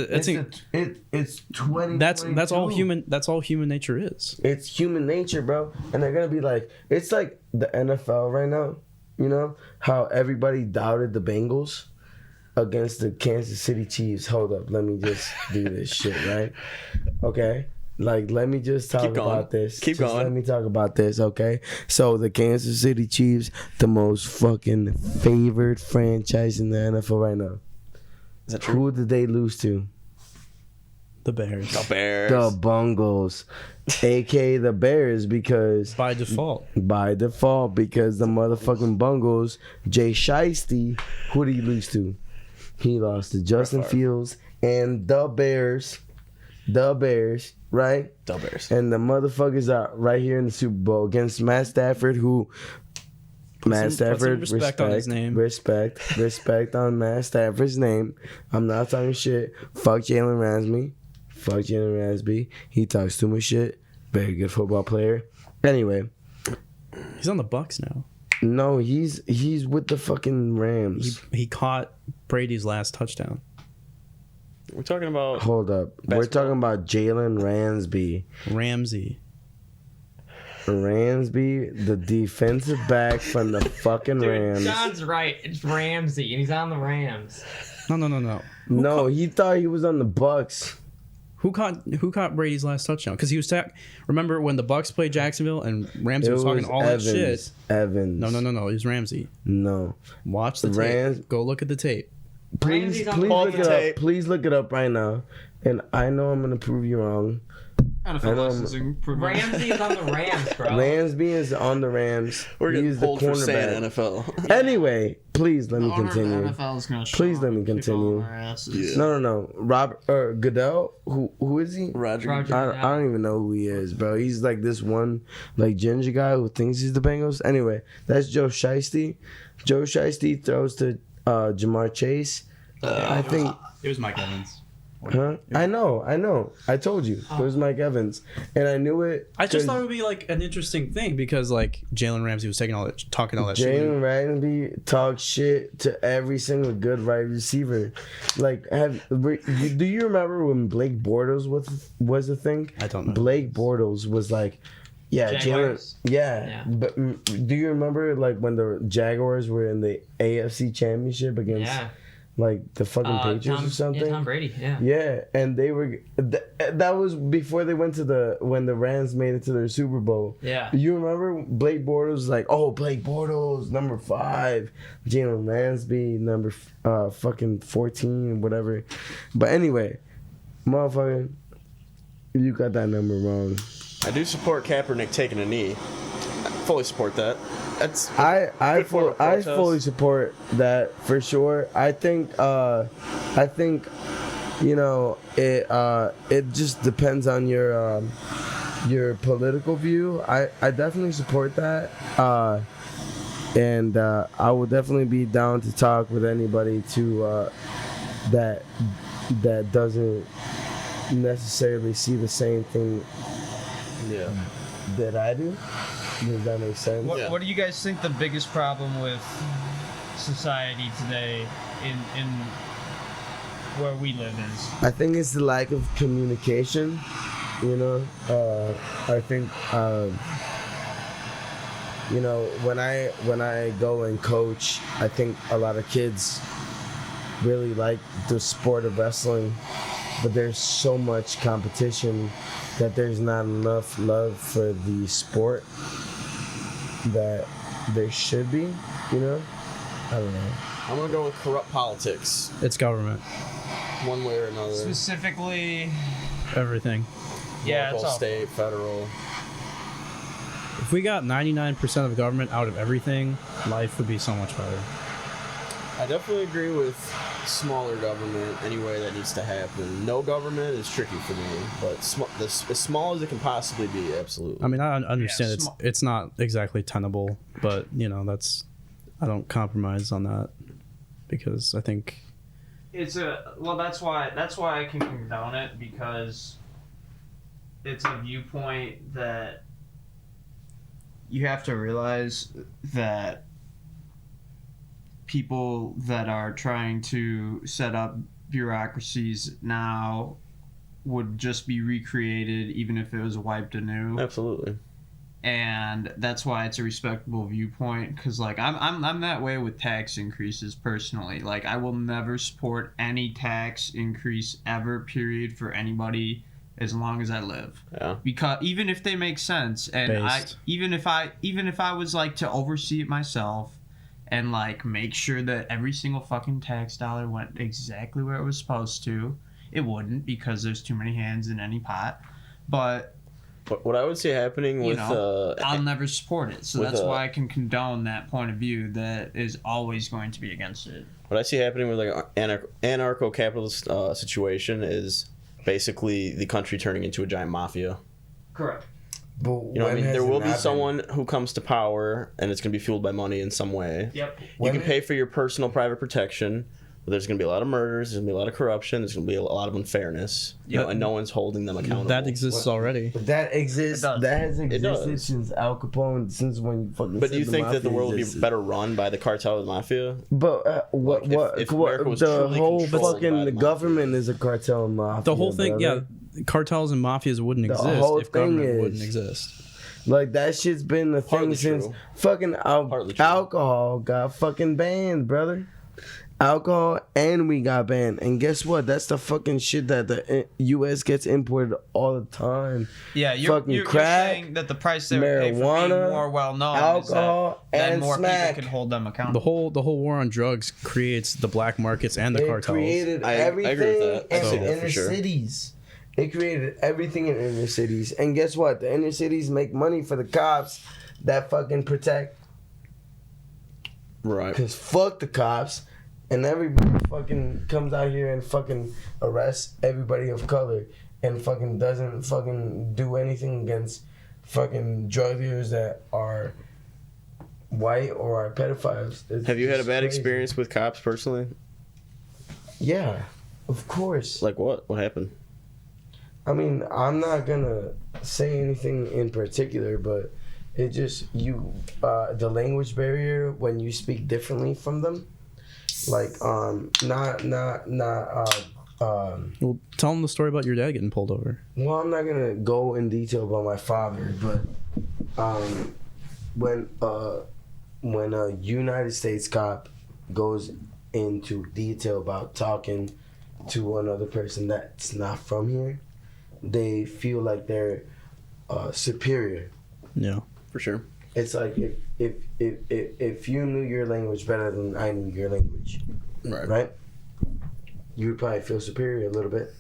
S1: 20.
S3: that's all human. That's all human nature is.
S1: It's human nature, bro. And they're gonna be like, it's like the NFL right now. You know how everybody doubted the Bengals against the Kansas City Chiefs. Hold up, let me just do this shit, right? Okay. Like, let me just talk
S2: Keep going.
S1: about this.
S2: Keep
S1: Just
S2: going.
S1: Let me talk about this, okay? So, the Kansas City Chiefs, the most fucking favored franchise in the NFL right now.
S2: Is that true?
S1: Who did they lose to?
S3: The Bears.
S2: The Bears.
S1: The Bungles, aka the Bears, because
S3: By default.
S1: because the motherfucking Bungles, Jay Shiesty, who did he lose to? He lost to Justin Fields and the Bears, right?
S2: The Bears.
S1: And the motherfuckers are right here in the Super Bowl against Matt Stafford, who. Matt Stafford,
S3: respect on his name.
S1: Respect on Matt Stafford's name. I'm not talking shit. Fuck Jalen Ramsey. He talks too much shit. Very good football player. Anyway,
S3: He's on the Bucks now.
S1: no, he's with the fucking Rams.
S3: He caught Brady's last touchdown.
S2: We're talking about.
S1: Hold up. We're talking about Jalen
S3: Ramsey.
S1: Ramsey, the defensive back from the fucking
S6: Dude,
S1: Rams.
S6: John's right. It's Ramsey, and he's on the Rams.
S3: No.
S1: No, he thought he was on the Bucks.
S3: Who caught Brady's last touchdown? Because he was remember when the Bucks played Jacksonville and Ramsey
S1: It
S3: was talking all that shit.
S1: Evans.
S3: No. It was Ramsey.
S1: No.
S3: Watch the tape. Go look at the tape.
S1: Please
S6: Ramsey's on
S1: look
S6: the
S1: it
S2: tape.
S1: up. Please look it up right now. And I know I'm gonna prove you wrong. I
S4: NFL
S1: know.
S4: licensing prevents.
S6: Ramsey is on the Rams, bro.
S1: Ramsey is on the Rams.
S2: We're
S1: He
S2: getting
S1: is the
S2: pulled for saying
S1: cornerback.
S2: NFL.
S1: Anyway, please let me
S4: The owner of the
S1: continue.
S4: NFL is gonna
S1: Please
S4: show
S1: let me
S4: up, kick
S1: continue.
S4: all our asses.
S2: Yeah.
S1: No. Robert Goodell. Who is he?
S2: Roger.
S1: I don't even know who he is, bro. He's like this one like ginger guy who thinks he's the Bengals. Anyway, that's Joe Shiesty. Joe Shiesty throws to Jamar Chase. I think.
S3: It was Mike Evans.
S1: Huh? I know. I told you. It was Mike Evans. And I knew it.
S3: I just thought it would be like an interesting thing because like Jalen Ramsey was talking all that shit.
S1: Jalen Ramsey talks shit to every single good wide receiver. Like, do you remember when Blake Bortles was a thing?
S3: I don't know.
S1: Blake Bortles was like, yeah,
S6: Jaguars?
S1: Jalen. Yeah.
S6: Yeah.
S1: But do you remember like when the Jaguars were in the AFC Championship against like the fucking Patriots or something?
S6: Yeah, Tom Brady. Yeah.
S1: Yeah, and they were that was before they went to when the Rams made it to their Super Bowl.
S6: Yeah.
S1: You remember Blake Bortles was like, oh, Blake Bortles, number 5, Jalen Ramsey, number fucking 14, whatever. But anyway, motherfucker, you got that number wrong.
S2: I do support Kaepernick taking a knee. I fully support that. That's
S1: I
S2: good for a
S1: I
S2: protest.
S1: fully support that for sure. I think you know it just depends on your political view. I definitely support that. And I will definitely be down to talk with anybody that doesn't necessarily see the same thing
S2: Yeah.
S1: that I do. Does that make sense?
S4: What do you guys think the biggest problem with society today in where we live is?
S1: I think it's the lack of communication. You know, I think you know when I go and coach, I think a lot of kids really like the sport of wrestling, but there's so much competition that there's not enough love for the sport that there should be. You know, I don't know.
S2: I'm gonna go with corrupt politics,
S3: It's government.
S2: one way or another.
S4: Specifically,
S3: Everything.
S4: yeah,
S2: Local,
S4: it's all
S2: state, federal.
S3: If we got 99% of government out of everything, life would be so much better.
S2: I definitely agree with smaller government any way that needs to happen. No government is tricky for me, but as small as it can possibly be, absolutely.
S3: I mean, I understand
S4: small.
S3: it's not exactly tenable, but you know I don't compromise on that because I think
S4: that's why I can condone it, because it's a viewpoint that you have to realize that people that are trying to set up bureaucracies now would just be recreated even if it was wiped anew.
S2: Absolutely.
S4: And that's why it's a respectable viewpoint, because like I'm that way with tax increases personally. Like, I will never support any tax increase ever, period, for anybody as long as I live.
S2: Yeah.
S4: Because even if they make sense, and even if I was like to oversee it myself, and like make sure that every single fucking tax dollar went exactly where it was supposed to, it wouldn't, because there's too many hands in any pot. But
S2: what I would see happening with
S4: I'll never support it. So that's why I can condone that point of view that is always going to be against it.
S2: What I see happening with like anarcho-capitalist situation is basically the country turning into a giant mafia.
S6: Correct.
S1: But
S2: you know what I mean? There will be someone who comes to power, and it's going to be fueled by money in some way.
S6: Yep.
S2: You can pay for your personal private protection, but there's going to be a lot of murders, there's going to be a lot of corruption, there's going to be a lot of unfairness, and no one's holding them accountable.
S3: That exists already.
S1: That exists. That has existed since Al Capone, since when you fucking.
S2: But do you think that the world would be better run by the cartel of the mafia?
S1: But if the whole fucking government is a cartel and mafia.
S3: The whole thing,
S1: brother.
S3: cartels and mafias wouldn't exist if government wouldn't exist.
S1: Like, that shit's been the thing since fucking alcohol got fucking banned, brother. Alcohol and we got banned. And guess what? That's the fucking shit that the U.S. gets imported all the time.
S4: Yeah, you're saying that the price they would pay for being more well-known
S1: alcohol,
S4: is that
S1: and
S4: more
S1: smack.
S4: people can hold them accountable.
S3: The whole war on drugs creates the black markets and the cartels.
S1: It created everything
S2: agree with that.
S1: in inner cities. It created everything in inner cities. And guess what? The inner cities make money for the cops that fucking protect.
S2: Right.
S1: Because fuck the cops. And everybody fucking comes out here and fucking arrests everybody of color and fucking doesn't fucking do anything against fucking drug dealers that are white or are pedophiles.
S2: Have you had a bad experience with cops personally?
S1: Yeah, of course.
S2: Like what? What happened?
S1: I mean, I'm not gonna say anything in particular, but it just the language barrier when you speak differently from them. Like,
S3: Well, tell them the story about your dad getting pulled over.
S1: Well, I'm not gonna go in detail about my father, but when a United States cop goes into detail about talking to another person that's not from here, they feel like they're superior.
S3: Yeah,
S2: for sure.
S1: It's like if you knew your language better than I knew your language, right? You would probably feel superior a little bit.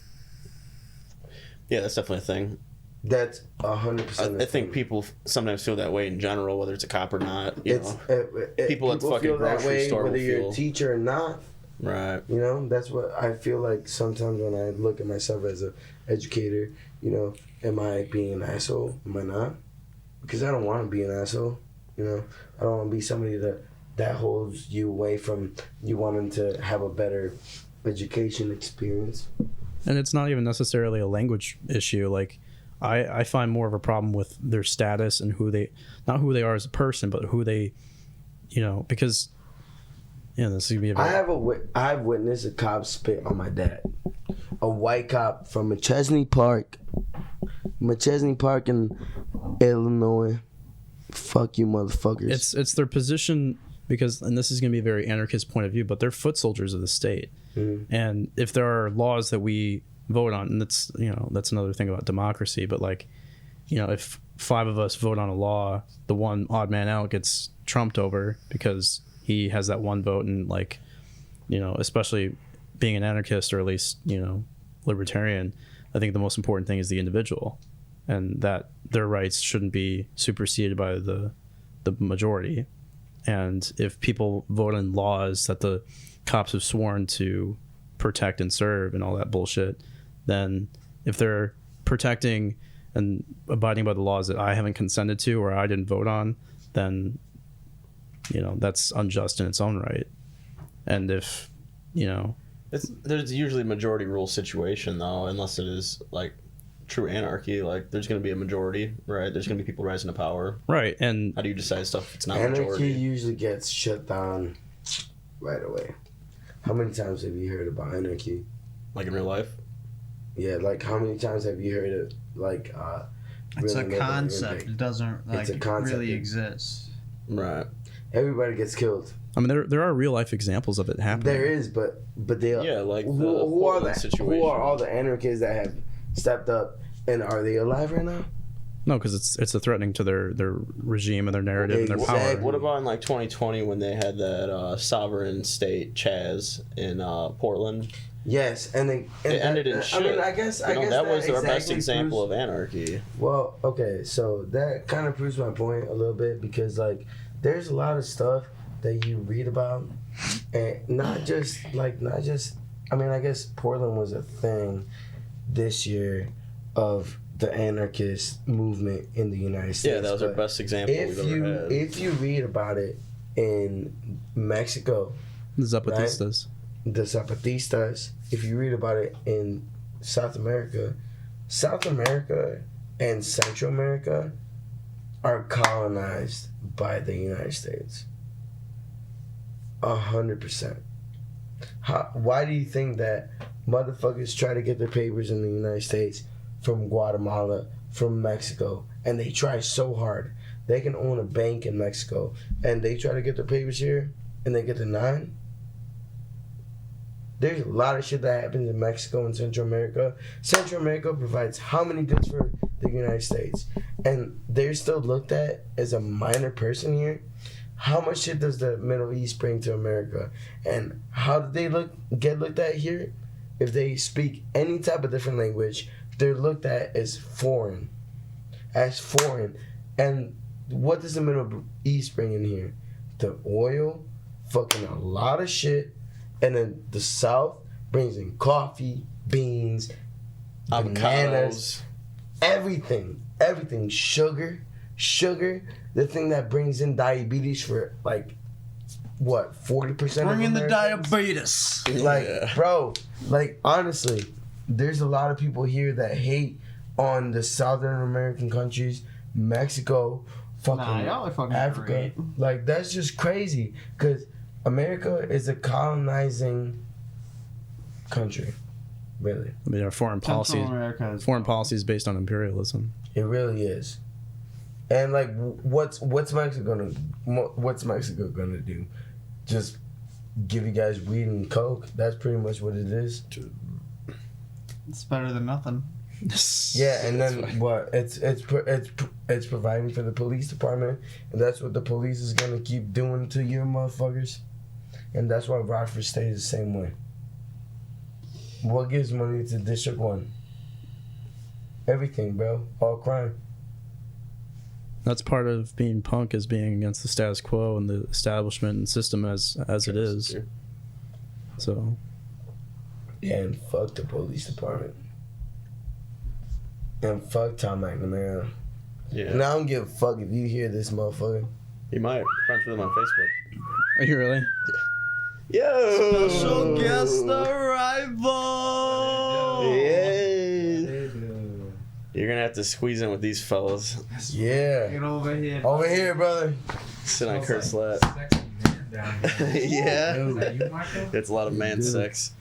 S2: Yeah, that's definitely a thing.
S1: That's 100%.
S2: I think people sometimes feel that way in general, whether it's a cop or not. People at the fucking
S1: feel that
S2: grocery
S1: way
S2: store
S1: whether
S2: will
S1: you're
S2: feel
S1: a teacher or not.
S2: Right.
S1: You know, that's what I feel like sometimes when I look at myself as an educator. You know, am I being an asshole? Am I not? Because I don't want to be an asshole. You know, I don't want to be somebody that holds you away from you wanting to have a better education experience.
S3: And it's not even necessarily a language issue. Like, I find more of a problem with their status and not who they are as a person, but who they, because, this is gonna be a very...
S1: I've witnessed a cop spit on my dad. A white cop from Machesney Park in Illinois. Fuck you, motherfuckers.
S3: It's their position and this is gonna be a very anarchist point of view, but they're foot soldiers of the state. Mm-hmm. And if there are laws that we vote on, and that's another thing about democracy, but if 5 of us vote on a law, the one odd man out gets trumped over because he has that one vote, and especially being an anarchist, or at least libertarian, I think the most important thing is the individual, and that their rights shouldn't be superseded by the majority. And if people vote on laws that the cops have sworn to protect and serve and all that bullshit, then if they're protecting and abiding by the laws that I haven't consented to or I didn't vote on, then that's unjust in its own right. And if
S2: there's usually a majority rule situation though, unless it is like true anarchy. Like, there's going to be a majority, right? There's going to be people rising to power,
S3: right? And
S2: how do you decide stuff if it's not
S1: anarchy
S2: majority?
S1: Usually gets shut down right away. How many times have you heard about anarchy?
S2: Like in real life?
S1: Yeah, like how many times have you heard it? Like,
S4: it's a concept. It doesn't really exist.
S2: Right.
S1: Everybody gets killed.
S3: I mean, there are real life examples of it happening.
S1: There is, but they
S2: like
S1: who are all the anarchists that have stepped up And are they alive right now?
S3: No, because it's a threatening to their regime and their narrative and their power.
S1: Exactly.
S2: What about in like 2020 when they had that sovereign state Chaz in Portland?
S1: Yes, and it
S2: ended in shit.
S1: I mean, I guess
S2: that was our best
S1: exactly
S2: example
S1: proves-
S2: of anarchy.
S1: Well, okay, so that kind of proves my point a little bit because like there's a lot of stuff that you read about, and not just. I mean, I guess Portland was a thing this year of the anarchist movement in the United States.
S2: Yeah, that was our best example we've ever had.
S1: If you read about it in Mexico,
S3: The Zapatistas.
S1: the Zapatistas, if you read about it in South America and Central America are colonized by the United States. 100%. Why do you think that motherfuckers try to get their papers in the United States from Guatemala, from Mexico, and they try so hard? They can own a bank in Mexico, and they try to get their papers here, and they get denied? There's a lot of shit that happens in Mexico and Central America. Central America provides how many goods for the United States? And they're still looked at as a minor person here. How much shit does the Middle East bring to America? And how do they get looked at here? If they speak any type of different language, they're looked at as foreign. And what does the Middle East bring in here? The oil, fucking a lot of shit. And then the South brings in coffee, beans, bananas, everything, sugar, the thing that brings in diabetes for like, what, 40%?
S4: Bring in the
S1: Americans?
S4: diabetes.
S1: Like, bro, like honestly, there's a lot of people here that hate on the Southern American countries, Mexico, fucking
S4: y'all are fucking
S1: Africa.
S4: great.
S1: Like that's just crazy because America is a colonizing country, really.
S3: I mean, our foreign policy.
S4: Central America is
S3: Foreign policy is based on imperialism.
S1: It really is. And like, what's Mexico gonna do? Just give you guys weed and coke? That's pretty much what it is.
S4: It's better than nothing.
S1: Yeah, and then what? It's providing for the police department, and that's what the police is gonna keep doing to you motherfuckers. And that's why Rockford stays the same way. What gives money to District 1? Everything, bro. All crime.
S3: That's part of being punk, is being against the status quo and the establishment and system as it is. So.
S1: Yeah, and fuck the police department. And fuck Tom McNamara.
S2: Yeah.
S1: And I don't give a fuck if you hear this motherfucker.
S2: You might. Friends with him on Facebook.
S3: Are you really?
S2: Yo!
S4: Special guest arrival!
S2: Yeah. You're gonna have to squeeze in with these fellas.
S1: Yeah.
S4: Get over here.
S1: Over here, brother.
S2: Sit on Kurt's lap.
S5: Sexy man down here.
S2: Yeah.
S5: Is that you, Michael?
S2: It's a lot of man sex.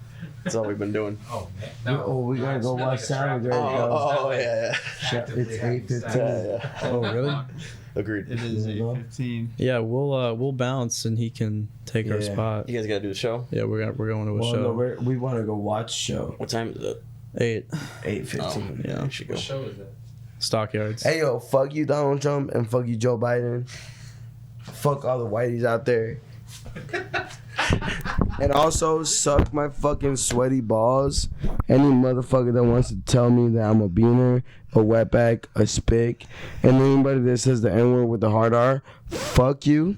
S2: That's all we've been doing.
S5: Oh, man. No.
S1: Oh, we gotta go
S5: It's not
S1: watch
S5: like a
S1: Sound
S5: trap.
S1: Girl.
S2: Oh, yeah.
S5: Actively
S1: It's
S5: having
S1: 8:15.
S5: sex.
S2: Yeah.
S3: Oh, really?
S2: Agreed.
S4: It is 8:15.
S3: Yeah, we'll bounce and he can take our
S1: Yeah.
S3: spot.
S2: You guys gotta do the show?
S3: Yeah, we're going to a
S1: Well,
S3: show.
S1: no, we want to go watch show.
S2: What time is it?
S3: 8
S1: 8:15.
S3: Yeah.
S2: You should go.
S5: What show is it?
S3: Stockyards.
S1: Hey, yo, fuck you, Donald Trump, and fuck you, Joe Biden. Fuck all the whiteys out there. And also, suck my fucking sweaty balls. Any motherfucker that wants to tell me that I'm a beaner, a wetback, a spick, and anybody that says the N-word with the hard R, fuck you.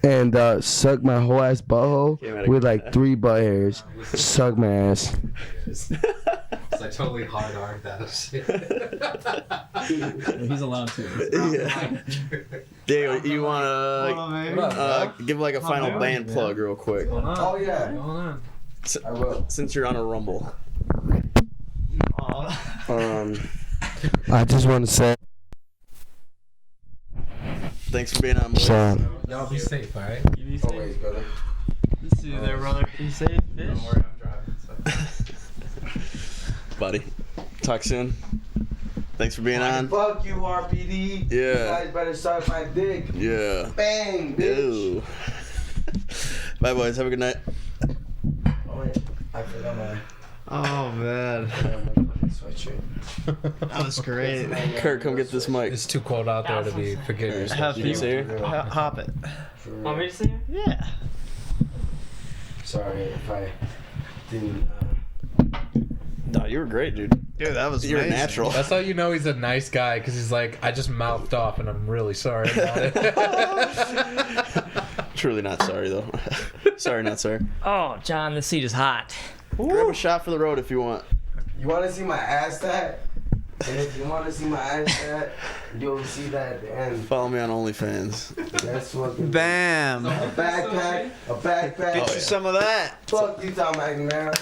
S1: And suck my whole ass butthole with like 3 butt hairs. Suck my ass.
S5: It's like totally hard art that shit.
S3: He's allowed to.
S2: Yeah. Dave, you wanna
S5: What up,
S2: give like a final
S4: doing,
S2: band plug real quick?
S5: What's going on?
S1: Oh, yeah.
S5: What's going on?
S1: I will.
S2: Since you're on a rumble.
S1: I just want to say,
S2: Thanks for being on, boys.
S1: Sham.
S5: Y'all be safe, alright?
S6: You be safe.
S1: Always, brother.
S4: See you there, brother.
S6: You safe,
S5: Don't
S6: fish?
S5: worry, I'm driving. So.
S2: Buddy. Talk soon. Thanks for being on.
S1: Fuck you, RPD.
S2: Yeah.
S1: You guys better suck my dick.
S2: Yeah.
S1: Bang, bitch.
S2: Ew. Bye, boys. Have a good night.
S1: Oh, wait. I forgot my
S4: Oh, man.
S1: sweatshirt.
S4: That was great.
S2: Kurt, come get this mic.
S5: It's too cold out there to be forgetting yourself.
S4: Have
S2: You can see her?
S4: hop it.
S6: Want me to see her?
S4: Yeah.
S1: Sorry if I didn't.
S2: No, you were great, dude.
S4: Dude, that was
S2: You're
S4: amazing.
S2: natural.
S5: That's how you know he's a nice guy, because he's like, I just mouthed off and I'm really sorry about it.
S2: Truly not sorry, though. Sorry, not sorry.
S6: Oh, John, the seat is hot.
S2: Grab a shot for the road if you want.
S1: You want to see my ass tat? And if you want to see my ass tat, you'll see that at the end.
S2: Follow me on OnlyFans.
S1: That's fucking.
S4: Bam.
S1: A backpack. A backpack.
S4: Get you some of that.
S1: Fuck you, Tom McNamara.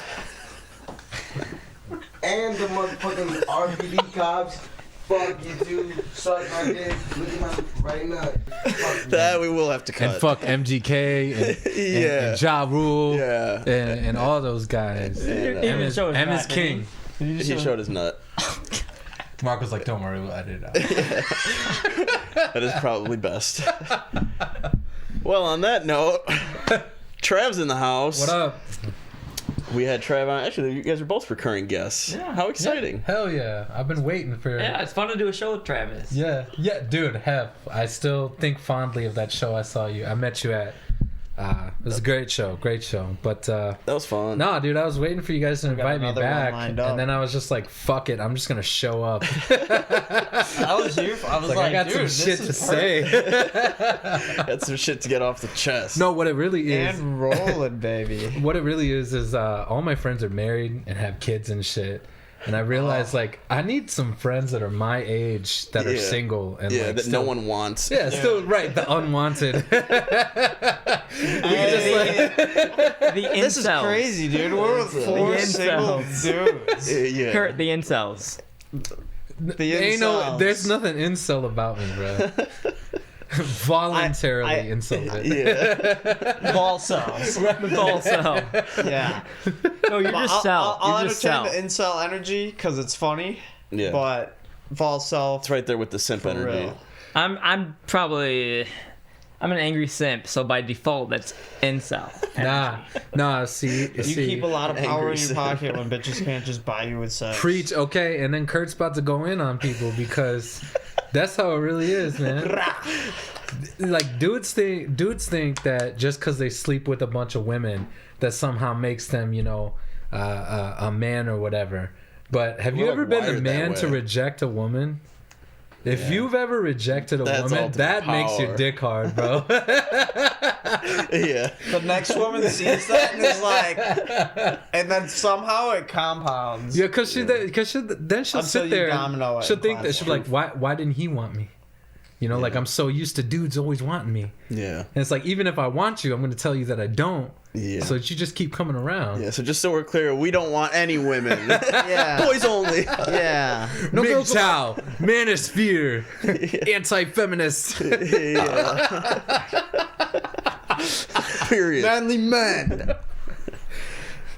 S1: And the motherfucking RPD cops. Fuck you, dude. Suck my dick. Look at my right nut. Fuck
S2: That we will have to cut.
S5: And fuck MGK and,
S2: Yeah.
S5: and Ja Rule
S2: Yeah.
S5: and all those guys.
S2: And,
S6: Even
S5: M is,
S6: show his
S5: M is
S6: nut, didn't
S5: king.
S2: he showed his nut.
S5: Marco's like, don't worry, we'll edit it out.
S2: That is probably best. Well, on that note, Trav's in the house.
S5: What up?
S2: We had Trav on. Actually, you guys are both recurring guests.
S6: Yeah.
S2: How exciting.
S5: Hell yeah. I've been waiting for...
S6: Yeah, it's fun to do a show with Travis.
S5: Yeah, dude, Heff. I still think fondly of that show I saw you. I met you at. It was a great show. But
S2: That was fun.
S5: no, dude, I was waiting for you guys to invite me
S4: another one
S5: back,
S4: lined up.
S5: and then I was just like, "Fuck it, I'm just gonna show up."
S4: I was here. I was
S5: Like, I got some shit to say.
S2: Had some shit to get off the chest.
S5: No, what it really is,
S4: And rolling, baby.
S5: what it really is all my friends are married and have kids and shit. And I realized, like, I need some friends that are my age that are
S2: Yeah.
S5: single and
S2: Yeah,
S5: like
S2: that
S5: still,
S2: no one wants.
S5: Yeah, still right, the unwanted. We can just like,
S6: The incels.
S4: This is crazy, dude. We're with four
S6: The
S4: single
S6: incels.
S4: dudes.
S2: Yeah.
S6: Kurt, the incels.
S5: ain't no, there's nothing incel about me, bro. Voluntarily
S4: I-
S5: insulted.
S2: Yeah.
S4: Ball cells.
S6: Ball cell.
S4: Yeah.
S6: No, you're just cell.
S4: I'll
S6: You're just
S4: entertain
S6: cell.
S4: the incel energy because it's funny.
S2: Yeah.
S4: But Vol cell.
S2: It's right there with the simp
S4: For
S2: energy.
S4: real.
S6: I'm an angry simp, so by default that's incel.
S5: Nah, see,
S4: You keep a lot of
S2: Angry
S4: power in your
S2: simp.
S4: pocket when bitches can't just buy you with sex.
S5: preach, okay, and then Kurt's about to go in on people because that's how it really is, man. Like dudes think that just because they sleep with a bunch of women, that somehow makes them, a man or whatever. But have you
S2: We're,
S5: ever
S2: like,
S5: been a
S2: wired that
S5: man to
S2: way.
S5: reject a woman? If you've ever rejected a
S2: That's
S5: woman,
S2: ultimate
S5: that makes your
S2: power.
S5: dick hard, bro.
S2: Yeah.
S4: The next woman sees that and is like, and then somehow it compounds.
S5: Yeah, cause then she'll
S4: Until
S5: sit
S4: you
S5: there.
S4: domino it
S5: She'll
S4: in
S5: think that
S4: class.
S5: she'll be like, why didn't he want me? Like I'm so used to dudes always wanting me,
S2: Yeah.
S5: and it's like even if I want you, I'm going to tell you that I don't,
S2: Yeah.
S5: so that you just keep coming around.
S2: Yeah, so just so we're clear, we don't want any women.
S4: Yeah.
S2: Boys only.
S4: Yeah.
S5: No MGTOW, manosphere, anti-feminist.
S2: Yeah. Period.
S4: Manly men.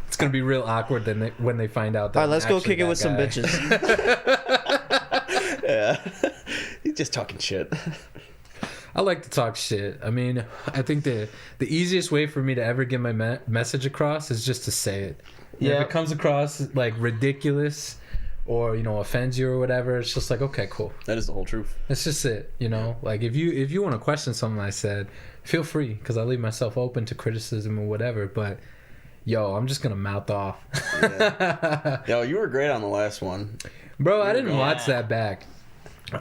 S5: It's gonna be real awkward then when they find out that.
S4: All right, let's go
S5: actually
S4: kick it
S5: that
S4: with some
S5: guy.
S4: bitches.
S2: Yeah. He's just talking shit.
S5: I like to talk shit. I mean, I think the easiest way for me to ever get my message across is just to say it. And
S4: Yeah.
S5: If it comes across like ridiculous or offends you or whatever, it's just like, okay, cool.
S2: That is the whole truth.
S5: That's just it. Like if you want to question something I said, feel free, because I leave myself open to criticism or whatever. But I'm just gonna mouth off.
S2: Yeah. Yo, you were great on the last one.
S5: Bro, I didn't watch that back.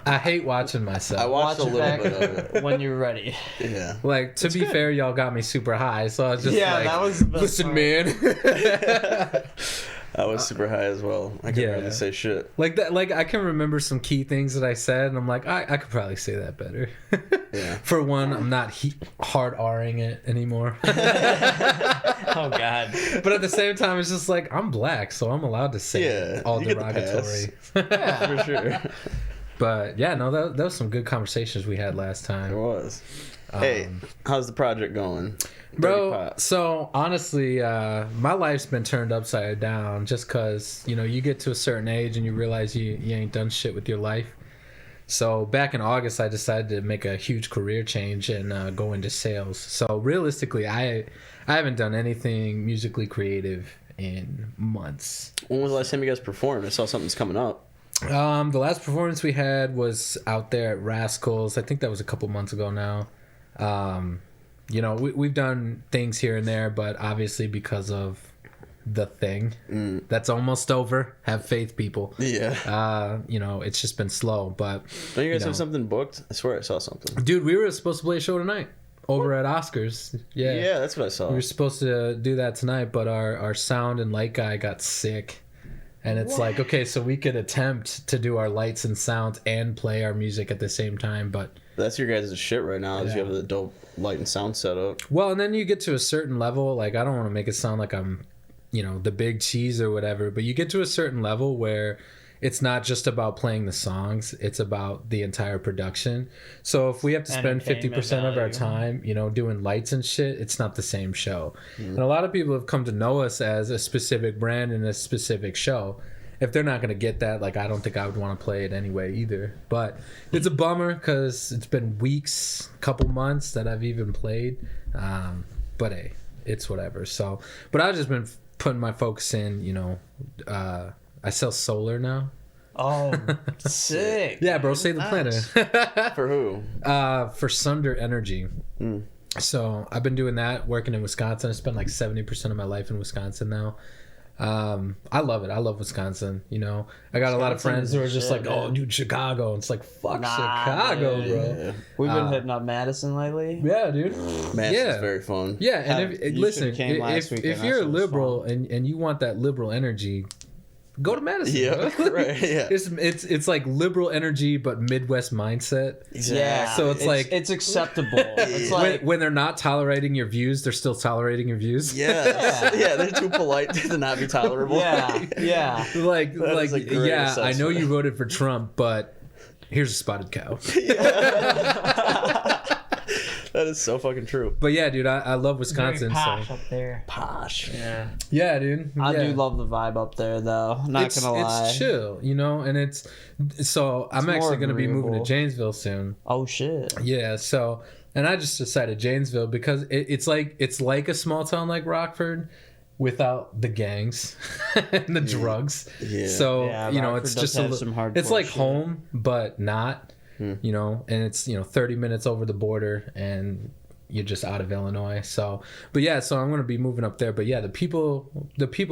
S5: I hate watching myself.
S2: I watched
S4: Watch
S2: a
S4: it
S2: little
S4: back
S2: bit of it.
S4: when you're ready.
S2: Yeah.
S5: Like, to be fair, y'all got me super high, so I was just
S4: Yeah,
S5: like,
S4: that was the best
S5: listen,
S4: part.
S5: man.
S2: I was super high as well. I couldn't
S5: Yeah.
S2: really say shit.
S5: Like that. Like I can remember some key things that I said, and I'm like, I could probably say that better.
S2: Yeah.
S5: For one, I'm not hard R-ing it anymore.
S6: Oh God.
S5: But at the same time, it's just like I'm black, so I'm allowed to say
S2: Yeah,
S5: all
S2: you get the pass.
S5: derogatory.
S2: For sure.
S5: But yeah, no, that was some good conversations we had last time.
S2: There was. Hey, how's the project going? Dirty
S5: Bro,
S2: Pot.
S5: so honestly, my life's been turned upside down just because, you get to a certain age and you realize you ain't done shit with your life. So back in August, I decided to make a huge career change and go into sales. So realistically, I haven't done anything musically creative in months.
S2: When was the last time you guys performed? I saw something's coming up.
S5: The last performance we had was out there at Rascals. I think that was a couple months ago now. You know, we've done things here and there, but obviously because of the thing that's almost over. Have faith, people.
S2: Yeah.
S5: You know, it's just been slow, but
S2: Don't you guys have something booked? I swear I saw something.
S5: dude, we were supposed to play a show tonight over at Oscars.
S2: Yeah, that's what I saw.
S5: We were supposed to do that tonight, but our sound and light guy got sick. And it's like, okay, so we could attempt to do our lights and sounds and play our music at the same time, but
S2: That's your guys' shit right now, is you have the dope light and sound setup.
S5: well, and then you get to a certain level, like I don't want to make it sound like I'm, you know, the big cheese or whatever, but you get to a certain level where it's not just about playing the songs, it's about the entire production. So if we have to spend 50% of our time, you know, doing lights and shit, it's not the same show. And a lot of people have come to know us as a specific brand and a specific show. If they're not going to get that, like, I don't think I would want to play it anyway either. But it's a bummer because it's been weeks, couple months that I've even played. But hey, it's whatever. So, but I've just been putting my focus in, you know, I sell solar now.
S6: Oh, sick.
S5: Yeah, bro, save the planet.
S2: For who?
S5: For Sunder Energy. So I've been doing that, working in Wisconsin. I spent like 70% of my life in Wisconsin now. I love it. I love Wisconsin. You know, I got a lot of friends who are just like, "Oh, dude, Chicago." And it's like, "Fuck Chicago,
S6: dude.
S5: bro."
S2: Yeah.
S6: We've been hitting up Madison lately.
S5: Yeah, dude.
S2: Man,
S5: Yeah.
S2: it's very fun.
S5: Yeah, and
S6: You
S5: if listen,
S6: should've came last
S5: if
S6: weekend.
S5: you're a
S6: That shit was
S5: liberal and you want that liberal energy, go to Madison.
S2: Yeah,
S5: bro.
S2: right, yeah.
S5: It's like liberal energy but Midwest mindset.
S6: Yeah.
S5: So it's like-
S6: it's acceptable. It's like
S5: When they're not tolerating your views, they're still tolerating your views.
S2: Yes. Yeah, they're too polite to not be tolerable.
S6: yeah.
S5: like
S2: That is a great
S5: yeah, I know
S2: assessment.
S5: you voted for Trump, but here's a spotted cow.
S2: That is so fucking true.
S5: But yeah, dude, I love Wisconsin.
S6: Posh
S5: So
S6: up there.
S2: Posh.
S6: Yeah.
S5: yeah, dude.
S6: I
S5: yeah.
S6: do love the vibe up there, though. Not gonna lie.
S5: It's chill, you know, and it's so I'm
S6: It's more
S5: actually going to be moving to
S6: agreeable.
S5: Janesville soon.
S6: Oh shit.
S5: Yeah, so and I just decided Janesville because it's like a small town like Rockford without the gangs and the drugs.
S2: Yeah.
S5: So
S6: Yeah,
S5: you know,
S6: Rockford
S5: it's
S6: does
S5: just
S6: have some hardcore
S5: it's like
S6: shit.
S5: home, but not. You know, and it's 30 minutes over the border, and you're just out of Illinois. So, but yeah, so I'm gonna be moving up there. But yeah, the people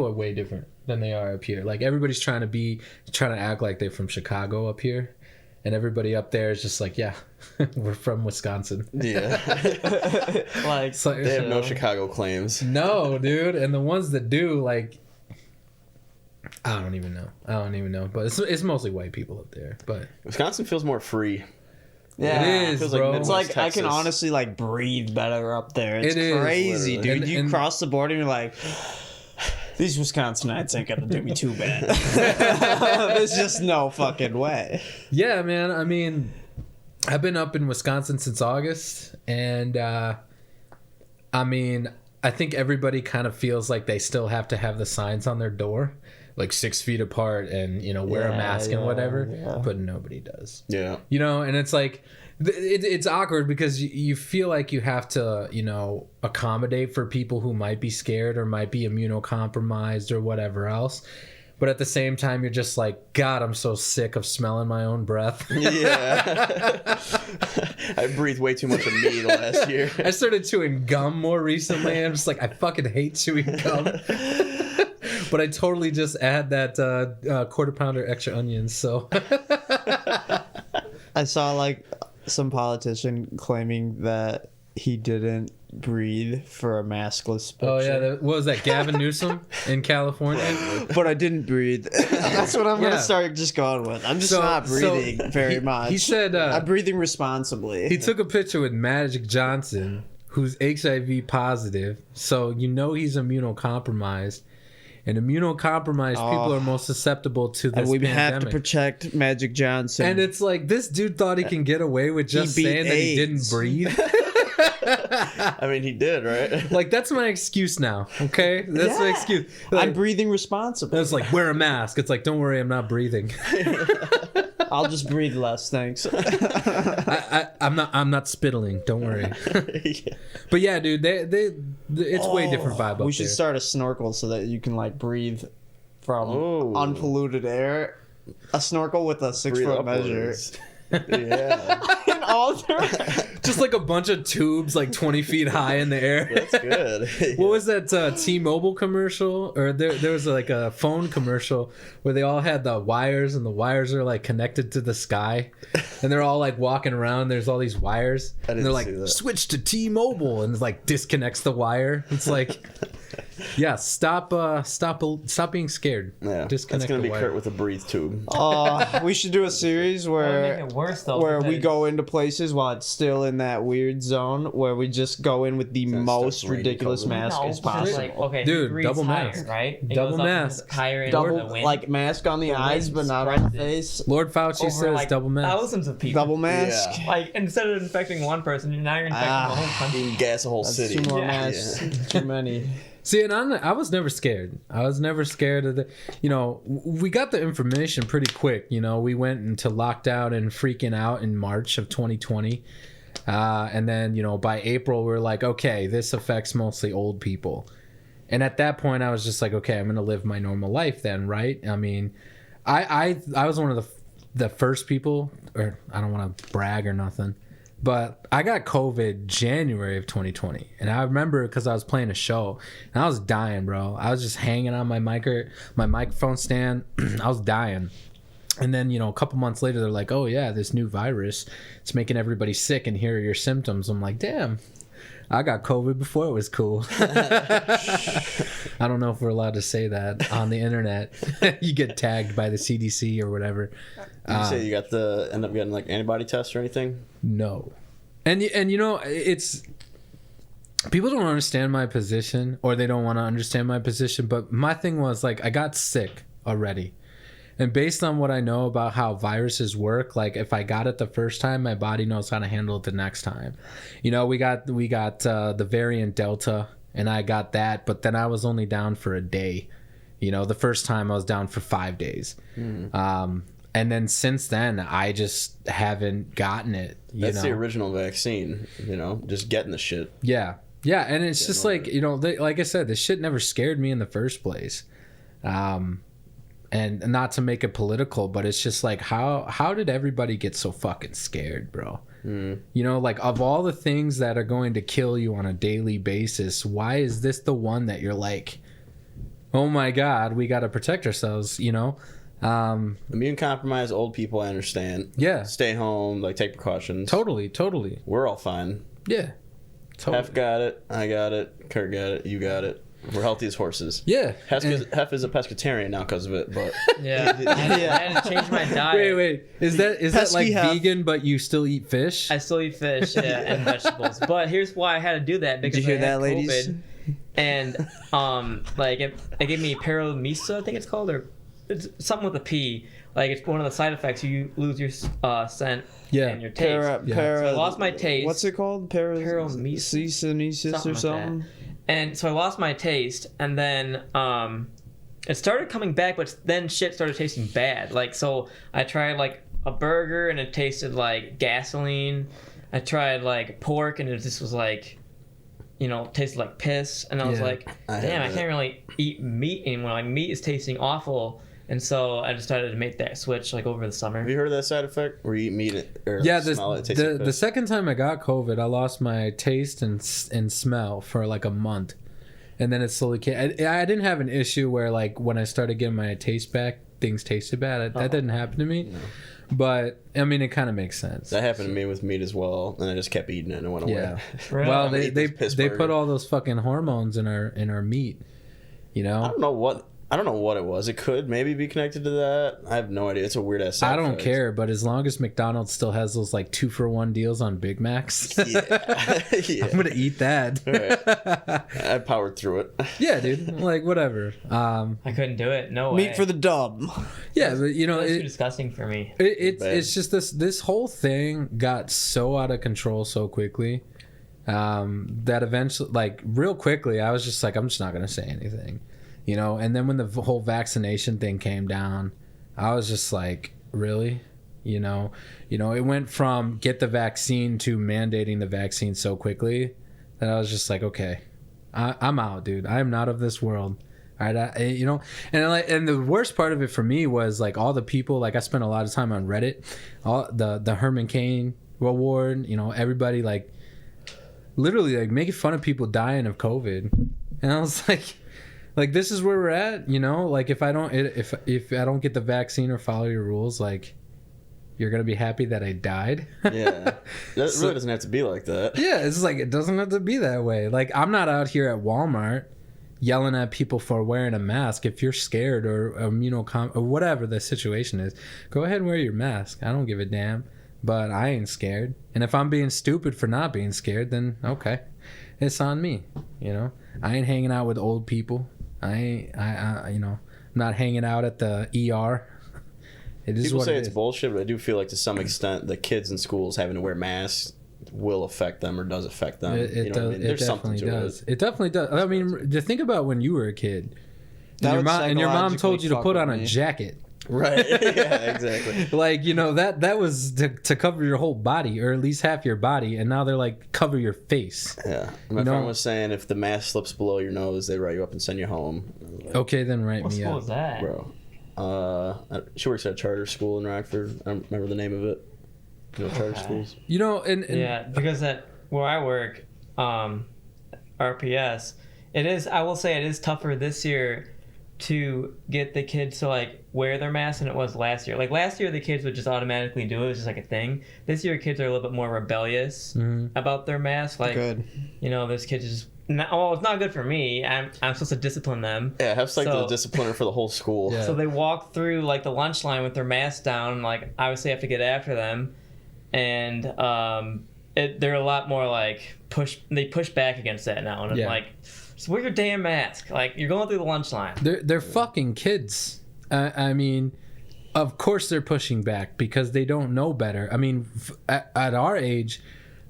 S5: are way different than they are up here. Like everybody's trying to act like they're from Chicago up here, and everybody up there is just like, yeah, we're from Wisconsin.
S2: Yeah.
S6: Like
S5: So,
S2: They have no Chicago claims.
S5: no, dude, and the ones that do, like, I don't even know. But it's mostly white people up there. But
S2: Wisconsin feels more free.
S6: yeah.
S5: it is,
S2: feels like
S5: bro.
S6: It's
S2: Midwest
S6: like I can
S2: Texas.
S6: honestly like breathe better up there. It's
S5: It is,
S6: crazy,
S2: literally.
S6: dude. You
S5: And-
S6: cross the border and you're like, these Wisconsinites ain't gonna do me too bad. There's just no fucking way.
S5: Yeah, man. I mean, I've been up in Wisconsin since August, and I mean, I think everybody kind of feels like they still have to have the signs on their door, like 6 feet apart, and wear a
S6: Yeah,
S5: mask and
S6: yeah,
S5: whatever.
S6: yeah.
S5: But nobody does.
S2: Yeah.
S5: And it's like it's awkward because you feel like you have to accommodate for people who might be scared or might be immunocompromised or whatever else. But at the same time, you're just like, God, I'm so sick of smelling my own breath.
S2: Yeah. I breathed way too much of meat last year.
S5: I started chewing gum more recently, and I'm just like, I fucking hate chewing gum. But I totally just add that quarter pounder extra onions. So
S6: I saw like some politician claiming that he didn't breathe for a maskless picture.
S5: oh yeah, what was that, Gavin Newsom in California?
S6: But I didn't breathe. That's what I'm
S5: Yeah.
S6: gonna start just going with. I'm just
S5: So-
S6: not breathing
S5: so
S6: very much.
S5: he said
S6: I'm breathing responsibly.
S5: he took a picture with Magic Johnson, who's HIV positive, so he's immunocompromised. And immunocompromised people are most susceptible to this
S6: and we
S5: pandemic.
S6: have to protect Magic Johnson.
S5: And it's like, this dude thought he can get away with just
S6: beat
S5: saying that he didn't
S6: AIDS.
S5: breathe.
S2: I mean, he did, right?
S5: Like, that's my excuse now, okay? That's my excuse.
S6: I'm
S5: Like,
S6: breathing responsibly.
S5: it's like, wear a mask. It's like, don't worry, I'm not breathing.
S6: I'll just breathe less, thanks.
S5: I'm not spittling. Don't worry.
S2: Yeah.
S5: But yeah, dude, it's way different vibe up
S6: We should
S5: there.
S6: start a snorkel so that you can like breathe from
S2: Oh.
S6: unpolluted air.
S4: a snorkel with a 6
S2: Breathe
S4: foot measure.
S2: upwards. Yeah,
S4: And all through.
S5: Just like a bunch of tubes like 20 feet high in the air.
S2: that's good.
S5: What was that T-Mobile commercial? Or there was like a phone commercial where they all had the wires and the wires are like connected to the sky. And they're all like walking around. There's all these wires.
S2: I
S5: And
S2: didn't
S5: they're like,
S2: see that.
S5: switch to T-Mobile. And it's like disconnects the wire. It's like, yeah, stop being scared.
S2: Yeah, that's
S5: Disconnect
S2: gonna
S5: the
S2: be
S5: wire.
S2: Kurt with a breathe tube.
S4: We should do a series
S6: That would
S4: where
S6: make it worse though.
S4: where we
S6: because-
S4: go into places while it's still in that weird zone where we just go in with the
S2: That
S4: most
S2: stuff's raining
S4: ridiculous
S2: cover.
S4: mask
S6: No,
S4: as
S6: because,
S4: possible.
S6: like, okay,
S5: Dude,
S6: it breathes
S5: double
S6: higher,
S5: mask.
S6: right? It
S5: Double
S6: goes up
S5: mask.
S6: higher into the
S4: Double
S6: wind.
S4: like mask on the
S6: The
S4: eyes,
S6: wind
S4: but not on the
S6: spreads it.
S4: face.
S5: Lord Fauci
S6: over,
S5: says
S6: like,
S5: double mask.
S6: thousands of people.
S4: Double mask.
S2: Yeah.
S6: Like instead of infecting one person, now you're infecting the whole country.
S2: You can gas a whole
S4: That's
S2: city.
S4: too more
S6: Yeah.
S4: masks. Too many.
S5: See, and I was never scared. I was never scared of the, we got the information pretty quick. We went into lockdown and freaking out in March of 2020. And then, by April, we were like, okay, this affects mostly old people. And at that point, I was just like, okay, I'm going to live my normal life then, right? I mean, I was one of the first people, or I don't want to brag or nothing, but I got COVID January of 2020. And I remember because I was playing a show and I was dying, bro. I was just hanging on my microphone stand. I was dying. And then, a couple months later, they're like, oh, yeah, this new virus, it's making everybody sick. And here are your symptoms. I'm like, damn, I got COVID before it was cool. I don't know if we're allowed to say that on the internet. You get tagged by the CDC or whatever.
S2: Did you say you end up getting like antibody tests or anything?
S5: No. And it's people don't understand my position, or they don't want to understand my position, but my thing was like I got sick already. And based on what I know about how viruses work, like if I got it the first time, my body knows how to handle it the next time. We got the variant Delta, and I got that, but then I was only down for a day. The first time I was down for 5 days. And then since then, I just haven't gotten it.
S2: That's the original vaccine, just getting the shit.
S5: Yeah. Yeah. And it's just like, like I said, this shit never scared me in the first place. And not to make it political, but it's just like, how did everybody get so fucking scared, bro? Like of all the things that are going to kill you on a daily basis, why is this the one that you're like, oh my God, we got to protect ourselves,
S2: Immune compromised old people, I understand.
S5: Yeah.
S2: Stay home, like take precautions.
S5: Totally.
S2: We're all fine.
S5: Yeah. Totally.
S2: Hef got it. I got it. Kurt got it. You got it. We're healthy as horses.
S5: Yeah.
S2: Hef is a pescatarian now because of it, but
S6: Yeah, I had to change my diet.
S5: Wait. Is that like
S4: Pesky Hef.
S5: vegan, but you still eat fish?
S6: I still eat fish, and vegetables. But here's why I had to do that, because
S4: Did you hear
S6: I had
S4: that, ladies?
S6: COVID, and like it gave me paromisa, I think it's called, or it's something with a P. Like it's one of the side effects. You lose your scent and your taste. So I lost my taste.
S4: What's it called? Paramesis
S6: Something
S4: or
S6: like
S4: something?
S6: that. And so I lost my taste, and then it started coming back, but then shit started tasting bad. Like, so I tried like a burger, and it tasted like gasoline. I tried like pork, and it just was like, tasted like piss. And I was like, damn, I can't really eat meat anymore. Like, meat is tasting awful. And so I decided to make that switch like over the summer.
S2: have you heard of that side effect where you eat meat or
S5: Yeah,
S2: smell it? It tastes like
S5: the
S2: piss?
S5: second time I got COVID, I lost my taste and smell for like a month, and then it slowly came. I didn't have an issue where like when I started getting my taste back, things tasted bad. That didn't happen to me, but I mean it kind of makes sense.
S2: That happened to me with meat as well, and I just kept eating it and it went away.
S5: Yeah.
S6: Really?
S5: Well,
S2: I'm gonna
S5: they
S2: eat this piss
S5: they
S2: burger.
S5: put all those fucking hormones in our meat.
S2: I don't know what it was. It could maybe be connected to that. I have no idea. It's a weird ass.
S5: I don't care, but as long as McDonald's still has those like 2-for-1 deals on Big Macs,
S2: Yeah.
S5: I'm gonna eat that.
S2: Right. I powered through it.
S5: Yeah, dude. Like whatever.
S6: I couldn't do it. No way.
S4: Meat for the dub.
S5: Yeah, but
S6: That's too disgusting for me.
S5: It's just this whole thing got so out of control so quickly that eventually, like real quickly, I was just like, I'm just not gonna say anything, And then when the whole vaccination thing came down, I was just like, really, it went from get the vaccine to mandating the vaccine so quickly that I was just like, okay, I'm out, dude. I am not of this world. All right, you know, and the worst part of it for me was like all the people. Like I spent a lot of time on Reddit, all the Herman Cain award. You know, everybody like literally like making fun of people dying of COVID, and I was like this is where we're at. You know, like if I don't get the vaccine or follow your rules, like you're gonna be happy that I died.
S2: Yeah, that really doesn't have to be like that.
S5: Yeah, it's like it doesn't have to be that way. Like I'm not out here at Walmart yelling at people for wearing a mask. If you're scared or or whatever the situation is, go ahead and wear your mask. I don't give a damn. But I ain't scared. And if I'm being stupid for not being scared, then okay, it's on me. You know, I ain't hanging out with old people. I'm not hanging out at the ER. It is
S2: People
S5: what
S2: say
S5: it
S2: it's
S5: is.
S2: bullshit, but I do feel like to some extent the kids in schools having to wear masks will affect them or does affect them.
S5: It
S2: What I mean? There's something to
S5: does.
S2: it.
S5: It definitely does. I mean, to think about when you were a kid,
S7: That would
S5: and your mom told you to
S7: psychologically
S5: put
S7: fuck
S5: on
S7: with
S5: a
S7: me.
S5: jacket.
S2: Right. Yeah, exactly.
S5: Like, you know, that was to cover your whole body or at least half your body, and now they're like cover your face.
S2: Yeah. My friend was saying if the mask slips below your nose, they write you up and send you home. Like,
S5: Okay, then write
S6: What
S5: me
S6: school
S5: up.
S6: was that?
S2: bro. She works at a charter school in Rockford. I don't remember the name of it. You know, charter schools.
S5: You know, and
S6: Yeah, because at where I work, RPS, I will say it is tougher this year to get the kids to like wear their masks than it was last year. Like last year the kids would just automatically do it. It was just like a thing. This year kids are a little bit more rebellious about their masks. Like,
S7: Good.
S6: you know, those kids just it's not good for me. I'm supposed to discipline them.
S2: Yeah, Hef's like the
S6: So-
S2: discipliner for the whole school.
S5: Yeah.
S6: So they walk through like the lunch line with their masks down. Like obviously have to get after them, and they're a lot more like they push back against that now, and I'm
S5: Yeah.
S6: like, so wear your damn mask. Like you're going through the lunch line.
S5: they're fucking kids. I mean, of course they're pushing back because they don't know better. I mean, at our age,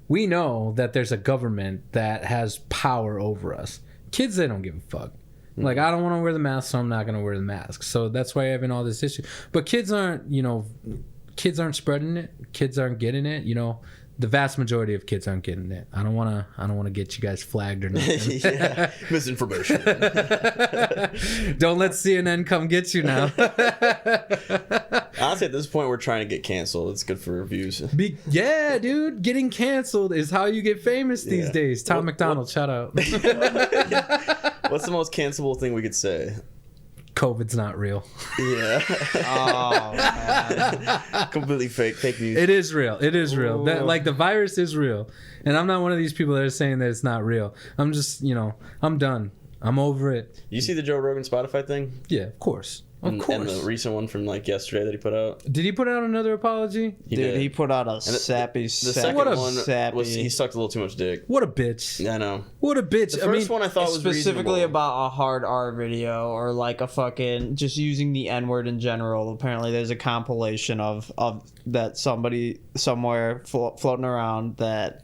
S5: we know that there's a government that has power over us. Kids, they don't give a fuck. Like, I don't want to wear the mask, so I'm not going to wear the mask. So that's why you're having all this issue. But kids aren't spreading it. Kids aren't getting it. You know, the vast majority of kids aren't getting it. I don't want to get you guys flagged or nothing.
S2: Yeah, misinformation.
S5: Don't let CNN come get you now.
S2: Honestly, at this point, we're trying to get canceled. It's good for reviews.
S5: Yeah, dude, getting canceled is how you get famous these
S2: Yeah.
S5: days. Tom McDonald, shout out.
S2: What's the most cancelable thing we could say?
S5: COVID's not real.
S2: Yeah.
S7: Oh, man.
S2: Completely fake news.
S5: It is real. It is real. That, like, the virus is real. And I'm not one of these people that are saying that it's not real. I'm just, I'm done. I'm over it.
S2: You see the Joe Rogan Spotify thing?
S5: Yeah, of course. Of
S2: And
S5: course.
S2: the recent one from like yesterday that he put out?
S5: Did he put out another apology?
S2: He
S7: Dude,
S2: did.
S7: he put out a
S2: the
S7: sappy,
S2: second
S5: What a
S2: one
S7: sappy.
S2: was he sucked a little too much dick.
S5: What a bitch.
S2: I know.
S5: What a bitch.
S2: The first one I thought was
S7: specifically
S2: reasonable.
S7: about a hard R video or like a fucking just using the N word in general. Apparently, there's a compilation of that somebody somewhere floating around that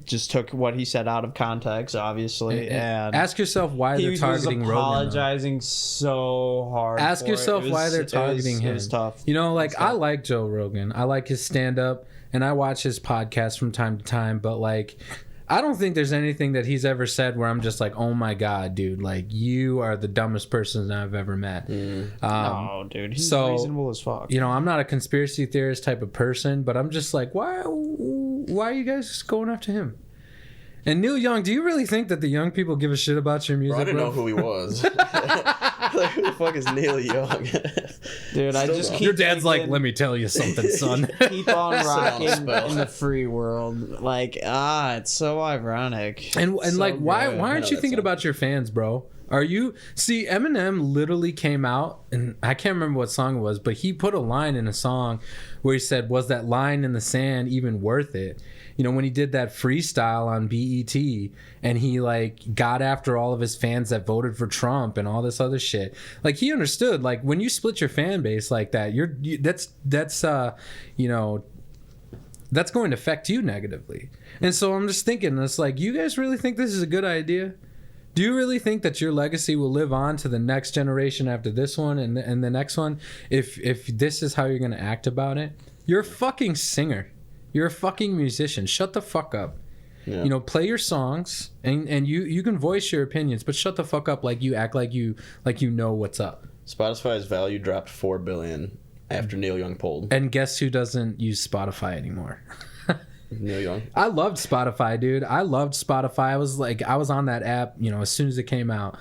S7: just took what he said out of context, obviously, and
S5: ask yourself why
S7: he
S5: they're
S7: was
S5: targeting Rogan. though.
S7: apologizing so hard.
S5: Ask
S7: for it.
S5: yourself
S7: It
S5: why
S7: was-
S5: they're targeting him.
S7: It was tough.
S5: You know, like, I like Joe Rogan. I like his stand-up, and I watch his podcast from time to time, but, like, I don't think there's anything that he's ever said where I'm just like, oh my God, dude, like, you are the dumbest person I've ever met.
S7: No, dude, he's
S5: so,
S7: reasonable as fuck.
S5: You know, I'm not a conspiracy theorist type of person, but I'm just like, why are you guys going after him? And Neil Young, do you really think that the young people give a shit about your music?
S2: Bro, I didn't
S5: bro?
S2: know who he was. Like, who the fuck is Neil Young?
S7: Dude, I
S2: Still
S7: just
S2: don't.
S7: keep
S5: Your dad's like,
S7: thinking,
S5: let me tell you something, son.
S7: keep on rocking
S2: spell.
S7: in the free world. Like, it's so ironic.
S5: And
S7: So
S5: like, why
S7: good.
S5: aren't
S2: know
S5: you
S2: that
S5: thinking
S2: song.
S5: about your fans, bro? Are you see Eminem literally came out, and I can't remember what song it was, but he put a line in a song where he said, "Was that line in the sand even worth it?" You know, when he did that freestyle on BET, and he like got after all of his fans that voted for Trump and all this other shit. Like, he understood, like, when you split your fan base like that, that's going to affect you negatively. And so I'm just thinking, it's like, you guys really think this is a good idea? Do you really think that your legacy will live on to the next generation after this one and the next one if this is how you're going to act about it? You're a fucking singer. You're a fucking musician. Shut the fuck up.
S2: Yeah.
S5: You know, play your songs and you can voice your opinions, but shut the fuck up like you act like you know what's up.
S2: Spotify's value dropped $4 billion after Neil Young pulled.
S5: And guess who doesn't use Spotify anymore?
S2: Neil Young.
S5: I loved Spotify, dude. I loved Spotify. I was on that app, you know, as soon as it came out.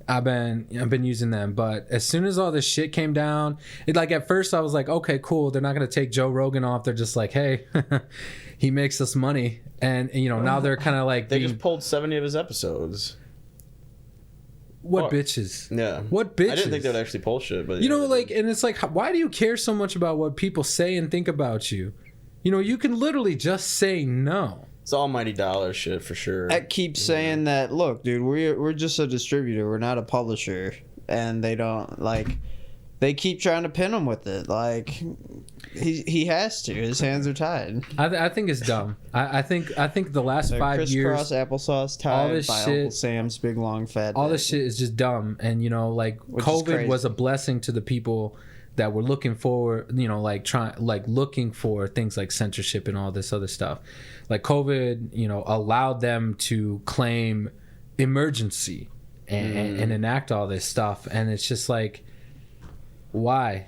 S5: I've been using them, but as soon as all this shit came down, at first I was like, okay, cool. They're not gonna take Joe Rogan off. They're just like, hey, he makes us money, and you know now they're kind of like
S2: They just pulled 70 of his episodes.
S5: What bitches?
S2: Yeah.
S5: What bitches?
S2: I didn't think they would actually pull shit, but
S5: you know, and it's like, why do you care so much about what people say and think about you? You know, you can literally just say no.
S2: it's almighty dollar shit for sure.
S7: I keep saying that. Look, dude, we're just a distributor. We're not a publisher, and they don't like. They keep trying to pin him with it. Like he has to. His hands are tied.
S5: I think it's dumb. I think the last
S7: They're
S5: 5 years,
S7: crisscross applesauce
S5: all
S7: tied
S5: this
S7: by
S5: shit-
S7: Uncle Sam's big long fat.
S5: all
S7: dick.
S5: this shit is just dumb. And you know, like
S7: Which is
S5: COVID
S7: crazy.
S5: was a blessing to the people that were looking for, you know, looking for things like censorship and all this other stuff. Like COVID, you know, allowed them to claim emergency and enact all this stuff. And it's just like, why?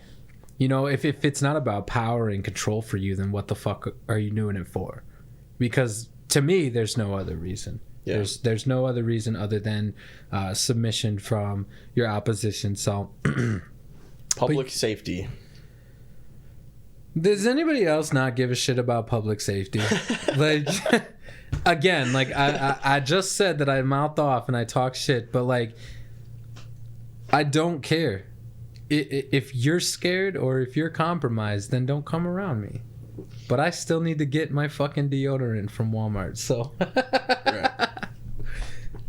S5: You know, if it's not about power and control for you, then what the fuck are you doing it for? Because to me, there's no other reason.
S2: Yeah.
S5: There's no other reason other than submission from your opposition. So,
S2: Public safety.
S5: does anybody else not give a shit about public safety? Like, again, like I just said that I mouth off and I talk shit, but like, I don't care. If you're scared or if you're compromised, then don't come around me. But I still need to get my fucking deodorant from Walmart. So
S2: Right.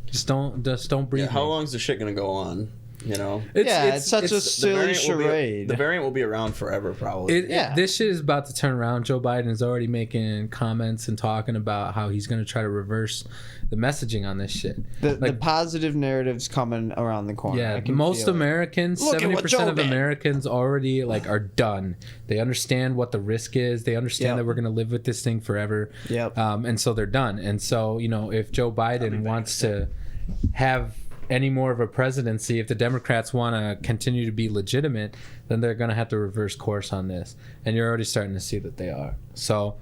S5: just don't breathe.
S2: Yeah, how
S5: me.
S2: long is the shit gonna go on? You know,
S7: It's such a silly
S2: variant will be-
S7: charade.
S2: the variant will be around forever, probably.
S5: This shit is about to turn around. Joe Biden is already making comments and talking about how he's going to try to reverse the messaging on this shit.
S7: The positive narrative's coming around the corner.
S5: Yeah,
S7: I can
S5: most
S7: feel it.
S5: Americans,
S7: Look at what
S5: 70%
S7: Joe
S5: of
S7: did.
S5: Americans already like are done. They understand what the risk is. They understand
S7: Yep.
S5: that we're going to live with this thing forever.
S7: Yep.
S5: And so they're done. And so, you know, if Joe Biden wants to have any more of a presidency, if the Democrats want to continue to be legitimate, then they're going to have to reverse course on this. And you're already starting to see that they are. So,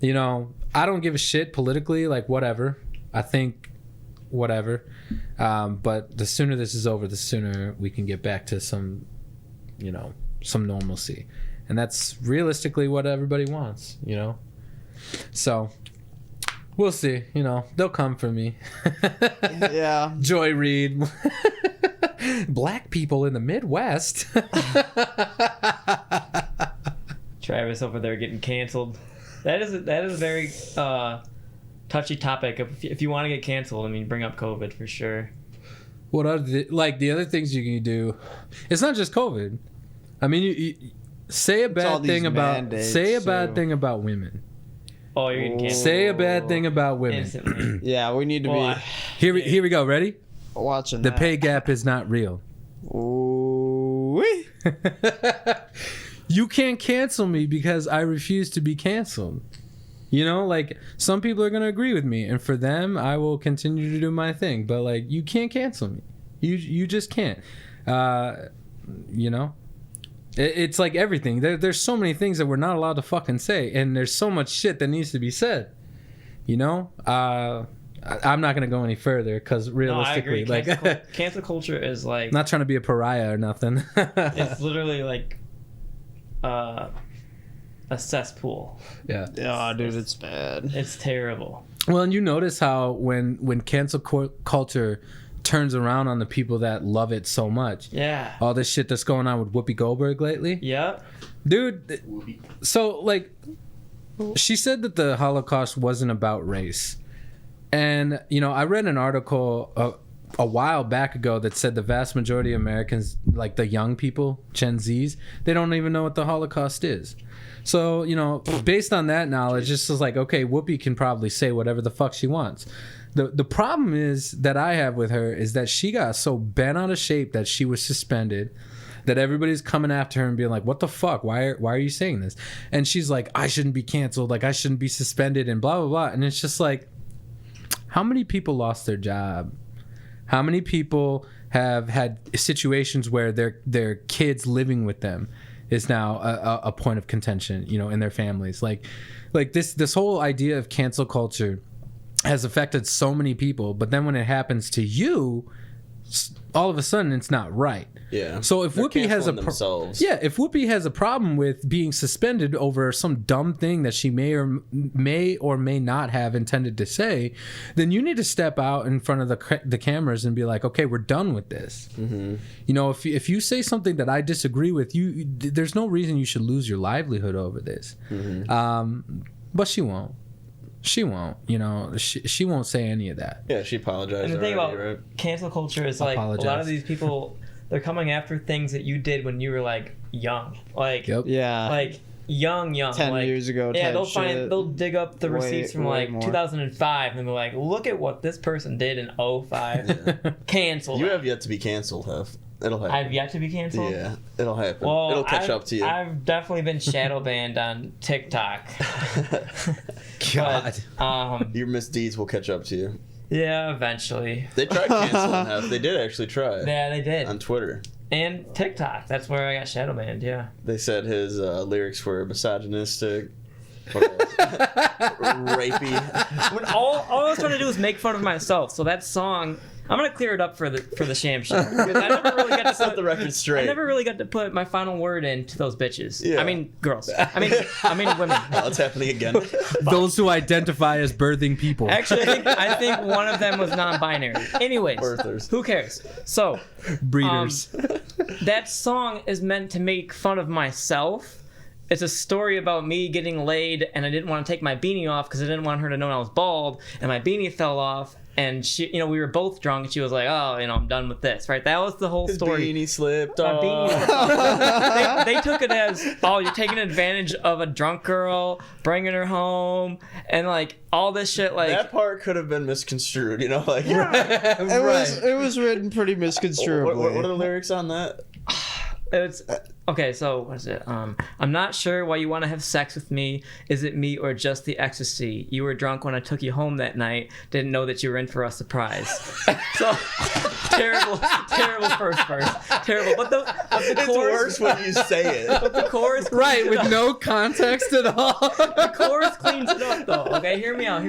S5: you know, I don't give a shit politically, like whatever. I think whatever. But the sooner this is over, the sooner we can get back to some, you know, some normalcy. And that's realistically what everybody wants, you know? So we'll see, you know, they'll come for me.
S7: Yeah.
S5: Joy Reid. Black people in the Midwest.
S6: Travis over there getting canceled. That is a very touchy topic. If you want to get canceled, I mean, bring up COVID for sure.
S5: What are the other things you can do? It's not just COVID. I mean, you say a
S7: all
S5: bad
S7: these
S5: thing about
S7: mandates,
S5: bad
S7: too.
S5: thing about women.
S6: Oh, you're getting canceled
S5: Say a bad thing about women.
S6: instantly.
S7: Yeah, we need to
S6: Well,
S7: be
S5: Here we go. Ready?
S7: watching
S5: The
S7: that.
S5: pay gap is not real.
S7: Ooh-wee.
S5: You can't cancel me because I refuse to be canceled. You know, like some people are gonna agree with me, and for them, I will continue to do my thing. But like, you can't cancel me. You just can't. You know, it's like everything. There's so many things that we're not allowed to fucking say, and there's so much shit that needs to be said. You know, I'm not gonna go any further because realistically,
S6: no, I agree.
S5: like,
S6: Cancel culture is like
S5: not trying to be a pariah or nothing.
S6: it's literally like a cesspool.
S5: Yeah.
S7: Yeah, dude, it's bad.
S6: It's terrible.
S5: Well, and you notice how when cancel culture turns around on the people that love it so much.
S6: Yeah.
S5: All this shit that's going on with Whoopi Goldberg lately.
S6: Yep.
S5: Dude, so like she said that the Holocaust wasn't about race. And, you know, I read an article a while back ago that said the vast majority of Americans, like the young people, Gen Zs, they don't even know what the Holocaust is. So, you know, based on that knowledge, it's just like, okay, Whoopi can probably say whatever the fuck she wants. The problem is that I have with her is that she got so bent out of shape that she was suspended, that everybody's coming after her and being like, what the fuck? Why are you saying this? And she's like, I shouldn't be canceled. Like, I shouldn't be suspended and blah, blah, blah. And it's just like, How many people lost their job? How many people have had situations where their kids living with them is now a point of contention, you know, in their families? Like this whole idea of cancel culture has affected so many people, but then when it happens to you, all of a sudden it's not right.
S2: Yeah.
S5: So if Whoopi has if Whoopi has a problem with being suspended over some dumb thing that she may or may not have intended to say, then you need to step out in front of the cameras and be like, okay, we're done with this. Mm-hmm. You know, if you say something that I disagree with, there's no reason you should lose your livelihood over this. Mm-hmm. But she won't. She won't, you know, she won't say any of that.
S2: Yeah, she apologized.
S6: And the thing
S2: already,
S6: about
S2: right?
S6: cancel culture is like a lot of these people, they're coming after things that you did when you were like young, like
S7: Yeah.
S6: like young
S7: 10
S6: like,
S7: years ago
S6: yeah,
S7: type shit.
S6: they'll dig up the receipts from
S7: way
S6: like
S7: more.
S6: 2005 and they're like, look at what this person did in 05. Cancel.
S2: You have yet to be canceled, Heff. It'll happen.
S6: I've yet to be canceled.
S2: Yeah, it'll happen.
S6: Well,
S2: It'll catch up to you.
S6: I've definitely been shadow banned on TikTok.
S5: God.
S6: But,
S2: Your misdeeds will catch up to you.
S6: yeah, eventually.
S2: They tried canceling Heff. They did actually try.
S6: Yeah, they did.
S2: On Twitter.
S6: And TikTok. That's where I got shadow banned, yeah.
S2: They said his lyrics were misogynistic. Rapey.
S6: When all I was trying to do was make fun of myself. So that song, I'm gonna clear it up for the Sham Show. Because I never really got to
S2: Set the record straight.
S6: I never really got to put my final word into those bitches.
S2: Yeah.
S6: I mean girls. I mean women.
S2: Oh, it's happening again.
S5: Those who identify as birthing people.
S6: Actually, I think one of them was non-binary. Anyways,
S2: Birthers.
S6: who cares? So,
S5: Breeders.
S6: that song is meant to make fun of myself. It's a story about me getting laid, and I didn't want to take my beanie off because I didn't want her to know I was bald, and my beanie fell off. And she, you know, we were both drunk, and she was like, "Oh, you know, I'm done with this." Right? That was the whole
S2: His
S6: story.
S2: beanie slipped
S6: My
S2: off.
S6: beanie- they took it as, "Oh, you're taking advantage of a drunk girl, bringing her home, and like all this shit." Like
S2: That part could have been misconstrued, you know? Like,
S7: It was written pretty misconstruably.
S2: what are the lyrics on that?
S6: it's okay. So what is it? I'm not sure why you want to have sex with me. Is it me or just the ecstasy? You were drunk when I took you home that night. Didn't know that you were in for a surprise. So terrible first verse. Terrible. But the
S2: It's
S6: chorus.
S2: worse when you say it.
S6: But the chorus.
S5: Right,
S6: cleans it
S5: with
S6: up.
S5: no context at all.
S6: The chorus cleans it up though. Okay, hear me out.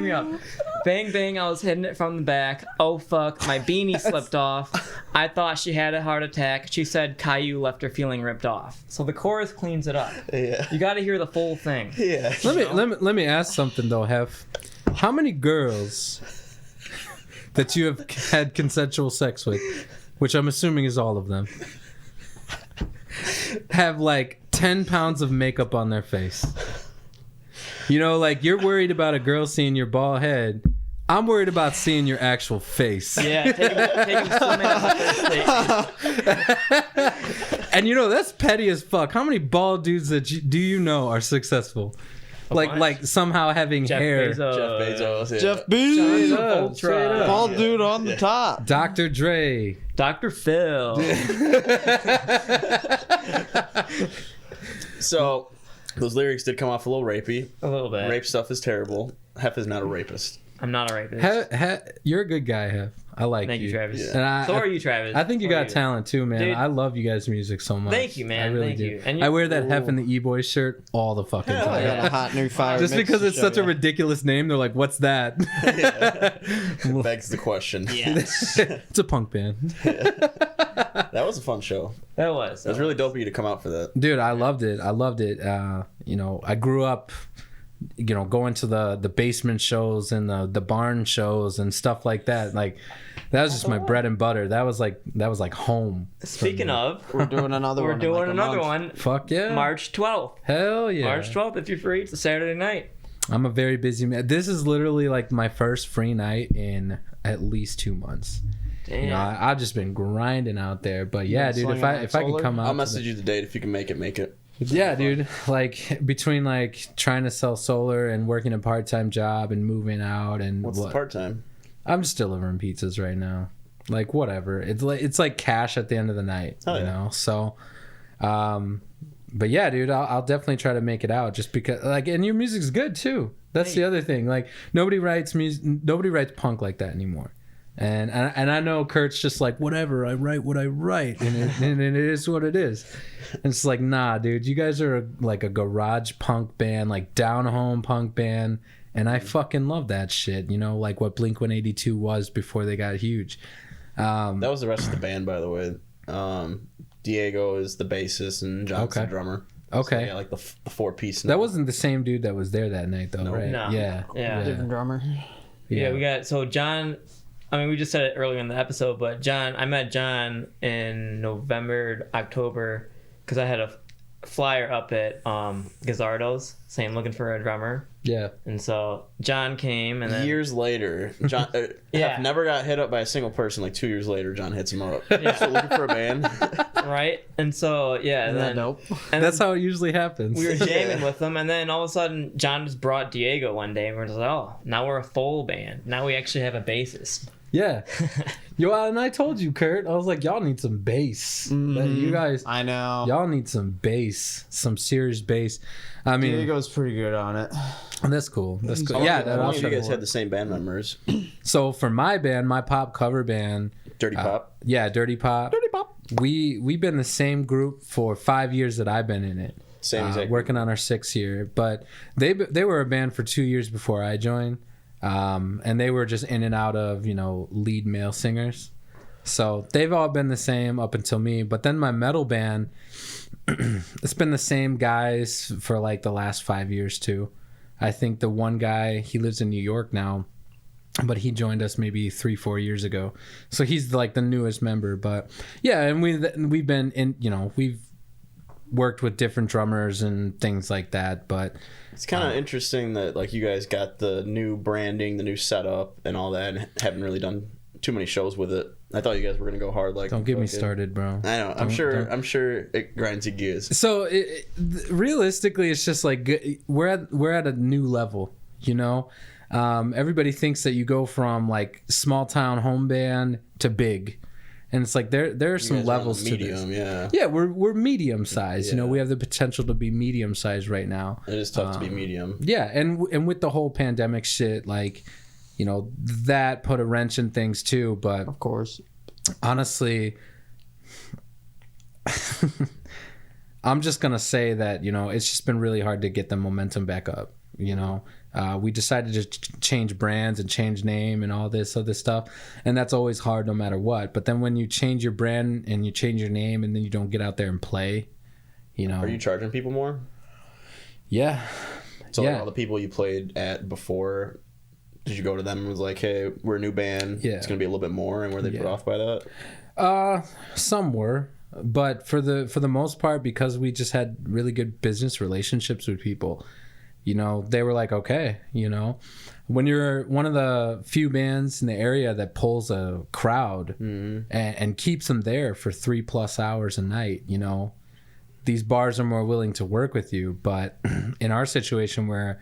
S6: Bang bang, I was hitting it from the back. Oh fuck, my beanie slipped off. I thought she had a heart attack. She said Caillou left her feeling ripped off. So the chorus cleans it up.
S2: Yeah.
S6: You got to hear the full thing.
S2: Yeah.
S5: Let me ask something though, Heff. How many girls that you have had consensual sex with, which I'm assuming is all of them, have like 10 pounds of makeup on their face? You know, like you're worried about a girl seeing your bald head. I'm worried about seeing your actual face.
S6: Yeah, take him swimming on the first date.
S5: And you know, that's petty as fuck. How many bald dudes do you know are successful? Like somehow having
S6: Jeff
S5: hair.
S6: Bezos.
S2: Yeah.
S7: Jeff Bezos.
S6: Ultra.
S7: Bald dude on the top.
S5: Dr. Dre.
S6: Dr. Phil.
S2: So, those lyrics did come off a little rapey.
S6: A little bit.
S2: Rape stuff is terrible. Heff is not a rapist.
S6: I'm not a rapist.
S5: You're a good guy, Heff. I like
S6: Thank you, Travis.
S2: Yeah.
S5: And
S6: So are you, Travis.
S5: I think you
S6: So are
S5: got talent too, man.
S6: Dude.
S5: I love you guys' music so much.
S6: Thank you, man.
S5: I really
S6: Thank
S5: do.
S6: you. And
S5: I wear that Heff and The E-Boys shirt all the fucking
S2: Hell
S5: time.
S7: I got a hot new fire.
S5: Just
S7: mix
S5: because
S7: to
S5: it's
S7: show
S5: such a
S7: ya.
S5: ridiculous name, they're like, "What's that?"
S2: Begs the question.
S6: Yes.
S5: It's a punk band,
S2: That was a fun show.
S6: That was.
S2: It was really dope of you to come out for that.
S5: dude. I loved it. You know, I grew up, you know, going to the basement shows and the barn shows and stuff like that. Like, that was just my bread and butter. That was like home. for
S6: Speaking
S5: me.
S6: of,
S7: We're doing another
S6: we're
S7: one. in
S6: doing
S7: like a
S6: another
S7: month.
S6: one.
S5: Fuck yeah,
S6: March 12th.
S5: hell yeah,
S6: March 12th, if you're free, it's a Saturday night.
S5: I'm a very busy man. This is literally like my first free night in at least 2 months.
S6: Damn.
S5: You know, I've just been grinding out there. But yeah, dude,
S7: slinging
S5: if I could
S7: solar?
S5: come out,
S2: I'll
S5: to
S2: message you the date if you can make it.
S5: yeah, dude. Like between like trying to sell solar and working a part-time job and moving out and
S2: What's the part-time?
S5: I'm just delivering pizzas right now. Like whatever. It's like cash at the end of the night,
S2: Oh,
S5: you
S2: yeah.
S5: know. So, but yeah, dude, I'll definitely try to make it out just because like, and your music's good too. That's the other thing. Like nobody writes music, nobody writes punk like that anymore. And I know Kurt's just like, whatever, I write what I write, and it is what it is. And it's like, nah, dude, you guys are like a garage punk band, like down home punk band, and I fucking love that shit. You know, like what Blink-182 was before they got huge.
S2: That was the rest of the band, by the way. Diego is the bassist and John's the drummer.
S5: Okay.
S2: So, yeah, like the 4-piece.
S5: That wasn't the same dude that was there that night, though,
S2: No.
S5: right?
S6: No.
S5: Yeah.
S7: Different drummer.
S6: Yeah, we got John. I mean, we just said it earlier in the episode, but I met John in November, October, because I had a flyer up at Gazzardo's saying looking for a drummer.
S5: Yeah.
S6: And so John came, and then
S2: years later, John Heff never got hit up by a single person. Like 2 years later, John hits him up. So looking for a band.
S6: right? And so
S7: Isn't that dope?
S6: And
S5: That's how it usually happens.
S6: we were jamming with them, and then all of a sudden, John just brought Diego one day, and we're just like, oh, now we're a full band. Now we actually have a bassist.
S5: Yeah. Yo, and I told you, Kurt, I was like, y'all need some bass. You guys,
S7: I know.
S5: y'all need some bass, some serious bass. I mean,
S7: Diego's pretty good on it.
S5: that's cool. That's cool.
S2: How
S5: Yeah,
S2: long
S5: that
S2: of
S5: also
S2: you guys had the same band members?
S5: So for my band, my pop cover band,
S2: Dirty Pop.
S5: yeah, Dirty Pop.
S7: Dirty Pop.
S5: We've been the same group for 5 years that I've been in it.
S2: Same exact.
S5: Working on our 6th year, but they were a band for 2 years before I joined, and they were just in and out of lead male singers. So they've all been the same up until me. But then my metal band, it's been the same guys for like the last 5 years too. I think the one guy, he lives in New York now, but he joined us maybe 3-4 years ago. So he's like the newest member. But yeah, and we've been in, we've worked with different drummers and things like that. But
S2: It's kind of interesting that like you guys got the new branding, the new setup, and all that, and haven't really done too many shows with it. I thought you guys were gonna go hard. Like,
S5: don't get me started, bro.
S2: I know. I'm sure it grinds your gears.
S5: So realistically, it's just like we're at a new level. Everybody thinks that you go from like small town home band to big, and it's like there are some levels to this.
S2: Yeah.
S5: Yeah, we're medium sized.
S2: Yeah.
S5: We have the potential to be medium sized right now.
S2: It is tough to be medium.
S5: Yeah, and with the whole pandemic shit, like, that put a wrench in things too. But
S7: Of course.
S5: honestly, I'm just gonna say that it's just been really hard to get the momentum back up. We decided to change brands and change name and all this other stuff, and that's always hard no matter what. But then when you change your brand and you change your name and then you don't get out there and play,
S2: Are you charging people more?
S5: Yeah.
S2: So
S5: Yeah.
S2: like all the people you played at before, did you go to them and was like, hey, we're a new band,
S5: Yeah.
S2: it's gonna be a little bit more, and were they put
S5: Yeah.
S2: off by that?
S5: Some were, but for the most part, because we just had really good business relationships with people, they were like, okay, when you're one of the few bands in the area that pulls a crowd and keeps them there for 3+ hours a night, these bars are more willing to work with you. But in our situation where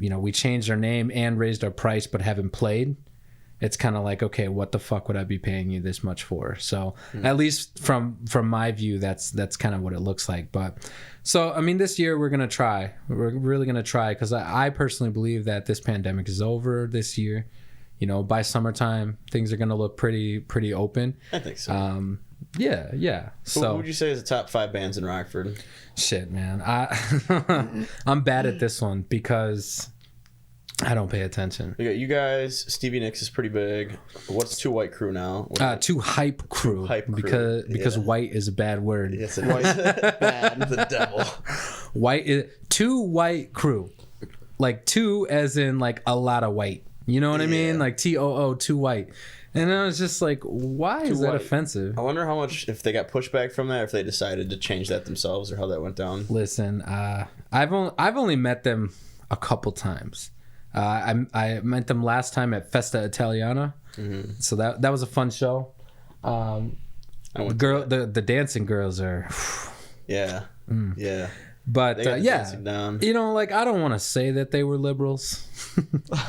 S5: we changed our name and raised our price but haven't played, it's kind of like, okay, what the fuck would I be paying you this much for? So at least from my view, that's kind of what it looks like. But so I mean, this year we're gonna try. We're really gonna try, because I personally believe that this pandemic is over this year. By summertime things are gonna look pretty open.
S2: I think so.
S5: Yeah.
S2: So
S5: So
S2: who would you say is the top 5 bands in Rockford?
S5: shit, man. I'm bad at this one because I don't pay attention.
S2: We got you guys. Stevie Nicks is pretty big. What's Two White Crew now?
S5: Too hype crew,
S2: Hype crew,
S5: because
S2: yeah.
S5: white is a bad word.
S2: Yes, it is. The devil.
S5: White is too white crew, like two as in like a lot of white. You know what I mean?
S2: Yeah.
S5: Like TOO, too white. And I was just like, why is that
S2: white.
S5: offensive?
S2: I wonder how much, if they got pushback from that, or if they decided to change that themselves, or how that went down.
S5: Listen, I've only met them a couple times. I met them last time at Festa Italiana, so that was a fun show. The dancing girls are,
S2: Yeah. Yeah.
S5: but
S2: They got the
S5: yeah,
S2: dancing down.
S5: I don't want to say that they were liberals,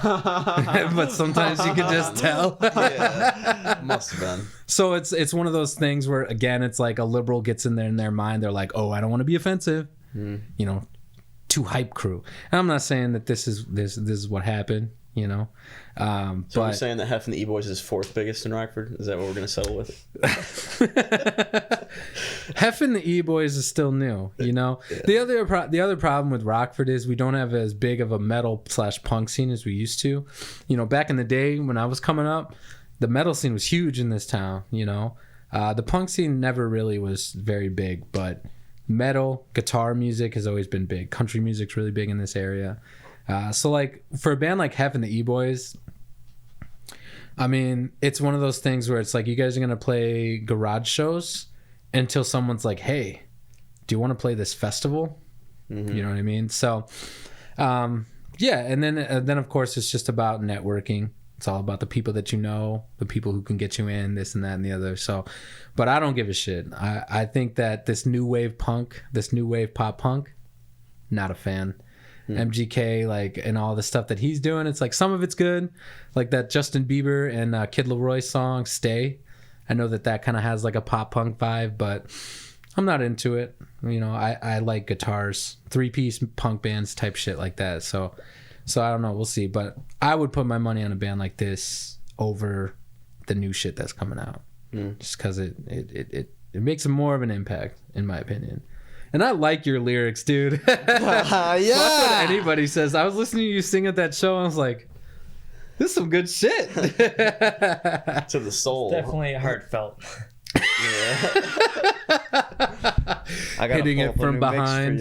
S5: but sometimes you can just tell.
S2: Yeah. Must have been.
S5: So it's one of those things where, again, it's like a liberal gets in their mind. They're like, oh, I don't want to be offensive. too hype crew. And I'm not saying that this is what happened, you know.
S2: So
S5: But
S2: you're saying that Heff and The E-Boys is fourth biggest in Rockford? Is that what we're going to settle with?
S5: Heff and The E-Boys is still new, you know. Yeah. The other problem with Rockford is we don't have as big of a metal/punk scene as we used to. You know, back in the day when I was coming up, the metal scene was huge in this town, you know. The punk scene never really was very big, but metal, guitar music has always been big. Country music's really big in this area. So like for a band like Heff and The E-Boys, I mean, it's one of those things where it's like you guys are going to play garage shows until someone's like, hey, do you want to play this festival? Mm-hmm. You know what I mean? So, yeah. And then of course, it's just about networking. It's all about the people that you know, the people who can get you in, this and that and the other. So, but I don't give a shit. I think that this new wave punk, this new wave pop punk, not a fan. MGK, like, and all the stuff that he's doing, it's like some of it's good, like that Justin Bieber and Kid Laroi song "Stay." I know that kind of has like a pop punk vibe, but I'm not into it. You know, I like guitars, 3-piece punk bands type shit like that. So I don't know, we'll see. But I would put my money on a band like this over the new shit that's coming out, just because it makes more of an impact, in my opinion. And I like your lyrics, dude.
S7: Yeah.
S5: That's what anybody says. I was listening to you sing at that show, and I was like, this is some good shit.
S2: To the soul.
S6: Definitely heartfelt.
S2: Yeah. I gotta
S5: Hitting it from behind.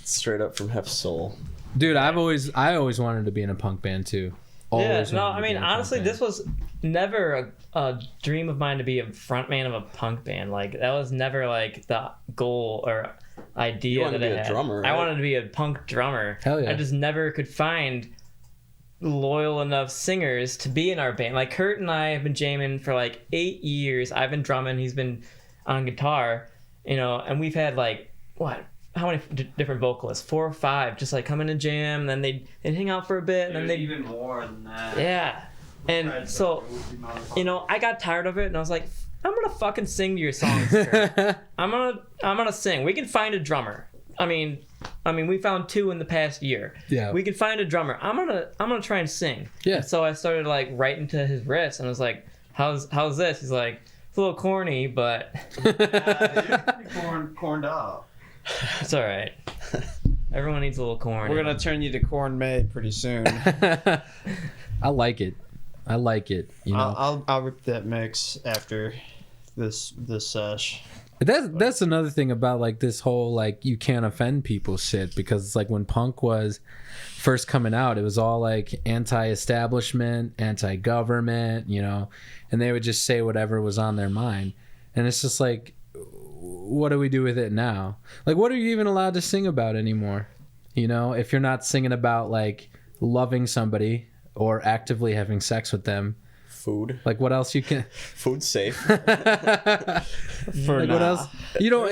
S2: Straight up from Heff's soul.
S5: Dude, I always wanted to be in a punk band too. Always
S6: Yeah, no,
S5: wanted to
S6: I
S5: be
S6: mean,
S5: in a punk
S6: honestly,
S5: band.
S6: this was never a dream of mine to be a frontman of a punk band. Like, that was never, like, the goal or idea
S2: You wanted
S6: that
S2: to
S6: I
S2: be a
S6: had.
S2: drummer,
S6: I
S2: right?
S6: wanted to be a punk drummer.
S5: Hell yeah.
S6: I just never could find loyal enough singers to be in our band. Like, Kurt and I have been jamming for, like, 8 years. I've been drumming. He's been on guitar, you know, and we've had, like, what? How many different vocalists? 4 or 5, just like come in and jam, and then they'd hang out for a bit, and then they'd
S4: even more than that.
S6: yeah. And so, you know, I got tired of it, and I was like, I'm gonna fucking sing to your songs, Kurt. I'm gonna sing. We can find a drummer. I mean, we found 2 in the past year.
S5: Yeah.
S6: We can find a drummer. I'm gonna try and sing.
S5: Yeah.
S6: And so I started like writing to his wrist, and I was like, how's this? He's like, it's a little corny, but
S4: Corned up.
S6: it's all right. Everyone needs a little corn.
S7: We're gonna turn you to Corn May pretty soon.
S5: I like it. You know,
S7: I'll rip that mix after this sesh.
S5: that's another thing about like this whole like you can't offend people shit, because it's like when punk was first coming out, it was all like anti-establishment, anti-government, you know, and they would just say whatever was on their mind, and it's just like, what do we do with it now? Like, what are you even allowed to sing about anymore? You know, if you're not singing about like loving somebody or actively having sex with them,
S2: Food.
S5: like what else you can?
S2: Food's safe.
S7: For
S5: Like what else? You know,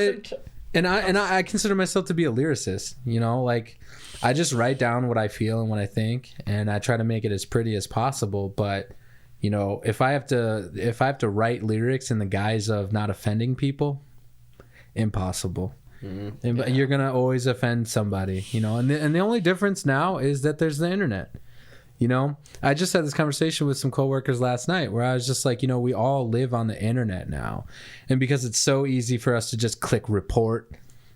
S5: and I consider myself to be a lyricist. You know, like I just write down what I feel and what I think, and I try to make it as pretty as possible. But you know, if I have to write lyrics in the guise of not offending people, impossible. Mm-hmm. And you're gonna always offend somebody, you know. And the only difference now is that there's the internet. You know, I just had this conversation with some coworkers last night where I was just like, you know, we all live on the internet now, and because it's so easy for us to just click report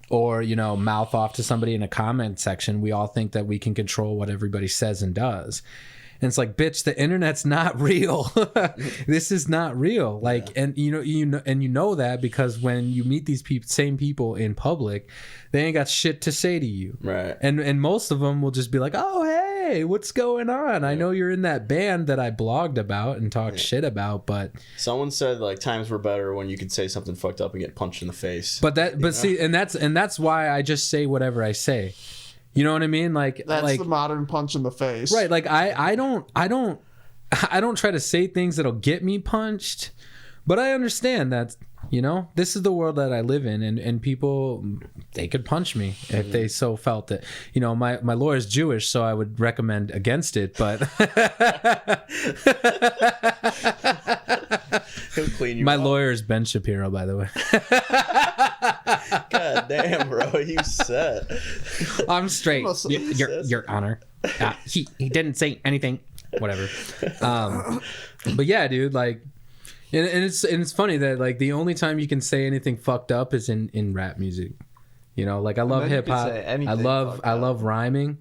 S5: or, you know, mouth off to somebody in a comment section, we all think that we can control what everybody says and does. And it's like, bitch, the internet's not real. This is not real. Like, yeah. And you know that because when you meet these same people in public, they ain't got shit to say to you.
S2: Right.
S5: And most of them will just be like, oh, hey, what's going on? I know you're in that band that I blogged about and talked shit about, but
S2: someone said like times were better when you could say something fucked up and get punched in the face.
S5: See, and that's why I just say whatever I say. You know what I mean? Like
S7: That's
S5: like,
S7: the modern punch in the face.
S5: Right. Like I don't try to say things that'll get me punched, but I understand that, you know, this is the world that I live in, and people, they could punch me if they so felt it. You know, my lawyer's Jewish, so I would recommend against it, but
S2: He'll clean you
S5: My
S2: up.
S5: lawyer is Ben Shapiro, by the way.
S2: God damn, bro, you set.
S5: I'm straight,
S2: Also,
S5: Your Honor. He didn't say anything. Whatever. But yeah, dude, like, and it's funny that like the only time you can say anything fucked up is in rap music. You know, like I love
S7: then you
S5: hip
S7: could
S5: hop.
S7: say anything
S5: I
S7: fucked
S5: love rhyming,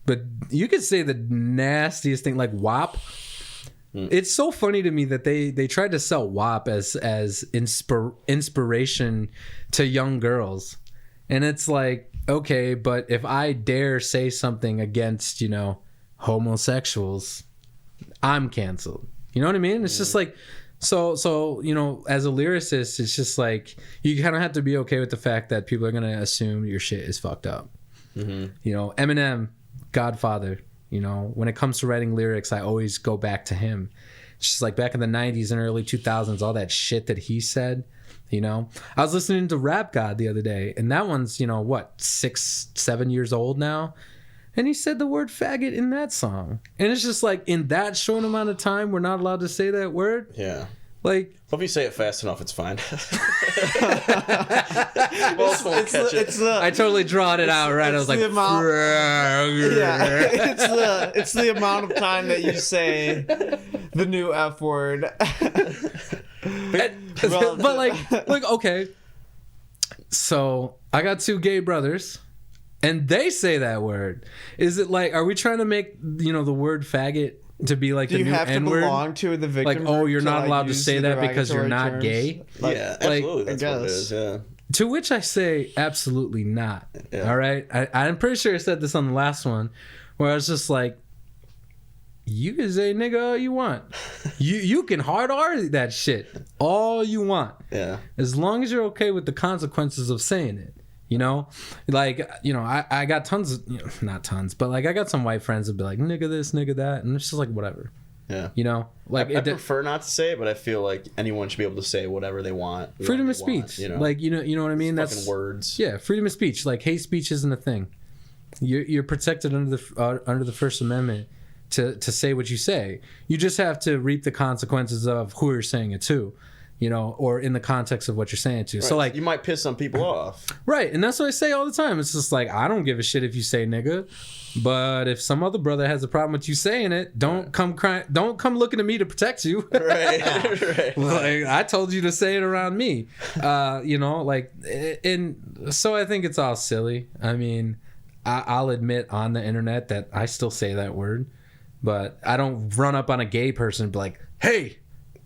S5: but you could say the nastiest thing like WAP. It's so funny to me that they tried to sell WAP as inspiration to young girls, and it's like, okay, but if I dare say something against, you know, homosexuals, I'm canceled. You know what I mean? It's just like, so you know, as a lyricist, it's just like you kind of have to be okay with the fact that people are gonna assume your shit is fucked up. You know, Eminem, Godfather. You know, when it comes to writing lyrics, I always go back to him. It's just like back in the 90s and early 2000s, all that shit that he said, you know. I was listening to Rap God the other day, and that one's, you know, what, 6-7 years old now? And he said the word faggot in that song. And it's just like, in that short amount of time, we're not allowed to say that word?
S2: Yeah.
S5: Like,
S2: Hope you say it fast enough, it's fine.
S5: I totally drawed it out, right? I was like,
S7: it's the amount of time that you say the new F word.
S5: but like, okay. So I got 2 gay brothers, and they say that word. Is it like, are we trying to make, you know, the word faggot to be like
S7: Do
S5: the
S7: you
S5: new
S7: have to
S5: N-word?
S7: belong to the victim
S5: Like, oh,
S7: group
S5: you're
S7: to,
S5: not
S7: like,
S5: allowed to
S7: use
S5: say
S7: the
S5: that because you're
S7: derogatory
S5: not
S7: terms?
S5: gay?
S2: Yeah, absolutely. That's what it is. Yeah.
S5: To which I say, absolutely not.
S2: Yeah.
S5: All right? I'm pretty sure I said this on the last one, where I was just like, you can say nigga all you want. You can hard R that shit all you want.
S2: Yeah.
S5: As long as you're okay with the consequences of saying it. You know? Like, you know, I got tons of, you know, not tons, but like I got some white friends that be like, nigga this, nigga that. And it's just like, whatever.
S2: Yeah.
S5: You know? Like,
S2: I prefer not to say it, but I feel like anyone should be able to say whatever they want.
S5: freedom of
S2: they want,
S5: speech.
S2: you know?
S5: Like, you know what I mean?
S2: It's fucking words.
S5: Yeah, freedom of speech. Like, hate speech isn't a thing. You're protected under the First Amendment to say what you say. You just have to reap the consequences of who you're saying it to, you know, or in the context of what you're saying it to.
S2: Right.
S5: So like,
S2: you might piss some people off.
S5: right, and that's what I say all the time. It's just like, I don't give a shit if you say nigga, but if some other brother has a problem with you saying it, don't come looking at me to protect you.
S2: Right. Right.
S5: Like, I told you to say it around me. You know, like, and so I think it's all silly. I mean, I'll admit on the internet that I still say that word, but I don't run up on a gay person and be like, hey,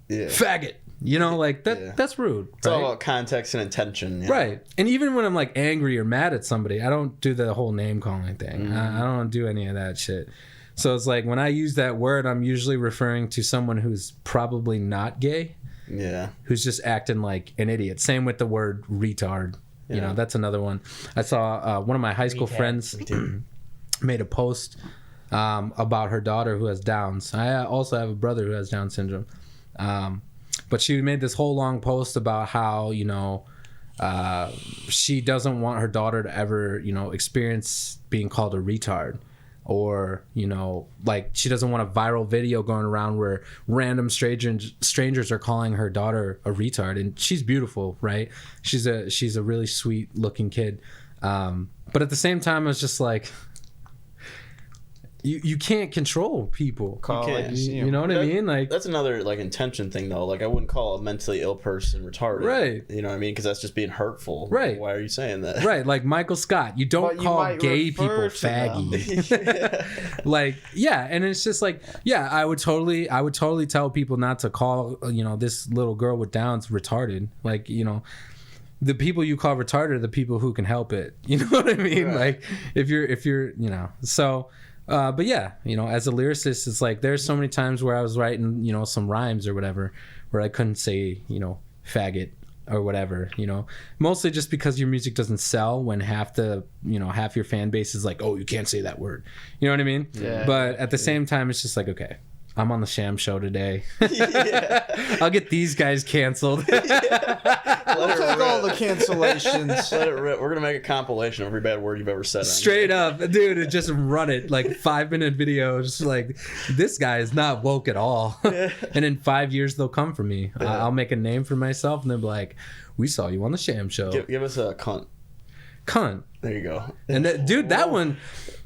S5: faggot. You know, like that's rude.
S2: It's all about context and intention.
S5: Right. And even when I'm like angry or mad at somebody, I don't do the whole name calling thing. I don't do any of that shit. So it's like when I use that word, I'm usually referring to someone who's probably not gay.
S2: Yeah.
S5: Who's just acting like an idiot. Same with the word retard. You know, that's another one. I saw one of my high school friends made a post about her daughter who has Downs. I also have a brother who has Down syndrome. But she made this whole long post about how, you know, she doesn't want her daughter to ever, you know, experience being called a retard. Or, you know, like she doesn't want a viral video going around where random strangers are calling her daughter a retard. And she's beautiful, right? She's a really sweet looking kid. But at the same time, I was just like, you can't control people. You know what I mean? Like,
S2: that's another like intention thing though. Like I wouldn't call a mentally ill person retarded.
S5: Right.
S2: You know what I mean? Because that's just being hurtful.
S5: Right.
S2: Why are you saying that?
S5: Right. Like Michael Scott. You don't call gay people faggy. Like, yeah. And it's just like, yeah, I would totally tell people not to call, you know, this little girl with Downs retarded. Like, you know, the people you call retarded are the people who can help it. You know what I mean? Right. Like if you're, you know, so, but yeah, you know, as a lyricist, it's like there's so many times where I was writing, you know, some rhymes or whatever, where I couldn't say, you know, faggot or whatever, you know, mostly just because your music doesn't sell when half your fan base is like, oh, you can't say that word. You know what I mean?
S7: Yeah.
S5: But at the same time, it's just like, okay, I'm on the Sham Show today.
S2: Yeah.
S5: I'll get these guys canceled.
S7: We'll take all the cancellations.
S2: Let it rip. We're gonna make a compilation of every bad word you've ever said.
S5: Straight up, dude, and just run it like 5-minute video. Just like, this guy is not woke at all. And in 5 years, they'll come for me. I'll make a name for myself, and they'll be like, "We saw you on the Sham Show."
S2: Give us a cunt.
S5: Cunt.
S2: There you go.
S5: And dude, that one.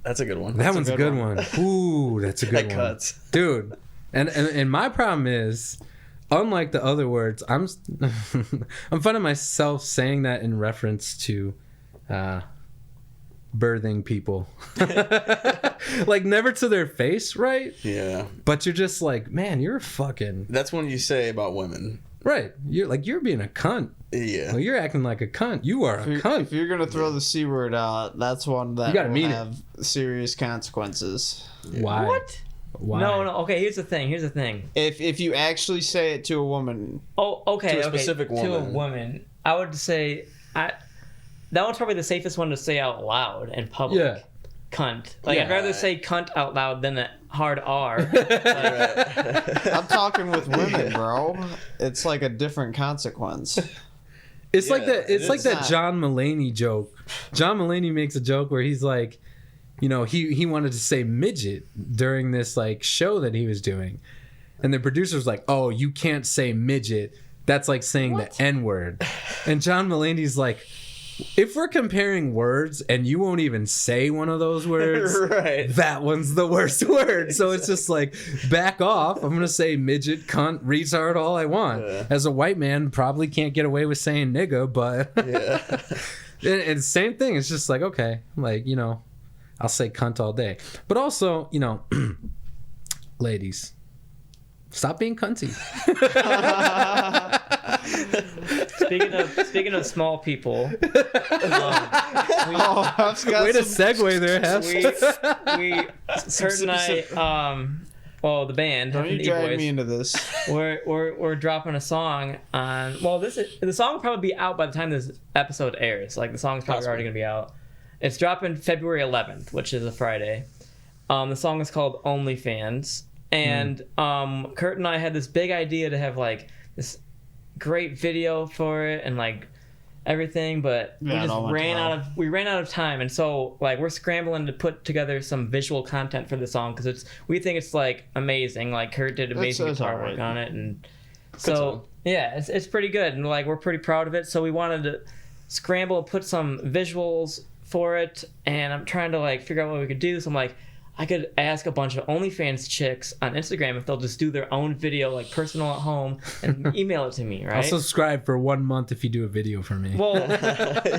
S2: That's a good one.
S5: That one's a good one. Ooh, that's a good
S2: That
S5: one.
S2: cuts.
S5: Dude. And my problem is, unlike the other words, I'm finding myself saying that in reference to birthing people. Like, never to their face, right?
S2: Yeah.
S5: But you're just like, man, you're fucking
S2: That's when you say about women.
S5: right. You're being a cunt.
S2: Yeah.
S5: Like, you're acting like a cunt. You are a cunt.
S7: If you're gonna throw the C word out, that's one that
S5: You gotta
S7: will
S5: mean it.
S7: have serious consequences.
S5: Why?
S6: What?
S5: Why?
S6: No. Okay, here's the thing.
S7: If you actually say it to a woman,
S6: Oh, okay.
S2: To a
S6: okay.
S2: specific
S6: To a
S2: woman.
S6: woman. I would say that one's probably the safest one to say out loud in public.
S5: Yeah.
S6: Cunt. Like, I'd
S2: Yeah.
S6: rather say cunt out loud than a hard R.
S7: I'm talking with women, bro. It's like a different consequence.
S5: It's like
S2: Yeah,
S5: that. It's
S2: it
S5: like
S7: is
S5: that
S7: not.
S5: John Mulaney joke. John Mulaney makes a joke where he's like, you know, he wanted to say midget during this like show that he was doing, and the producer's like, "Oh, you can't say midget. That's like saying the N-word." And John Mulaney's like, "If we're comparing words and you won't even say one of those words,
S2: Right.
S5: that one's the worst word." So it's just like, back off. I'm gonna say midget, cunt, retard, all I want.
S2: Yeah.
S5: As a white man, probably can't get away with saying nigga, but
S2: Yeah.
S5: and same thing. It's just like, okay, like, you know, I'll say cunt all day. But also, you know, ladies, stop being cunty.
S6: Speaking of small people,
S7: Huff's got
S5: Way to
S7: some-
S5: segue there, Heff.
S6: we Kurt and I, well, the band,
S7: Don't
S6: Heff and
S7: you
S6: The
S7: drag me
S6: E-Boys,
S7: into this.
S6: we're dropping a song on. Well, the song will probably be out by the time this episode airs. Like, the song's probably already gonna be out. It's dropping February 11th, which is a Friday. The song is called OnlyFans, and Kurt and I had this big idea to have like this great video for it and like everything, but
S7: Yeah, it all
S6: we
S7: went
S6: ran out of time, and so like we're scrambling to put together some visual content for the song because we think it's like amazing. Like, Kurt did amazing
S7: It's
S6: guitar
S7: alright.
S6: work on it, and
S2: song.
S6: so yeah, it's pretty good, and like we're pretty proud of it. So we wanted to scramble, put some visuals for it, and I'm trying to like figure out what we could do. So I'm like, I could ask a bunch of OnlyFans chicks on Instagram if they'll just do their own video, like personal at home, and email it to me, right?
S5: I'll subscribe for 1 month if you do a video for me.
S6: Well,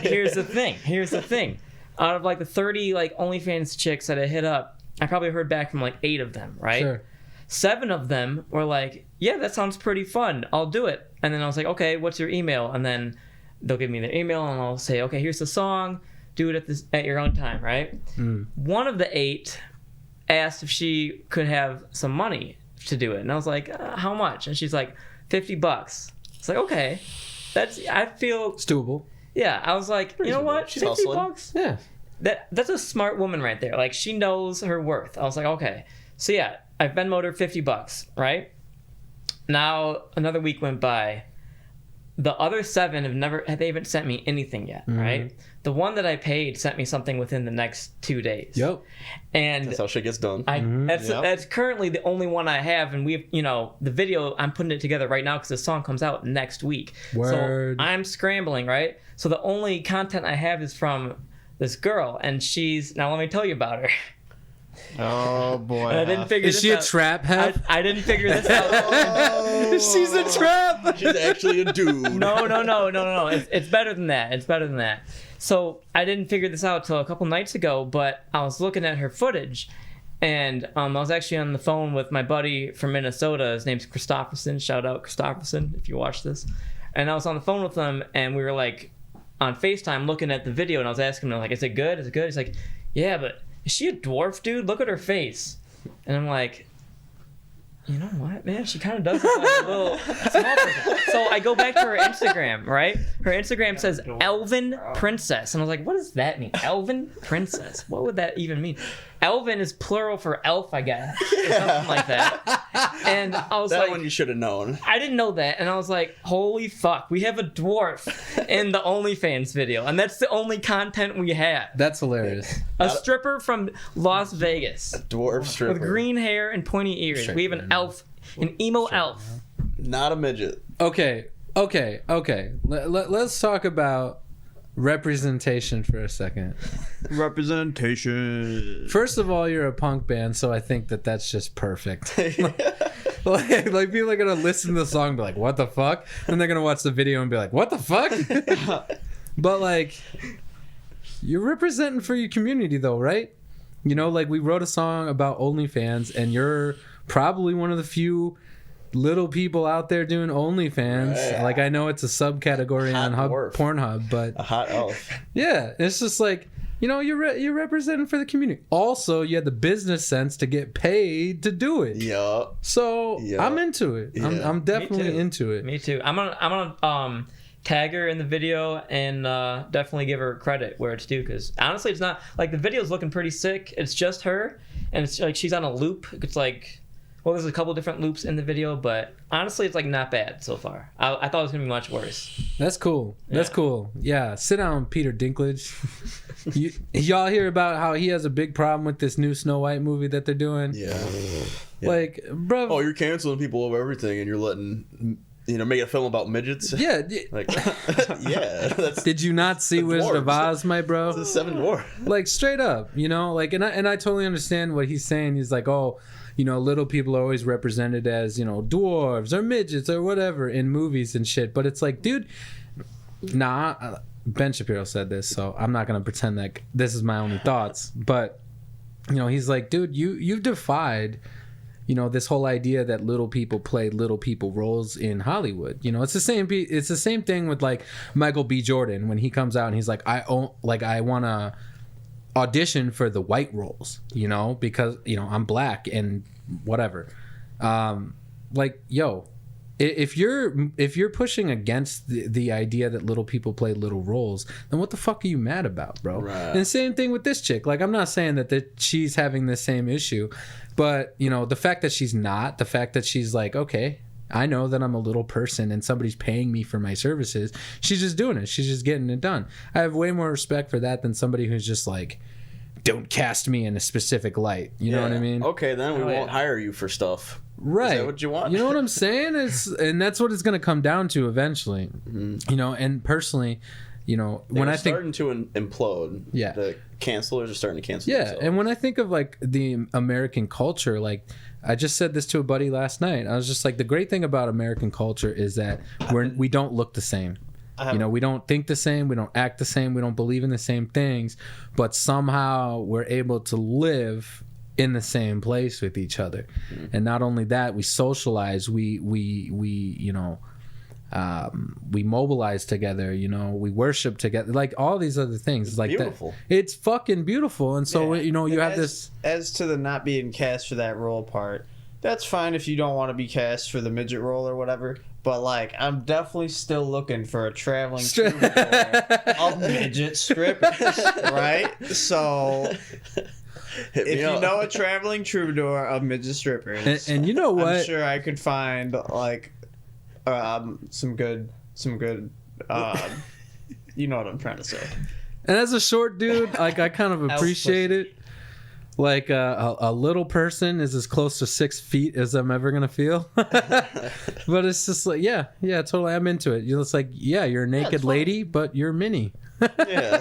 S6: here's the thing. Out of like the 30 like OnlyFans chicks that I hit up, I probably heard back from like 8 of them, right?
S5: Sure.
S6: 7 of them were like, yeah, that sounds pretty fun. I'll do it. And then I was like, okay, what's your email? And then they'll give me their email, and I'll say, okay, here's the song. Do it at your own time, right? One of the 8 asked if she could have some money to do it, and I was like, how much? And she's like, $50. It's like, okay, I feel,
S5: It's doable.
S6: yeah. I was like, you know what,
S2: She's
S6: $50.
S2: hustling.
S5: Yeah.
S6: That's a smart woman right there. Like, she knows her worth. I was like, okay. So yeah, I've Venmo'd her $50, right? Now another week went by. The other 7 they haven't sent me anything yet, right? The one that I paid sent me something within the next 2 days.
S5: Yep.
S6: And
S2: That's how shit gets done.
S6: that's currently the only one I have, and we've, you know, the video, I'm putting it together right now because the song comes out next week.
S5: Word.
S6: So I'm scrambling, right? So the only content I have is from this girl, and now let me tell you about her.
S7: Oh boy.
S6: And I didn't figure
S5: Is
S6: this
S5: she a
S6: out.
S5: trap, Heff?
S6: I didn't figure this out.
S5: She's a trap.
S2: She's actually a dude.
S6: No. It's better than that. So I didn't figure this out till a couple nights ago, but I was looking at her footage, and I was actually on the phone with my buddy from Minnesota. His name's Christopherson. Shout out Christopherson if you watch this. And I was on the phone with him, and we were like on FaceTime looking at the video, and I was asking him like, "Is it good? Is it good?" He's like, "Yeah, but is she a dwarf, dude? Look at her face." And I'm like, you know what, man? She kind of does look like a little small person. So I go back to her Instagram, right? Her Instagram says Elven Princess. And I was like, what does that mean? Elven Princess? What would that even mean? Elvin is plural for elf, I guess, or something like that. And I was
S2: That
S6: like,
S2: one you should have known.
S6: I didn't know that, and I was like, holy fuck, we have a dwarf in the OnlyFans video, and that's the only content we have.
S5: That's hilarious.
S6: A stripper from Las Vegas
S2: Dwarf stripper.
S6: with green hair and pointy ears.
S5: Straight
S6: We have an
S5: man.
S6: elf, an emo elf.
S2: Not a midget.
S5: Okay. Let's talk about representation for a second.
S7: Representation.
S5: First of all, you're a punk band, so I think that that's just perfect. like people are gonna listen to the song and be like, what the fuck? And they're gonna watch the video and be like, what the fuck? But like, you're representing for your community though, right? You know, like we wrote a song about OnlyFans, and you're probably one of the few little people out there doing OnlyFans.
S2: Right.
S5: Like I know it's a subcategory on
S2: dwarf.
S5: Pornhub, but
S2: A hot elf.
S5: yeah, it's just like, you know, you're representing for the community. Also, you had the business sense to get paid to do it.
S2: Yup.
S5: So
S2: Yeah.
S5: I'm into it.
S2: Yeah.
S5: I'm definitely
S6: too.
S5: into it.
S6: Me too. I'm gonna tag her in the video and definitely give her credit where it's due, because honestly, it's not like the video's looking pretty sick. It's just her, and it's like she's on a loop. It's like, well, there's a couple different loops in the video, but honestly, it's like not bad so far. I thought it was gonna be much worse.
S5: That's cool. That's
S6: Yeah.
S5: cool. Yeah, sit down, Peter Dinklage. Y'all hear about how he has a big problem with this new Snow White movie that they're doing?
S2: Yeah.
S5: Like, bro.
S2: Oh, you're canceling people over everything, and you're letting make a film about midgets.
S5: Yeah.
S2: Like, yeah. That's
S5: Did you not see
S2: The
S5: Wizard of
S2: dwarves.
S5: Oz, my bro?
S2: the seven dwarf.
S5: Like straight up, you know, like, and I totally understand what he's saying. He's like, oh, you know, little people are always represented as, you know, dwarves or midgets or whatever in movies and shit. But it's like, dude, nah. Ben Shapiro said this, so I'm not gonna pretend like this is my only thoughts. But you know, he's like, dude, you've defied, you know, this whole idea that little people play little people roles in Hollywood. You know, it's the same thing with like Michael B. Jordan when he comes out and he's like, I want to audition for the white roles, you know, because, you know, I'm black and whatever. Like, yo, if you're pushing against the idea that little people play little roles, then what the fuck are you mad about, bro?
S2: Right.
S5: And same thing with this chick. Like, I'm not saying that she's having the same issue, but, you know, the fact that she's not, the fact that she's like, okay, I know that I'm a little person and somebody's paying me for my services. She's just doing it. She's just getting it done. I have way more respect for that than somebody who's just like, don't cast me in a specific light. You know what I mean?
S2: Okay, then we
S6: Oh,
S2: won't
S6: yeah.
S2: hire you for stuff.
S5: Right.
S2: Is that what you want?
S5: You know what I'm saying? And that's what it's going to come down to eventually.
S2: Mm-hmm.
S5: You know, and personally, you know, when I think,
S2: starting to implode.
S5: Yeah.
S2: The cancelers are starting to cancel.
S5: yeah,
S2: themselves.
S5: and when I think of like the American culture, like I just said this to a buddy last night. I was just like, the great thing about American culture is that we don't look the same. You know, we don't think the same, we don't act the same, we don't believe in the same things, but somehow we're able to live in the same place with each other. And not only that, we socialize, we you know, we mobilize together, you know, we worship together, like all these other things. It's like
S2: beautiful.
S5: that. It's fucking beautiful. And so,
S7: Yeah.
S5: you know, you have
S7: as,
S5: this.
S7: As to the not being cast for that role part, that's fine if you don't want to be cast for the midget role or whatever. But like, I'm definitely still looking for a traveling troubadour of midget strippers, right? So
S2: Hit me
S7: if you
S2: up.
S7: know a traveling troubadour of midget strippers,
S5: And you know what?
S7: I'm sure I could find like some good you know what I'm trying to say.
S5: And as a short dude, like I kind of appreciate it. Like a little person is as close to 6 feet as I'm ever gonna feel. But it's just like, yeah, totally. I'm into it. It's like, yeah, you're a naked lady, but you're mini.
S2: Yeah.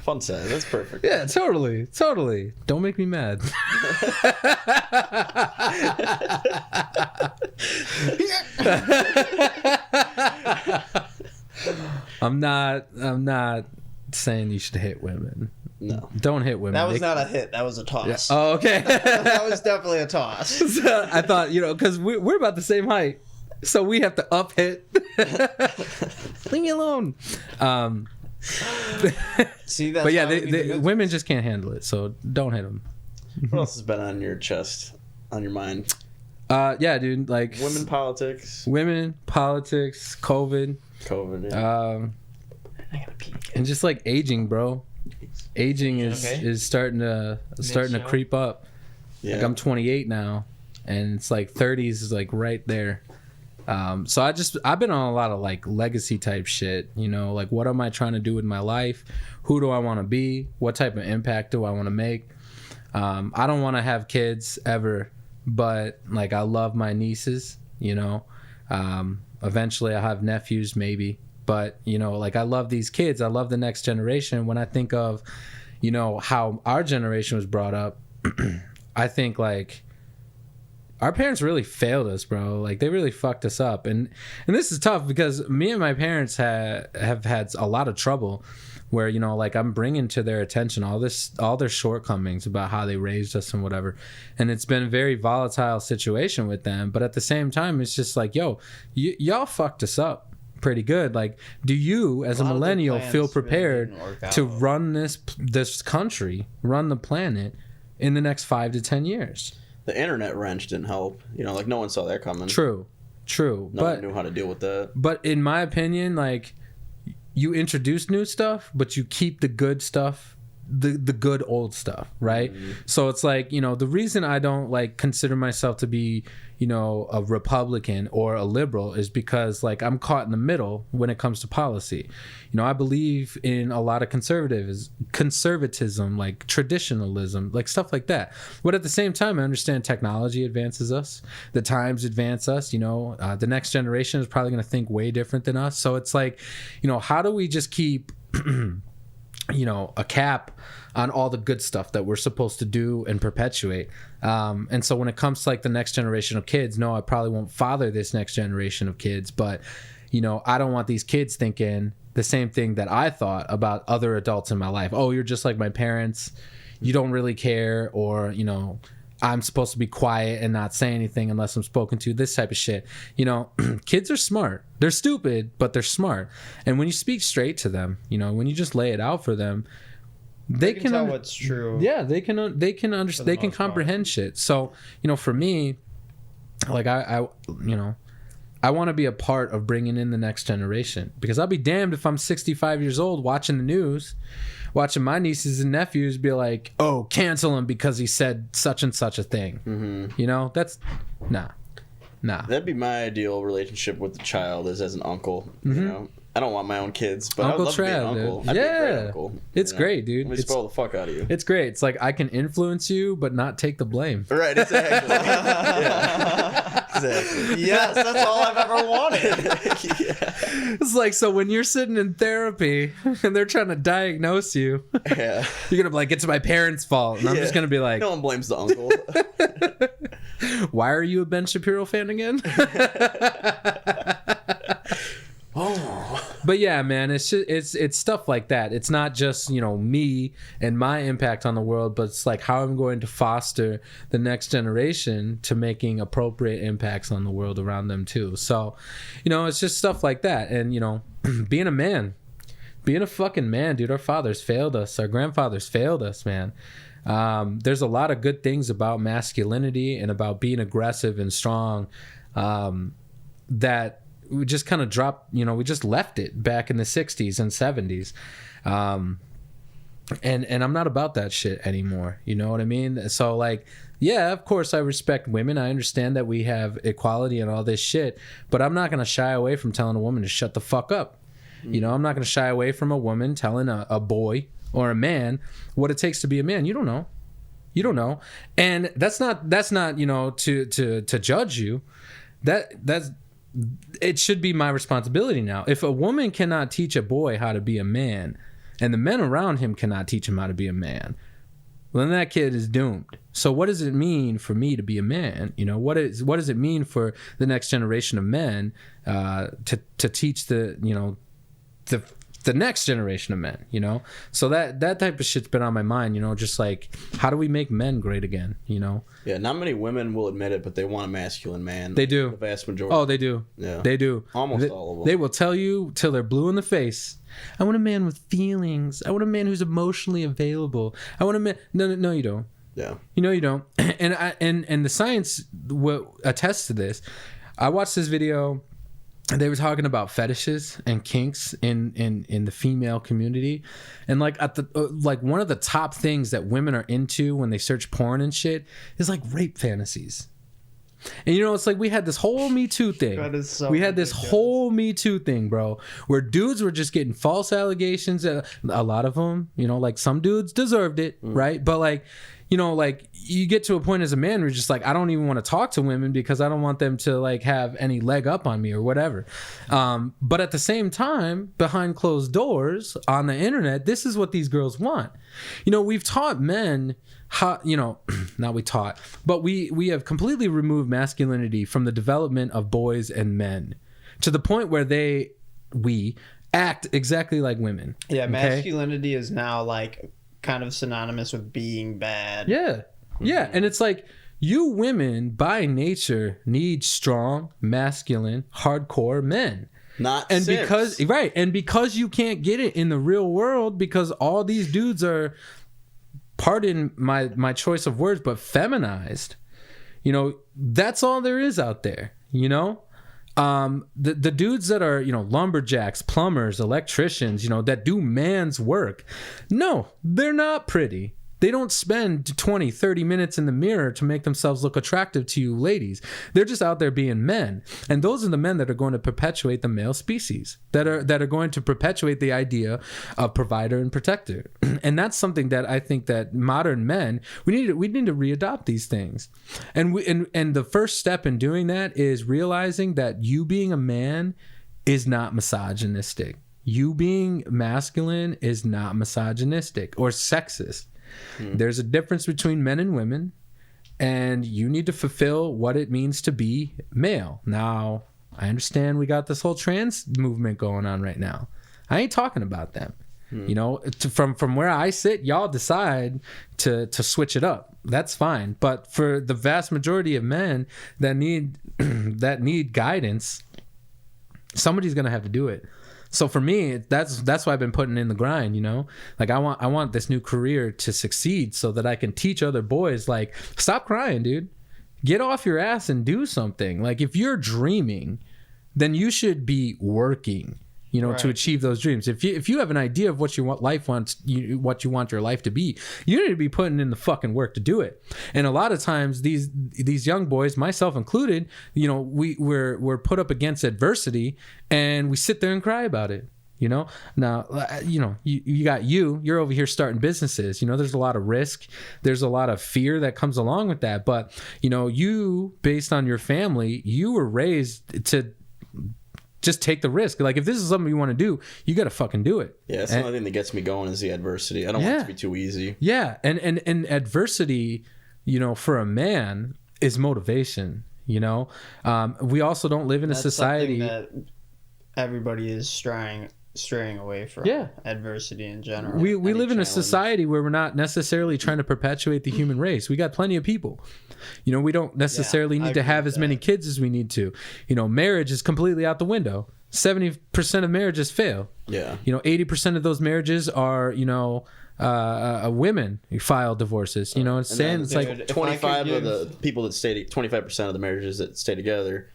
S2: Fun size. That's perfect.
S5: Yeah, totally. Don't make me mad. I'm not saying you should hit women.
S2: No.
S5: Don't hit women.
S7: That was
S5: They-
S7: not a hit. That was a toss.
S5: Oh, okay.
S7: That was definitely a toss.
S5: So I thought, you know, because we're about the same height, so we have to up hit. Leave me alone.
S7: See, that's
S5: But yeah,
S7: why we need the midgets.
S5: women just can't handle it, so don't hit them.
S2: What else has been on your chest, on your mind?
S5: Yeah, dude, like
S2: Women politics,
S5: politics, COVID,
S2: COVID. Yeah.
S6: I gotta pee.
S5: and just like aging, bro. Aging is
S6: Okay.
S5: is starting to
S6: show.
S5: creep up.
S2: Yeah.
S5: Like I'm 28 now, and it's like 30s is like right there. So I've been on a lot of like legacy type shit, you know, like what am I trying to do with my life? Who do I want to be? What type of impact do I want to make? I don't want to have kids ever, but like I love my nieces, you know. Eventually I'll have nephews maybe, but you know, like I love these kids. I love the next generation. When I think of, you know, how our generation was brought up, I think like our parents really failed us, bro. Like they really fucked us up, and this is tough because me and my parents have had a lot of trouble, where you know, like I'm bringing to their attention all their shortcomings about how they raised us and whatever, and it's been a very volatile situation with them. But at the same time, it's just like, yo, y'all fucked us up pretty good. Like, do you as a
S7: lot of their
S5: millennial
S7: plans
S5: feel
S7: really
S5: prepared
S7: didn't work
S5: to
S7: out.
S5: run this country, run the planet in the next 5 to 10 years?
S2: The internet wrench didn't help. You know, like no one saw that coming.
S5: True.
S2: No
S5: But
S2: one knew how to deal with that.
S5: But in my opinion, like you introduce new stuff, but you keep the good stuff, the good old stuff, right? So it's like, you know, the reason I don't like consider myself to be, you know, a Republican or a liberal is because like I'm caught in the middle when it comes to policy. You know, I believe in a lot of conservatism, like traditionalism, like stuff like that. But at the same time, I understand technology advances us, the times advance us, you know, the next generation is probably going to think way different than us. So it's like, you know, how do we just keep you know, a cap on all the good stuff that we're supposed to do and perpetuate. And so when it comes to like the next generation of kids, no, I probably won't father this next generation of kids, but you know, I don't want these kids thinking the same thing that I thought about other adults in my life. Oh, you're just like my parents. You don't really care, or, you know, I'm supposed to be quiet and not say anything unless I'm spoken to, this type of shit. You know, kids are smart. They're stupid, but they're smart. And when you speak straight to them, you know, when you just lay it out for them, they can
S7: tell what's true.
S5: Yeah, they can understand, they can comprehend shit. So, you know, for me, like I you know, I want to be a part of bringing in the next generation, because I'll be damned if I'm 65 years old watching the news, watching my nieces and nephews be like, oh, cancel him because he said such and such a thing. Mm-hmm. You know, that's nah.
S2: That'd be my ideal relationship with the child, is as an uncle. You know, I don't want my own kids, but
S5: Uncle
S2: I'd love to be an
S5: Trav,
S2: uncle.
S5: dude.
S2: I'd be a great
S5: Yeah.
S2: uncle.
S5: It's great, dude.
S2: Let me spoil the fuck out of you.
S5: It's great. It's like I can influence you, but not take the blame.
S2: Right, exactly. Yeah. Exactly.
S7: Yes, that's all I've ever wanted.
S5: It's like, so when you're sitting in therapy and they're trying to diagnose you,
S2: Yeah.
S5: you're gonna be like, it's my parents' fault, and I'm just gonna be like,
S2: No one blames the uncle.
S5: why are you a Ben Shapiro fan again? But yeah, man, it's just, it's stuff like that. It's not just, you know, me and my impact on the world, but it's like how I'm going to foster the next generation to making appropriate impacts on the world around them too. So, you know, it's just stuff like that. And, you know, being a fucking man, dude. Our fathers failed us. Our grandfathers failed us, man. There's a lot of good things about masculinity and about being aggressive and strong, that we just kind of dropped, you know, we just left it back in the 60s and 70s. And I'm not about that shit anymore. You know what I mean? So like, yeah, of course I respect women. I understand that we have equality and all this shit, but I'm not going to shy away from telling a woman to shut the fuck up. You know, I'm not going to shy away from a woman telling a boy or a man what it takes to be a man. You don't know. And that's not, you know, to judge you. That's, it should be my responsibility now. If a woman cannot teach a boy how to be a man, and the men around him cannot teach him how to be a man, well, then that kid is doomed. So what does it mean for me to be a man? You know, what does it mean for the next generation of men to teach the, you know, the next generation of men, you know? So that type of shit's been on my mind, you know, just like, how do we make men great again, you know?
S2: Yeah, not many women will admit it, but they want a masculine man.
S5: They do.
S2: The vast majority.
S5: Oh, they do.
S2: Yeah.
S5: They do.
S2: Almost all of them.
S5: They will tell you till they're blue in the face, I want a man with feelings. I want a man who's emotionally available. I want a man. No, you don't.
S2: Yeah.
S5: You know you don't. And the science will attest to this. I watched this video. they were talking about fetishes and kinks in the female community, and like at the like one of the top things that women are into when they search porn and shit is like rape fantasies. And you know, it's like we had this whole Me Too thing.
S7: That is so
S5: we had this
S7: ridiculous.
S5: whole Me Too thing, bro, where dudes were just getting false allegations. A lot of them, you know, like some dudes deserved it, right? But like, you know, like you get to a point as a man where you're just like, I don't even want to talk to women because I don't want them to like have any leg up on me or whatever. But at the same time, behind closed doors on the internet, this is what these girls want. You know, we've taught men how, you know, not we taught, but we have completely removed masculinity from the development of boys and men to the point where we act exactly like women.
S7: Yeah,
S5: okay?
S7: masculinity is now like kind of synonymous with being bad.
S5: Yeah. Yeah. And it's like you women by nature need strong, masculine, hardcore men.
S2: Not
S5: And
S2: simps.
S5: because right, and because you can't get it in the real world because all these dudes are, pardon my choice of words, but feminized. You know, that's all there is out there, you know? The dudes that are, you know, lumberjacks, plumbers, electricians, you know, that do man's work. No, they're not pretty. They don't spend 20, 30 minutes in the mirror to make themselves look attractive to you ladies. They're just out there being men. And those are the men that are going to perpetuate the male species, that are going to perpetuate the idea of provider and protector. And that's something that I think that modern men, we need to readopt these things. And the first step in doing that is realizing that you being a man is not misogynistic. You being masculine is not misogynistic or sexist. There's a difference between men and women, and you need to fulfill what it means to be male. Now, I understand we got this whole trans movement going on right now. I ain't talking about them. You know, from where I sit, y'all decide to switch it up. That's fine. But for the vast majority of men that need guidance, somebody's gonna have to do it. So for me, that's why I've been putting in the grind, you know? Like I want this new career to succeed so that I can teach other boys, like, stop crying, dude. Get off your ass and do something. Like if you're dreaming, then you should be working, you know, to achieve those dreams. If you have an idea of what you want what you want your life to be, you need to be putting in the fucking work to do it. And a lot of times these young boys, myself included, you know, we're put up against adversity and we sit there and cry about it. You know, now, you know, you're over here starting businesses, you know, there's a lot of risk. There's a lot of fear that comes along with that. But, you know, you, based on your family, you were raised to just take the risk. Like if this is something you want to do, you got to fucking do it.
S2: Yeah, that's the only thing that gets me going is the adversity. I don't want it to be too easy.
S5: Yeah, and adversity, you know, for a man is motivation. You know, we also don't live in a society
S7: that everybody is straying away from.
S5: Yeah.
S7: Adversity in general.
S5: We
S7: Any
S5: live in a
S7: challenge.
S5: society where we're not necessarily trying to perpetuate the human race. We got plenty of people. You know, we don't necessarily
S7: I
S5: need to
S7: agree
S5: have
S7: with
S5: as many kids as we need to. You know, marriage is completely out the window. 70% of marriages fail.
S2: Yeah.
S5: You know, 80% of those marriages are, you know, women who file divorces. You know, it's saying it's like
S7: Dude,
S2: 25 of the people that stay, 25% of the marriages that stay together,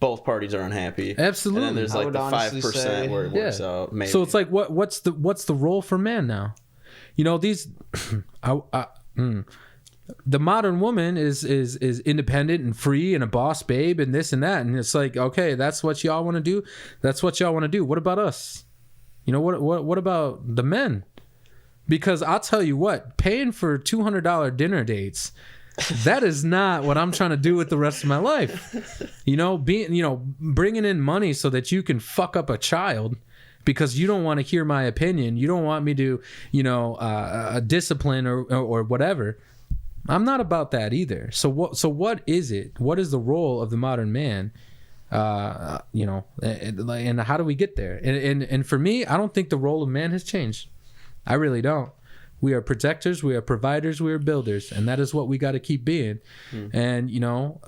S2: both parties are unhappy.
S5: Absolutely.
S2: And then there's
S7: I
S2: like
S7: would
S2: the
S7: honestly
S2: 5%
S7: say-
S2: where it works out. Maybe.
S5: So it's like what's the role for man now? You know, these the modern woman is independent and free and a boss babe and this and that, and it's like, okay, that's what y'all want to do. That's what y'all want to do. What about us? You know, what about the men? Because I'll tell you what, paying for $200 dinner dates, that is not what I'm trying to do with the rest of my life. You know, bringing in money so that you can fuck up a child because you don't want to hear my opinion. You don't want me to, you know, discipline or whatever. I'm not about that either. So what is it? What is the role of the modern man? You know, and how do we get there? And for me, I don't think the role of man has changed. I really don't. We are protectors, we are providers, we are builders, and that is what we got to keep being. And you know,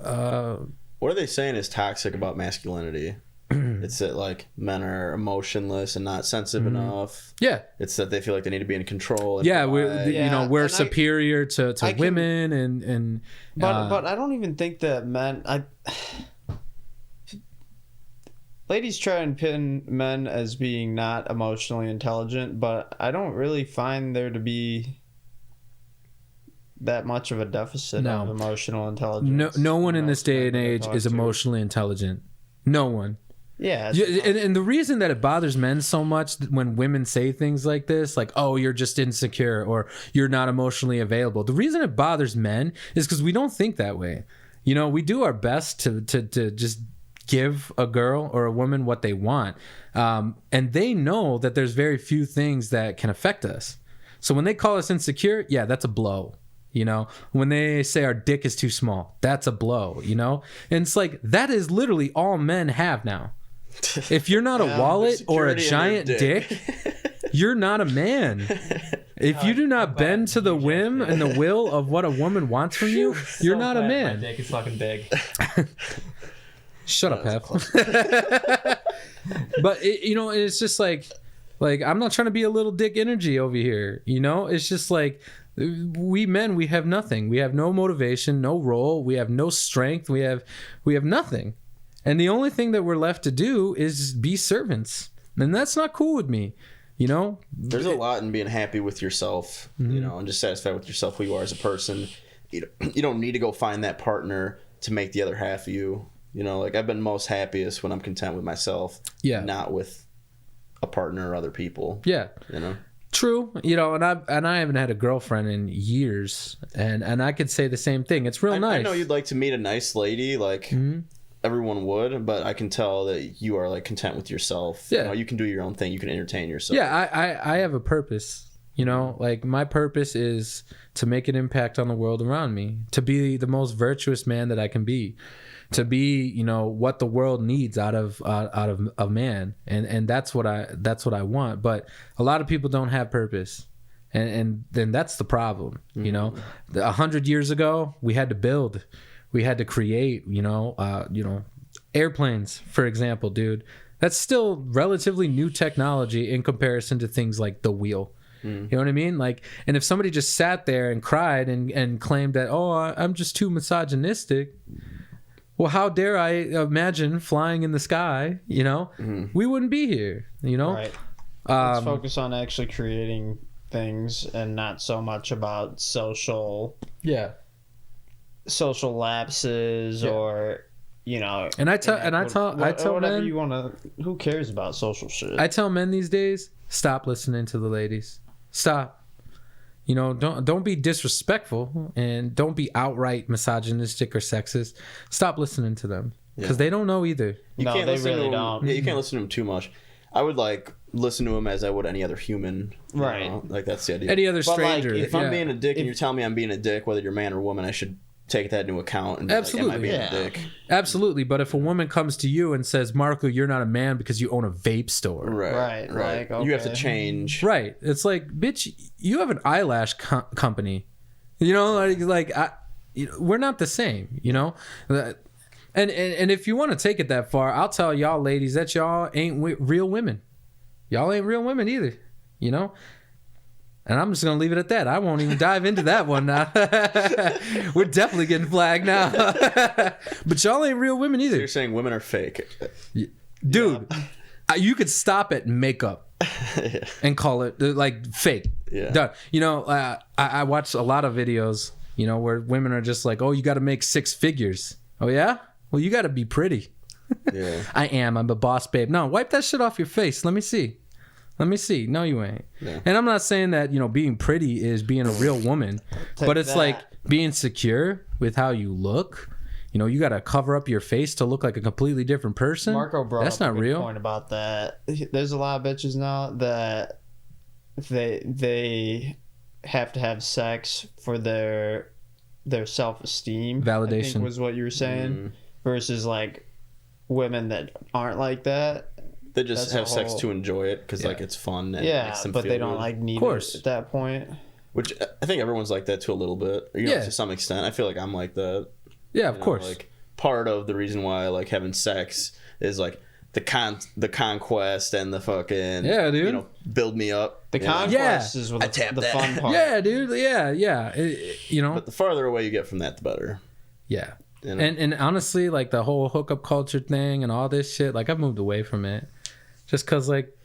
S2: what are they saying is toxic about masculinity? It's that like men are emotionless and not sensitive enough.
S5: Yeah,
S2: it's that they feel like they need to be in control. And
S5: yeah,
S2: provide.
S5: you know, we're
S7: and
S5: superior to women, and
S7: but I don't even think that men. ladies try and pin men as being not emotionally intelligent, but I don't really find there to be that much of a deficit of emotional intelligence.
S5: No one in this day and age is emotionally intelligent. No one.
S7: Yeah.
S5: And the reason that it bothers men so much when women say things like this, like, oh, you're just insecure or you're not emotionally available. The reason it bothers men is because we don't think that way. You know, we do our best to just give a girl or a woman what they want. And they know that there's very few things that can affect us. So when they call us insecure, yeah, that's a blow. You know, when they say our dick is too small, that's a blow, you know? And it's like, that is literally all men have now. If you're not a wallet or a giant dick, you're not a man. If you do not bend to the whim and the will of what a woman wants from you, you're not a man.
S6: My dick is fucking big.
S5: Shut up, Heff. But, it's just like, I'm not trying to be a little dick energy over here, you know? It's just like, we men, we have nothing. We have no motivation, no role. We have no strength. We have nothing. And the only thing that we're left to do is be servants. And that's not cool with me, you know?
S2: There's a lot in being happy with yourself, you know, and just satisfied with yourself, who you are as a person. You don't need to go find that partner to make the other half of you. You know, like, I've been most happiest when I'm content with myself, not with a partner or other people.
S5: Yeah.
S2: You know?
S5: True, you know, and I haven't had a girlfriend in years, and I could say the same thing. It's real nice.
S2: I know you'd like to meet a nice lady, like everyone would, but I can tell that you are like content with yourself.
S5: Yeah,
S2: you know, you can do your own thing. You can entertain yourself.
S5: Yeah, I have a purpose. You know, like, my purpose is to make an impact on the world around me, to be the most virtuous man that I can be, to be, you know, what the world needs out of a man, and that's what I want. But a lot of people don't have purpose, and then that's the problem. You know, 100 years ago, we had to build, we had to create. You know, airplanes, for example, dude. That's still relatively new technology in comparison to things like the wheel. You know what I mean? Like, and if somebody just sat there and cried and claimed that, oh, I'm just too misogynistic. Well, how dare I imagine flying in the sky, you know? We wouldn't be here, you know?
S7: Right. Let's focus on actually creating things and not so much about social lapses or, you know.
S5: And I tell
S7: whatever
S5: men,
S7: you want to, who cares about social shit?
S5: I tell men these days, stop listening to the ladies. Stop. You know, don't be disrespectful, and don't be outright misogynistic or sexist. Stop listening to them, because they don't know either.
S2: You can't listen to them. Yeah, you can't listen to them too much. I would like listen to them as I would any other human.
S7: Right.
S2: Know? Like, that's the idea.
S5: Any other stranger.
S2: Like, if I'm being a dick and you're telling me I'm being a dick, whether you're man or woman, I should take that into account and be
S5: absolutely.
S2: like, am I being a dick?
S5: Absolutely. But if a woman comes to you and says, Marco, you're not a man because you own a vape store.
S7: Right. Like, okay.
S2: You have to change.
S5: Right. It's like, bitch, you have an eyelash company. You know, we're not the same, you know? And if you want to take it that far, I'll tell y'all ladies that y'all ain't real women. Y'all ain't real women either, you know? And I'm just going to leave it at that. I won't even dive into that one now. We're definitely getting flagged now. But y'all ain't real women either.
S2: So you're saying women are fake.
S5: Dude, you could stop at makeup and call it, like, fake.
S2: Yeah.
S5: Done. You know, I watch a lot of videos, you know, where women are just like, oh, you got to make 6 figures. Oh, yeah? Well, you got to be pretty.
S2: Yeah.
S5: I'm a boss babe. No, wipe that shit off your face. Let me see. No, you ain't. Yeah. And I'm not saying that, you know, being pretty is being a real woman, but it's like being secure with how you look. You know, you got to cover up your face to look like a completely different person.
S7: Marco brought
S5: That's
S7: up
S5: not
S7: a good
S5: real.
S7: point about that. There's a lot of bitches now that they have to have sex for their self-esteem.
S5: Validation.
S7: I think was what you were saying. Versus like women that aren't like that.
S2: They just have sex to enjoy it because like it's fun. And it makes them
S7: but
S2: feel
S7: they don't
S2: good.
S7: like need it at that point.
S2: Which I think everyone's like that to a little bit. You know, to some extent. I feel like I'm like that.
S5: Yeah, of course.
S2: Like, part of the reason why I like having sex is like the conquest and the fucking you know, build me up.
S7: The conquest is what the fun part.
S5: Yeah, dude. Yeah. You know,
S2: but the farther away you get from that, the better.
S5: Yeah.
S2: You know?
S5: And honestly, like the whole hookup culture thing and all this shit, like I've moved away from it, just because like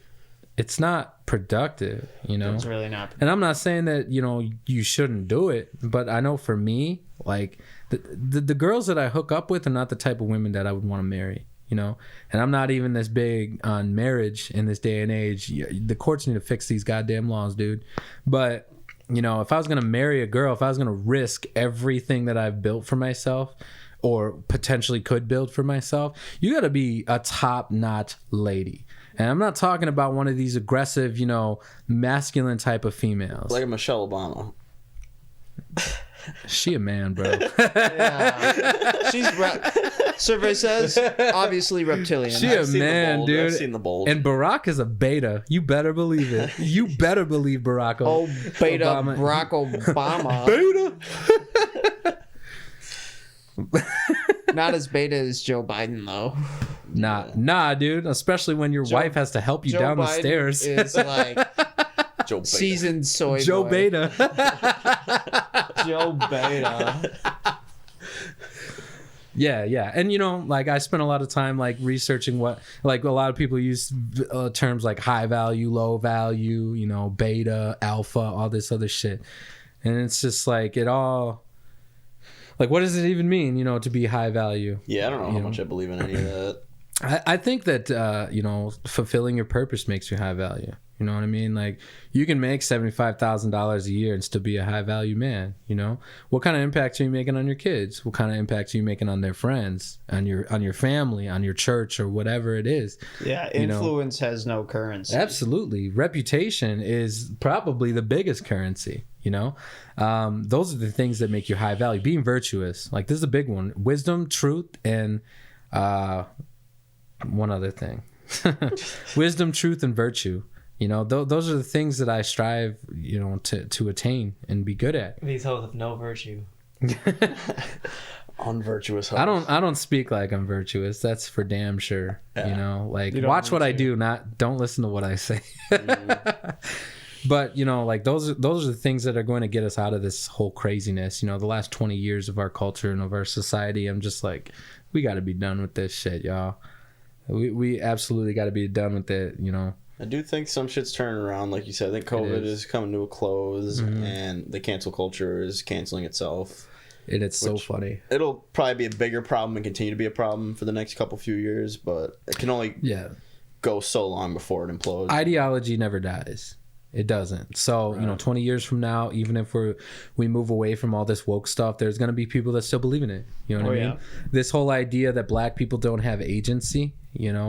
S5: it's not productive, you know.
S7: It's really not.
S5: And I'm not saying that you shouldn't do it, but I know for me, like the girls that I hook up with are not the type of women that I would want to marry, you know. And I'm not even this big on marriage in this day and age. The courts need to fix these goddamn laws, dude. But if I was gonna marry a girl, if I was gonna risk everything that I've built for myself or potentially could build for myself, you got to be a top-notch lady. And I'm not talking about one of these aggressive, masculine type of females.
S2: Like a Michelle Obama.
S5: She a man, bro.
S7: Yeah. She's survey says obviously reptilian.
S5: She a man, dude.
S2: I've seen the bold.
S5: And Barack is a beta. You better believe it. You better believe Barack
S7: beta
S5: Obama.
S7: Barack Obama.
S5: Beta.
S7: Not as beta as Joe Biden though.
S5: Nah, dude. Especially when your wife has to help you down the stairs.
S7: Is like
S2: Joe Beta.
S7: seasoned soy
S5: Joe
S7: boy.
S5: Beta.
S7: Joe Beta.
S5: Yeah. And like I spent a lot of time like researching what, like a lot of people use terms like high value, low value, beta, alpha, all this other shit. And it's just like it all, like what does it even mean, to be high value?
S2: Yeah, I don't know how much I believe in any of that.
S5: I think that fulfilling your purpose makes you high value. You know what I mean? Like you can make $75,000 a year and still be a high value man. What kind of impact are you making on your kids? What kind of impact are you making on their friends, on your family, on your church, or whatever it is?
S7: Yeah, influence has no currency.
S5: Absolutely, reputation is probably the biggest currency. Those are the things that make you high value. Being virtuous, like this is a big one. Wisdom, truth, and one other thing. Wisdom, truth, and virtue. Those are the things that I strive, to attain and be good at.
S6: These hoes have no virtue.
S2: Unvirtuous.
S5: I don't speak like I'm virtuous. That's for damn sure.
S2: Yeah.
S5: Like
S7: You don't
S5: watch
S7: need
S5: what I
S7: to.
S5: do, don't listen to what I say. But like those are the things that are going to get us out of this whole craziness. The last 20 years of our culture and of our society. I'm just like, we got to be done with this shit, y'all. We absolutely got to be done with it.
S2: I do think some shit's turning around. Like you said, I think COVID is coming to a close, and the cancel culture is canceling itself.
S5: And it's so funny.
S2: It'll probably be a bigger problem and continue to be a problem for the next few years, but it can only go so long before it implodes.
S5: Ideology never dies. It doesn't. So, 20 years from now, even if we move away from all this woke stuff, there's going to be people that still believe in it. You know what I mean? This whole idea that black people don't have agency,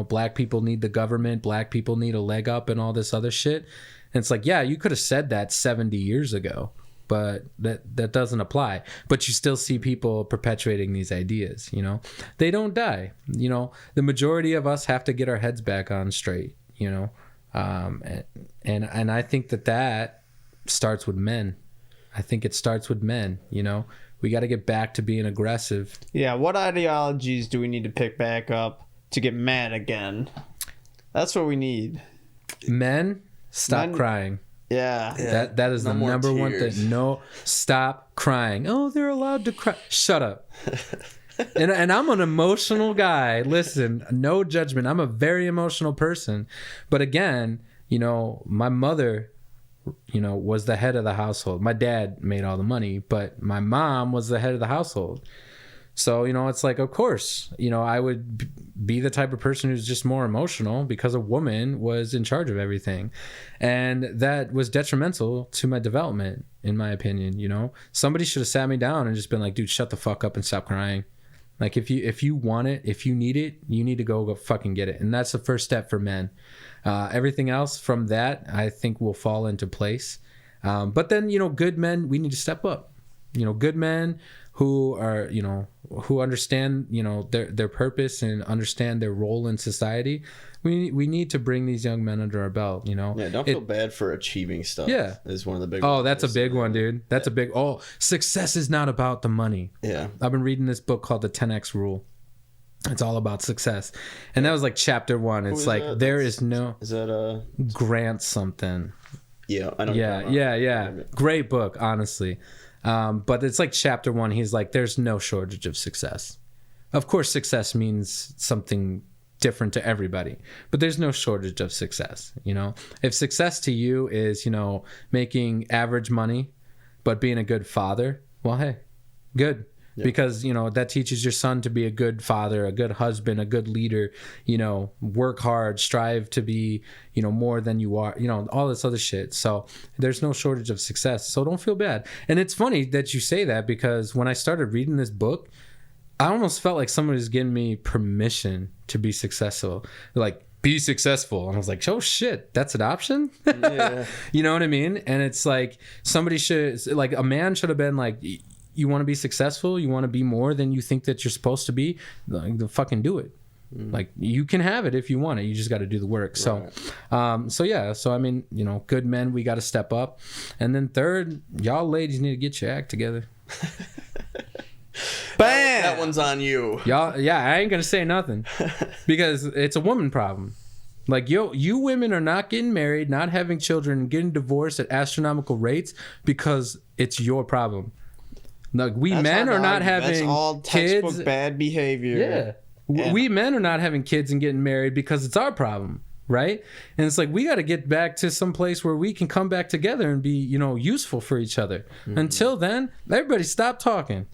S5: black people need the government, black people need a leg up and all this other shit. And it's like, yeah, you could have said that 70 years ago, but that doesn't apply. But you still see people perpetuating these ideas, They don't die. The majority of us have to get our heads back on straight, and I think that starts with men. I think it starts with men. We got to get back to being aggressive.
S7: Yeah, what ideologies do we need to pick back up to get mad again? That's what we need.
S5: Men, stop crying.
S7: Yeah.
S5: That is
S2: No
S5: the
S2: more
S5: number one
S2: tears.
S5: thing. No, stop crying. Oh, they're allowed to cry. Shut up. And I'm an emotional guy. Listen, no judgment. I'm a very emotional person. But again, my mother, was the head of the household. My dad made all the money, but my mom was the head of the household. So, it's like, of course, I would be the type of person who's just more emotional because a woman was in charge of everything. And that was detrimental to my development, in my opinion. Somebody should have sat me down and just been like, dude, shut the fuck up and stop crying. Like if you want it, if you need it, you need to go fucking get it. And that's the first step for men. Everything else from that, I think will fall into place. But then, good men, we need to step up. Good men who are, who understand, their purpose and understand their role in society. We need to bring these young men under our belt,
S2: Yeah, don't feel bad for achieving stuff.
S5: Yeah.
S2: Is one of the big
S5: Oh, that's a big one, dude. That's a big... Oh, success is not about the money.
S2: Yeah.
S5: I've been reading this book called The 10X Rule. It's all about success. And that was like chapter 1. It's like,
S2: that?
S5: there is no...
S2: Is that
S5: Grant something.
S2: Yeah, I know.
S5: Yeah. Great book, honestly. But it's like chapter 1. He's like, there's no shortage of success. of course, success means something different to everybody, but there's no shortage of success. You know, if success to you is, you know, making average money but being a good father, well, hey, good. Yep. Because, you know, that teaches your son to be a good father, a good husband, a good leader, you know, work hard, strive to be, you know, more than you are, you know, all this other shit. So there's no shortage of success. So don't feel bad. And it's funny that you say that, because when I started reading this book, I almost felt like somebody was giving me permission to be successful. Like, be successful. And I was like, oh shit, that's an option? Yeah. You know what I mean? And it's like, somebody should, like, a man should have been like, you want to be successful, you want to be more than you think that you're supposed to be, like, fucking do it. Like, you can have it if you want it, you just got to do the work. Right. So I mean, you know, good men, we got to step up. And then third, y'all ladies need to get your act together.
S2: Bam! That one's on you.
S5: Y'all, yeah, I ain't gonna say nothing, because it's a woman problem. Like, you women are not getting married, not having children, and getting divorced at astronomical rates because it's your problem. Like, we men are not having
S7: That's all textbook
S5: kids.
S7: Bad behavior.
S5: Yeah. We men are not having kids and getting married because it's our problem, right? And it's like, we got to get back to some place where we can come back together and be, you know, useful for each other. Until then, everybody stop talking.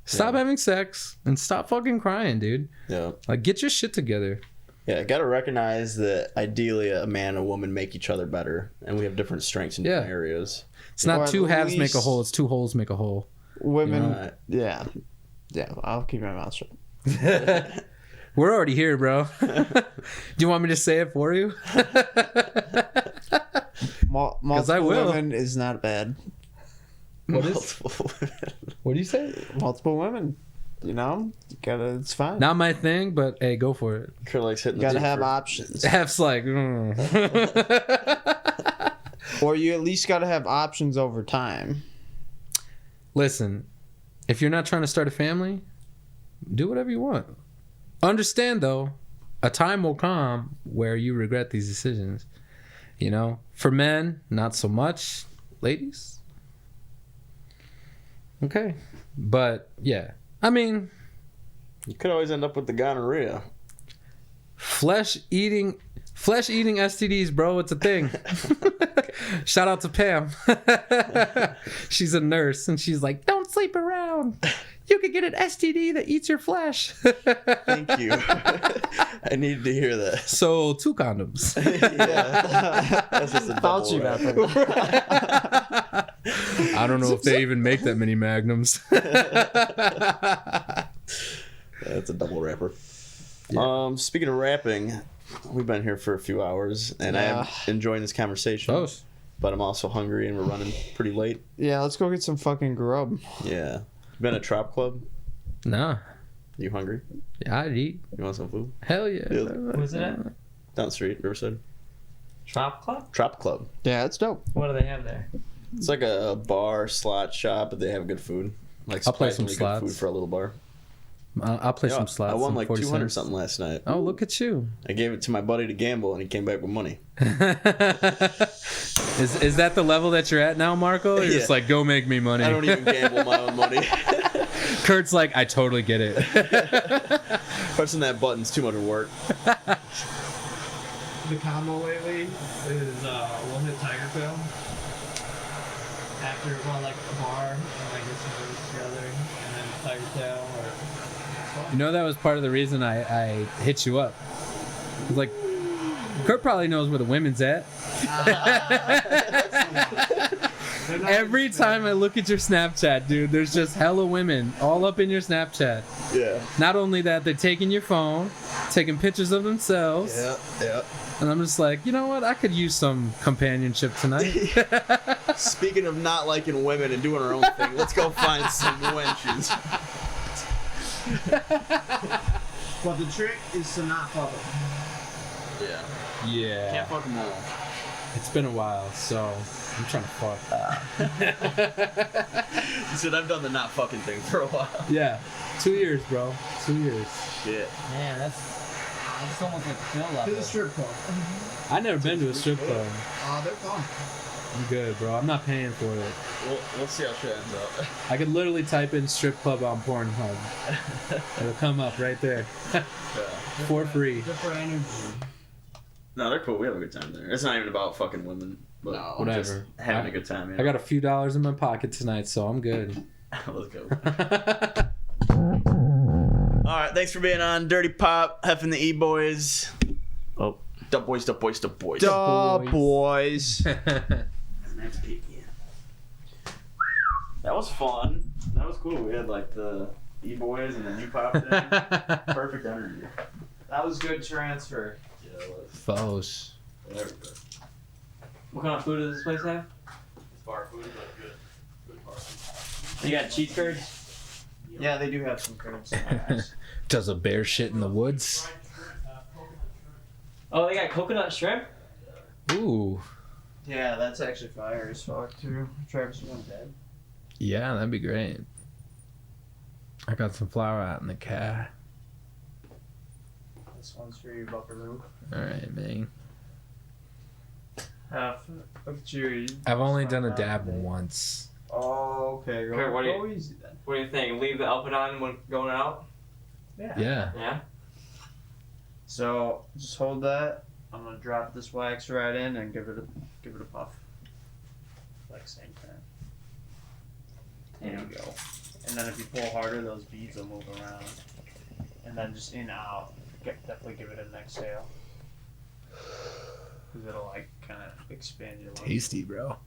S5: Stop having sex and stop fucking crying, dude. Yeah. Like, get your shit together.
S2: Yeah, I gotta recognize that ideally a man and a woman make each other better, and we have different strengths in different areas.
S5: It's not two halves make a whole, it's two holes make a hole.
S7: Women, yeah, I'll keep my mouth shut.
S5: We're already here, bro. Do you want me to say it for you?
S7: Multiple women is not bad.
S5: What do you say?
S7: Multiple women, you know, it's fine.
S5: Not my thing, but hey, go for it.
S2: Like hitting
S7: gotta have options.
S5: Hef's like,
S7: or you at least gotta have options over time.
S5: Listen, if you're not trying to start a family, do whatever you want. Understand, though, a time will come where you regret these decisions. You know, for men, not so much. Ladies, okay. But yeah, I mean,
S2: you could always end up with the gonorrhea.
S5: Flesh eating STDs, bro. It's a thing. Shout out to Pam. She's a nurse, and she's like, don't sleep around. You could get an STD that eats your flesh.
S2: Thank you. I needed to hear that.
S5: So 2 condoms.
S2: Yeah. That's just a double wrap.
S5: I don't know if they even make that many magnums.
S2: That's a double wrapper. Yeah. Speaking of rapping, we've been here for a few hours, and I am enjoying this conversation. Oh. But I'm also hungry, and we're running pretty late.
S7: Yeah, let's go get some fucking grub.
S2: Yeah. Been a Trop Club?
S5: Nah.
S2: You hungry?
S5: Yeah, I'd eat.
S2: You want some food?
S5: Hell yeah.
S6: Where's it at?
S2: Down the street, Riverside.
S6: Trop Club?
S2: Trop Club.
S7: Yeah, it's dope.
S6: What do they have there?
S2: It's like a bar slot shop, but they have good food. Like,
S5: I'll play some slots.
S2: Good food for a little bar.
S5: I'll play some slots.
S2: I won like 200 something last night.
S5: Oh, look at you!
S2: I gave it to my buddy to gamble, and he came back with money.
S5: Is that the level that you're at now, Marco? You're just like, go make me money.
S2: I don't even gamble my own money.
S5: Kurt's like, I totally get it.
S2: Pressing that button's too much work.
S4: The combo lately is we'll hit Tiger Tail after like a bar and like get some food together, and then Tiger Tail or.
S5: You know, that was part of the reason I hit you up. It's like, Kurt probably knows where the women's at. Every time I look at your Snapchat, dude, there's just hella women all up in your Snapchat.
S2: Yeah.
S5: Not only that, they're taking your phone, taking pictures of themselves.
S2: Yeah.
S5: And I'm just like, you know what? I could use some companionship tonight.
S2: Speaking of not liking women and doing our own thing, let's go find some wenches.
S7: But the trick is to not fuck them.
S5: Yeah.
S2: Can't fuck them all.
S5: It's been a while, so I'm trying to fuck.
S2: He said, I've done the not fucking thing for a while.
S5: Yeah. 2 years, bro. 2 years.
S2: Shit.
S6: Man, that's almost like Phil level.
S4: To the strip club.
S5: I never been to a strip club.
S4: They're fun.
S5: I'm good, bro. I'm not paying for it.
S2: We'll see how shit ends up.
S5: I could literally type in strip club on Pornhub. It'll come up right there. For free.
S4: Different energy.
S2: No, they're cool. We have a good time there. It's not even about fucking women. But
S7: No.
S5: Whatever.
S2: just having a good time. You know?
S5: I got a few dollars in my pocket tonight, so I'm good.
S2: Let's go. All right, thanks for being on Dirty Pop, Heff and The E-Boys.
S3: Oh.
S2: Dub boys, dub boys, dub boys.
S7: Duh, boys.
S2: That was fun. That was cool. We had like the E-Boys and then you popped in. Perfect energy.
S7: That was good transfer.
S2: Yeah, it was.
S5: Foes.
S2: There we go.
S6: What kind of food does this place have?
S2: It's bar food, but good. Good bar food.
S6: You got cheese curds?
S7: Yeah, they do have some curds.
S5: Does a bear shit in the woods?
S6: Oh, they got coconut shrimp?
S5: Ooh.
S7: Yeah, that's actually fire as fuck too. Travis went dead.
S5: Yeah, that'd be great. I got some flour out in the car.
S7: This one's for you, Buckaroo.
S5: Alright, man.
S7: Look at you.
S5: I've only done a dab once.
S7: Oh, okay.
S6: Okay, what do you-
S7: go easy then.
S6: What do you think? Leave the outfit on when going out?
S5: Yeah.
S6: Yeah?
S7: So just hold that. I'm gonna drop this wax right in and give it a puff. Like same time. There you go. And then if you pull harder, those beads will move around. And then just in out. Definitely give it an exhale. Cause it'll like kind of expand your lungs.
S5: Tasty, bro.